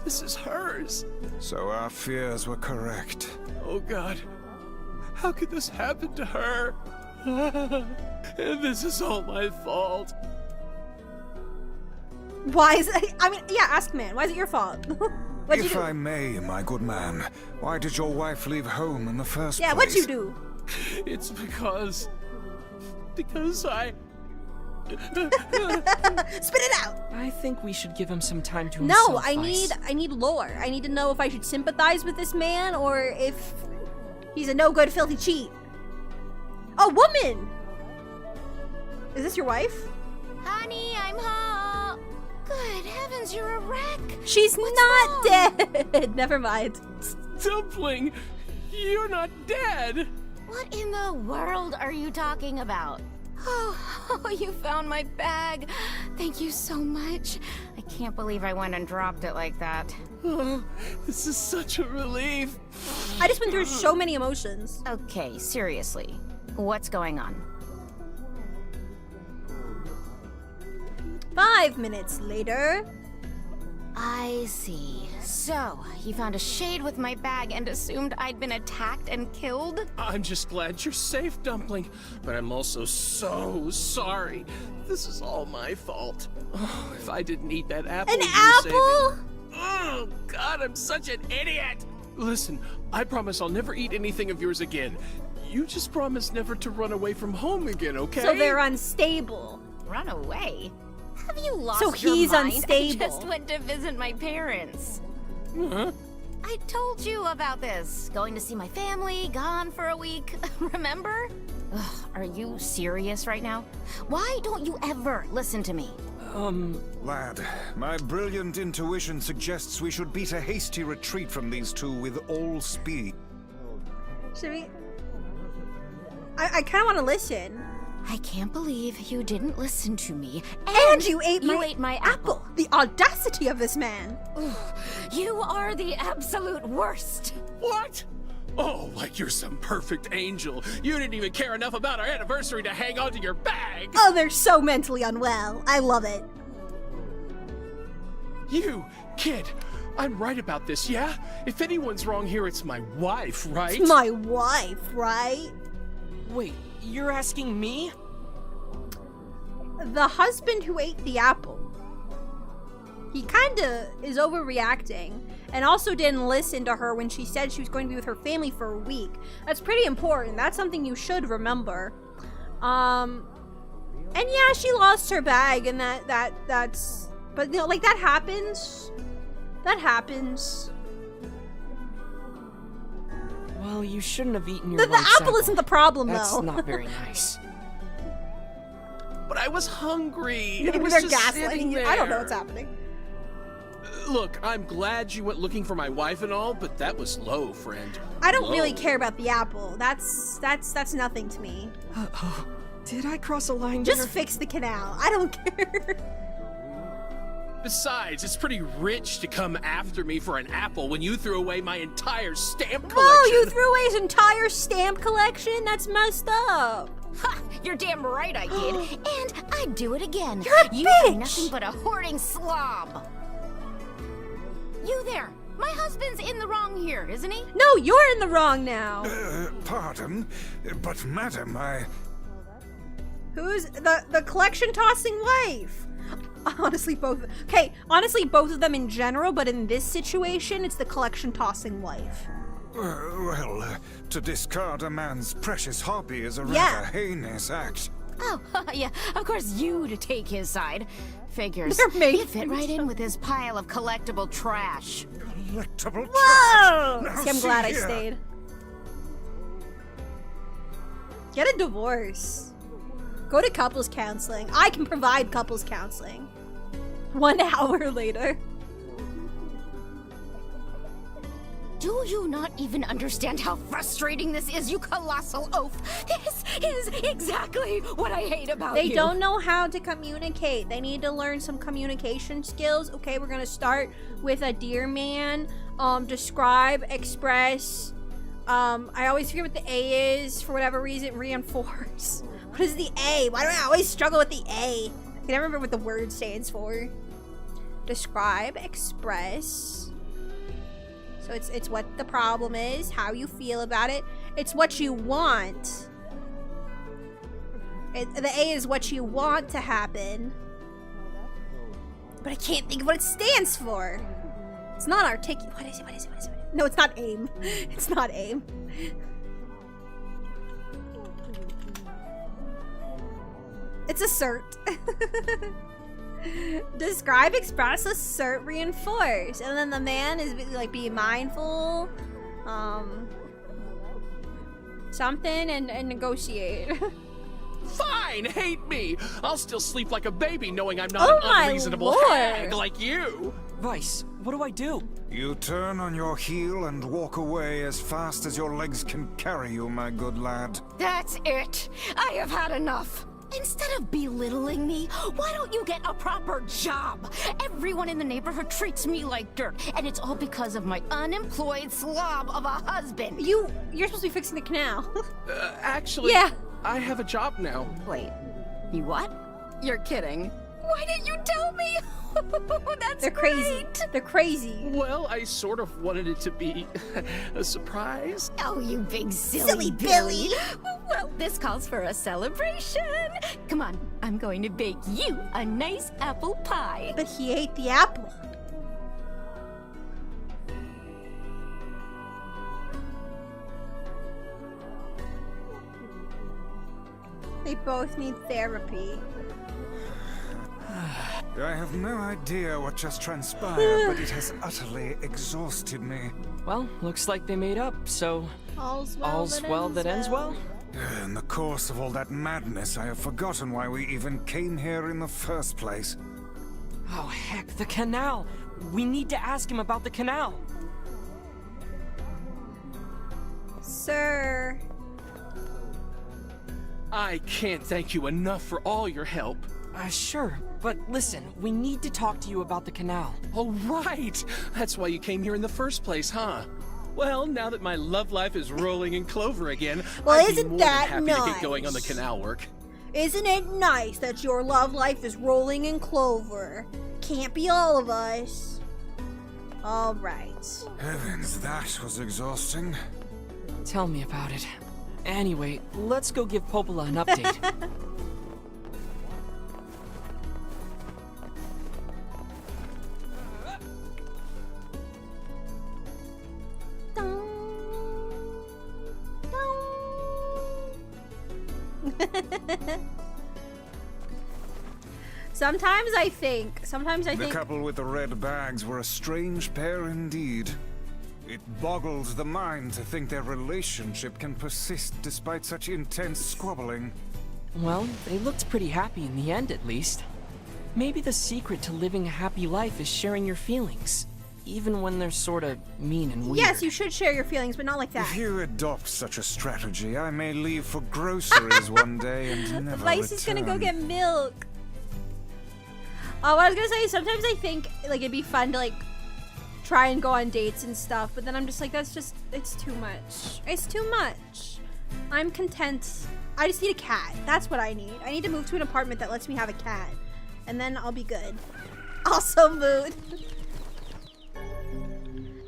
is hers. So our fears were correct. Oh god. How could this happen to her? This is all my fault. Why is it? I mean, yeah, ask man. Why is it your fault? What'd you If do? I may, my good man, why did your wife leave home in the first place? Yeah, what'd you do? It's because I... Spit it out. I think we should give him some time to No, himself. I need lore. I need to know if I should sympathize with this man or if he's a no-good, filthy cheat. A woman. Is this your wife? Honey, I'm home. Good heavens, you're a wreck. She's not dead. Never mind. Dumpling, you're not dead. What in the world are you talking about? Oh, you found my bag. Thank you so much. I can't believe I went and dropped it like that. Oh, this is such a relief. I just went through so many emotions. Okay, seriously. What's going on? 5 minutes later. I see. So, you found a shade with my bag and assumed I'd been attacked and killed? I'm just glad you're safe, Dumpling, but I'm also so sorry. This is all my fault. Oh, if I didn't eat that apple An you apple? saved. Oh, God, I'm such an idiot. Listen, I promise I'll never eat anything of yours again. You just promise never to run away from home again, okay? So they're unstable. Run away? Have you lost So your he's mind? unstable. I just went to visit my parents. Huh? I told you about this. Going to see my family, gone for a week. Remember? Ugh, are you serious right now? Why don't you ever listen to me? Lad, my brilliant intuition suggests we should beat a hasty retreat from these two with all speed. Should we? I kind of want to listen. I can't believe you didn't listen to me. And you ate my apple. The audacity of this man. Ugh, you are the absolute worst. What? Oh, like you're some perfect angel. You didn't even care enough about our anniversary to hang on to your bag. Oh, they're so mentally unwell. I love it. You, kid, I'm right about this, yeah? If anyone's wrong here, it's my wife, right? It's my wife, right? Wait, you're asking me? The husband who ate the apple. He kinda is overreacting and also didn't listen to her when she said she was going to be with her family for a week. That's pretty important. That's something you should remember. And yeah, she lost her bag and that's but you know, like that happens. That happens. Well, you shouldn't have eaten your The wife's apple isn't the problem, That's though. not very nice. But I was hungry. I Maybe was they're just sitting gaslighting you. there. I don't know what's happening. Look, I'm glad you went looking for my wife and all, but that was low, friend. I don't Low. really care about the apple. That's nothing to me. Did I cross a line Just there? fix the canal. I don't care. Besides, it's pretty rich to come after me for an apple when you threw away my entire stamp collection. Whoa, you threw away his entire stamp collection? That's messed up. Ha! You're damn right I did. And I'd do it again. You're a you bitch! are nothing but a hoarding slob. You there. My husband's in the wrong here, isn't he? No, you're in the wrong now. Pardon, but madam, Who's the collection tossing wife? Honestly, both. Okay, honestly, both of them in general, but in this situation, it's the collection tossing wife. Well, to discard a man's precious hobby is a Yeah. rather heinous act. Oh, yeah, of course you to take his side. Figures. They're making He'd fit right in with his pile of collectible trash. Collectible Whoa! trash? Now See, I'm glad I here. stayed. Get a divorce. Go to couples counseling. I can provide couples counseling. 1 hour later. Do you not even understand how frustrating this is, you colossal oaf? This is exactly what I hate about They you. don't know how to communicate. They need to learn some communication skills. Okay, we're gonna start with a dear man. Describe, express. I always forget what the A is for whatever reason. Reinforce. What is the A? Why do I always struggle with the A? I can never remember what the word stands for. Describe, express. So it's what the problem is, how you feel about it. It's what you want. The A is what you want to happen. But I can't think of what it stands for. It's not articulate. What is it? What is it? What is it? No, it's not aim. It's not aim. It's assert. Describe, express, assert, reinforce. And then the man is like be mindful, something, and negotiate. Fine, hate me. I'll still sleep like a baby knowing I'm not an unreasonable hag like you. Vice, what do I do? You turn on your heel and walk away as fast as your legs can carry you, my good lad. That's it. I have had enough. Instead of belittling me, why don't you get a proper job? Everyone in the neighborhood treats me like dirt, and it's all because of my unemployed slob of a husband. You're supposed to be fixing the canal. Actually, yeah. I have a job now. Wait, you what? You're kidding. Why didn't you tell me? That's They're crazy. They're crazy. Well, I sort of wanted it to be a surprise. Oh, you big silly Billy. Well, this calls for a celebration. Come on, I'm going to bake you a nice apple pie. But he ate the apple. They both need therapy. I have no idea what just transpired, but it has utterly exhausted me. Well, looks like they made up, so all's well that ends well. In the course of all that madness, I have forgotten why we even came here in the first place. Oh heck, the canal! We need to ask him about the canal! Sir. I can't thank you enough for all your help. Sure, but listen, we need to talk to you about the canal. Oh, right! That's why you came here in the first place, huh? Well, now that my love life is rolling in clover again, well, I'd be isn't more that than happy nice? to get going on the canal work. Isn't it nice that your love life is rolling in clover? Can't be all of us. All right. Heavens, that was exhausting. Tell me about it. Anyway, let's go give Popola an update. Sometimes I think The couple with the red bags were a strange pair indeed. It boggles the mind to think their relationship can persist despite such intense squabbling. Well, they looked pretty happy in the end, at least. Maybe the secret to living a happy life is sharing your feelings, even when they're sort of mean and weird. Yes, you should share your feelings, but not like that. If you adopt such a strategy, I may leave for groceries one day and never Vice is gonna go return. get milk. What I was gonna say, sometimes I think like it'd be fun to like try and go on dates and stuff, but then I'm just like, it's too much. It's too much. I'm content. I just need a cat. That's what I need. I need to move to an apartment that lets me have a cat, and then I'll be good. Also mood.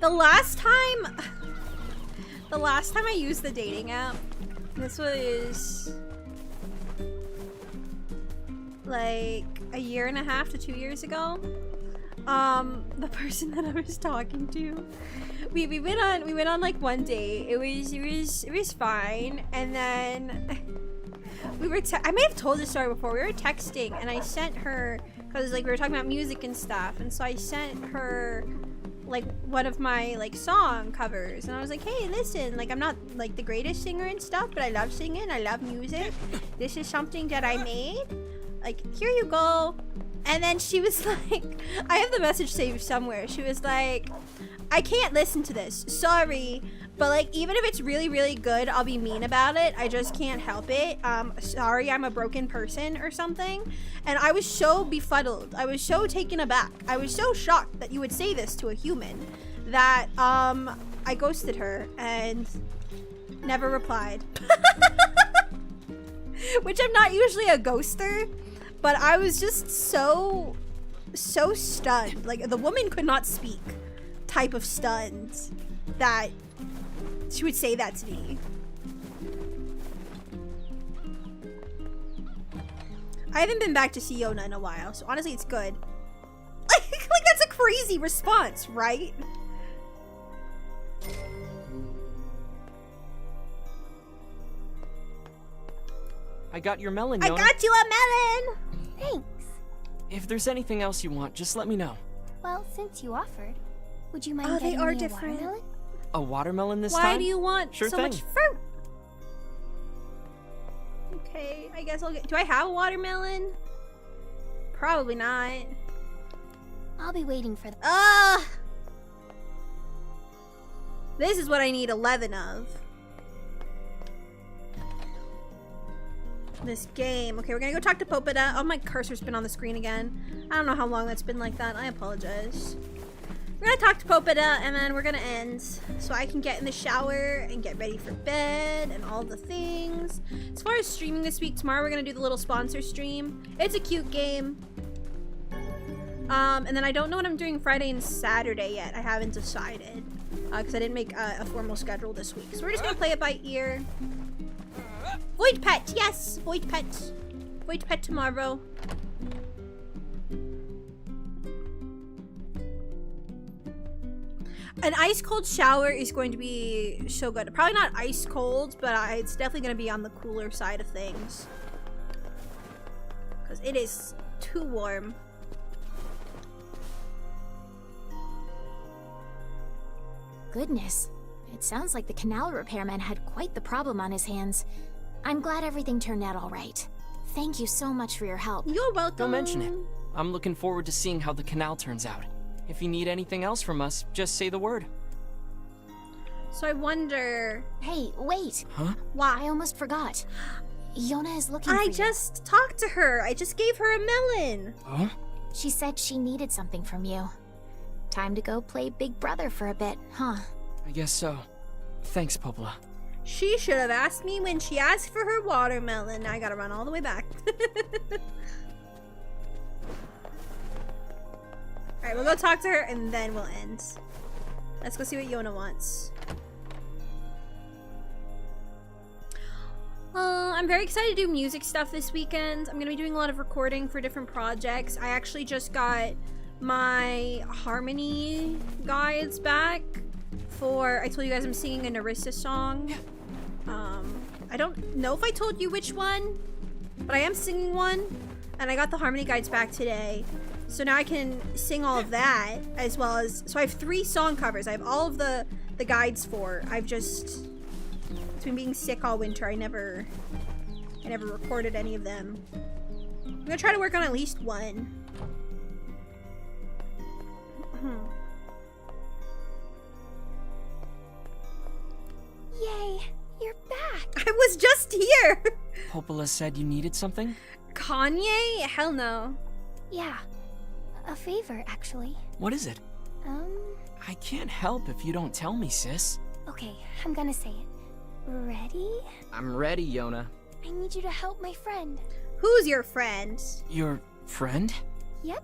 The last time I used the dating app, this was like a year and a half to 2 years ago. The person that I was talking to, we went on like one date. It was fine, and then we were I may have told this story before. We were texting, and I sent her, because like we were talking about music and stuff, and so I sent her like one of my like song covers, and I was like, hey, listen, like I'm not like the greatest singer and stuff, but I love singing, I love music. This is something that I made. Like, here you go. And then she was like, I have the message saved somewhere. She was like, I can't listen to this. Sorry. But like, even if it's really, really good, I'll be mean about it. I just can't help it. Sorry, I'm a broken person or something. And I was so befuddled. I was so taken aback. I was so shocked that you would say this to a human that I ghosted her and never replied. Which I'm not usually a ghoster. But I was just so stunned. Like, the woman could not speak type of stunned that she would say that to me. I haven't been back to see Yona in a while, so honestly it's good. Like that's a crazy response, right? I got your melon, I Yona. got you a melon! Thanks. If there's anything else you want, just let me know. Well, since you offered, would you mind Oh, getting they are me a different. watermelon? A watermelon this time? Why do you want Sure so thing. much fruit? Okay, I guess I'll get... Do I have a watermelon? Probably not. I'll be waiting for the... This is what I need 11 of. This game. Okay, we're gonna go talk to Popeda. Oh, my cursor's been on the screen again. I don't know how long that's been like that. I apologize. We're gonna talk to Popeda, and then we're gonna end so I can get in the shower and get ready for bed and all the things. As far as streaming this week, tomorrow we're gonna do the little sponsor stream. It's a cute game. And then I don't know what I'm doing Friday and Saturday yet. I haven't decided because I didn't make a formal schedule this week. So we're just gonna play it by ear. Void pet, yes, void pet. Void pet tomorrow. An ice cold shower is going to be so good. Probably not ice cold, but it's definitely going to be on the cooler side of things. Because it is too warm. Goodness, it sounds like the canal repairman had quite the problem on his hands. I'm glad everything turned out all right. Thank you so much for your help. You're welcome. Don't mention it. I'm looking forward to seeing how the canal turns out. If you need anything else from us, just say the word. So I wonder... Hey, wait. Huh? Why? I almost forgot. Yona is looking for you. I just talked to her. I just gave her a melon. Huh? She said she needed something from you. Time to go play Big Brother for a bit, huh? I guess so. Thanks, Popola. She should have asked me when she asked for her watermelon. Now I gotta run all the way back. Alright, we'll go talk to her and then we'll end. Let's go see what Yona wants. I'm very excited to do music stuff this weekend. I'm gonna be doing a lot of recording for different projects. I actually just got my harmony guides back for... I told you guys I'm singing a Narissa song. I don't know if I told you which one, but I am singing one, and I got the harmony guides back today. So now I can sing all of that, as well as... So I have 3 song covers. I have all of the guides for. I've just... Between being sick all winter, I never recorded any of them. I'm gonna try to work on at least one. Yay, you're back. I was just here. Popola said you needed something? Kanye? Hell no. Yeah, A favor, actually. What is it? I can't help if you don't tell me, sis. Okay, I'm gonna say it. Ready? I'm ready, Yona. I need you to help my friend. Who's your friend? Your friend? Yep,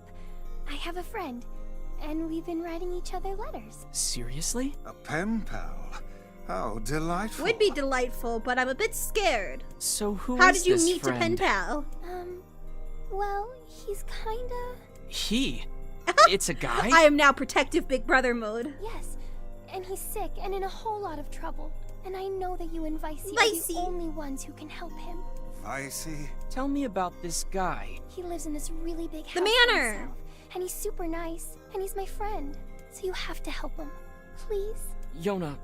I have a friend. And we've been writing each other letters. Seriously? A pen pal? How delightful. Would be delightful, but I'm a bit scared. So who How is did you this meet friend? a pen pal? Well, he's kinda... He? It's a guy? I am now protective big brother mode. Yes, and he's sick and in a whole lot of trouble. And I know that you and Vicey are Vicey. the only ones who can help him. Vicey? Tell me about this guy. He lives in this really big house The by manor. himself, and he's super nice, and he's my friend. So you have to help him. Please? Yona,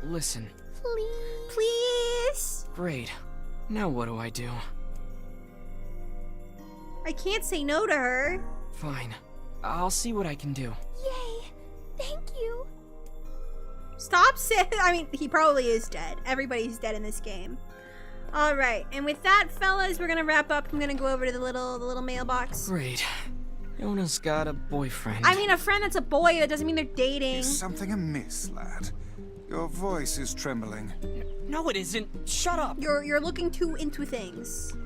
listen. Please? Please? Great. Now what do I do? I can't say no to her. Fine. I'll see what I can do. Yay! Thank you! Stop saying. I mean, he probably is dead. Everybody's dead in this game. All right, and with that, fellas, we're gonna wrap up. I'm gonna go over to the little mailbox. Great. Yona's got a boyfriend. I mean, a friend that's a boy. That doesn't mean they're dating. Is something amiss, lad? Your voice is trembling. No, it isn't. Shut up. You're looking too into things.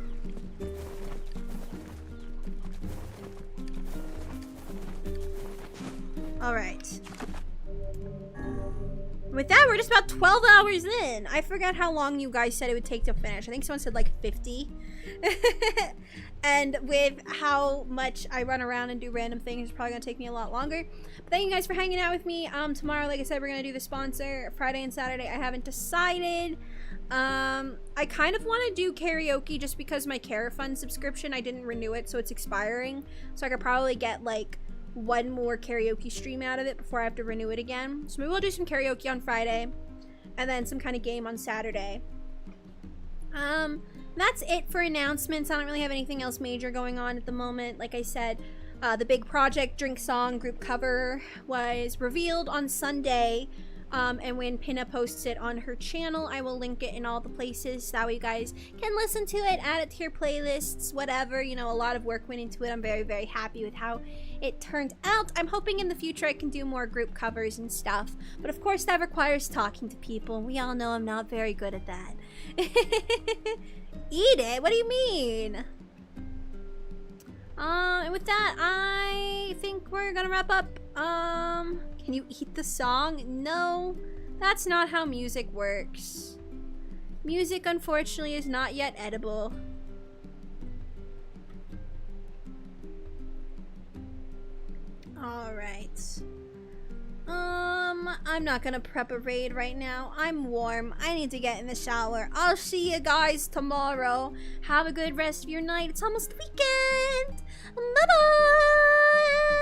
All right. With that, we're just about 12 hours in. I forgot how long you guys said it would take to finish. I think someone said like 50. And with how much I run around and do random things, it's probably gonna take me a lot longer. But thank you guys for hanging out with me. Tomorrow, like I said, we're gonna do the sponsor. Friday and Saturday, I haven't decided. I kind of want to do karaoke just because my Carafun subscription, I didn't renew it, so it's expiring. So I could probably get like one more karaoke stream out of it before I have to renew it again. So maybe we'll do some karaoke on Friday and then some kind of game on Saturday. That's it for announcements. I don't really have anything else major going on at the moment. Like I said, the big project drink song group cover was revealed on Sunday. And when Pinna posts it on her channel, I will link it in all the places so that way you guys can listen to it, add it to your playlists, whatever. You know, a lot of work went into it. I'm very, very happy with how it turned out. I'm hoping in the future I can do more group covers and stuff. But of course that requires talking to people. And we all know I'm not very good at that. Eat it? What do you mean? And with that, I think we're gonna wrap up. Can you eat the song? No, that's not how music works. Music, unfortunately, is not yet edible. Alright. I'm not gonna prep a raid right now. I'm warm. I need to get in the shower. I'll see you guys tomorrow. Have a good rest of your night. It's almost the weekend. Bye-bye!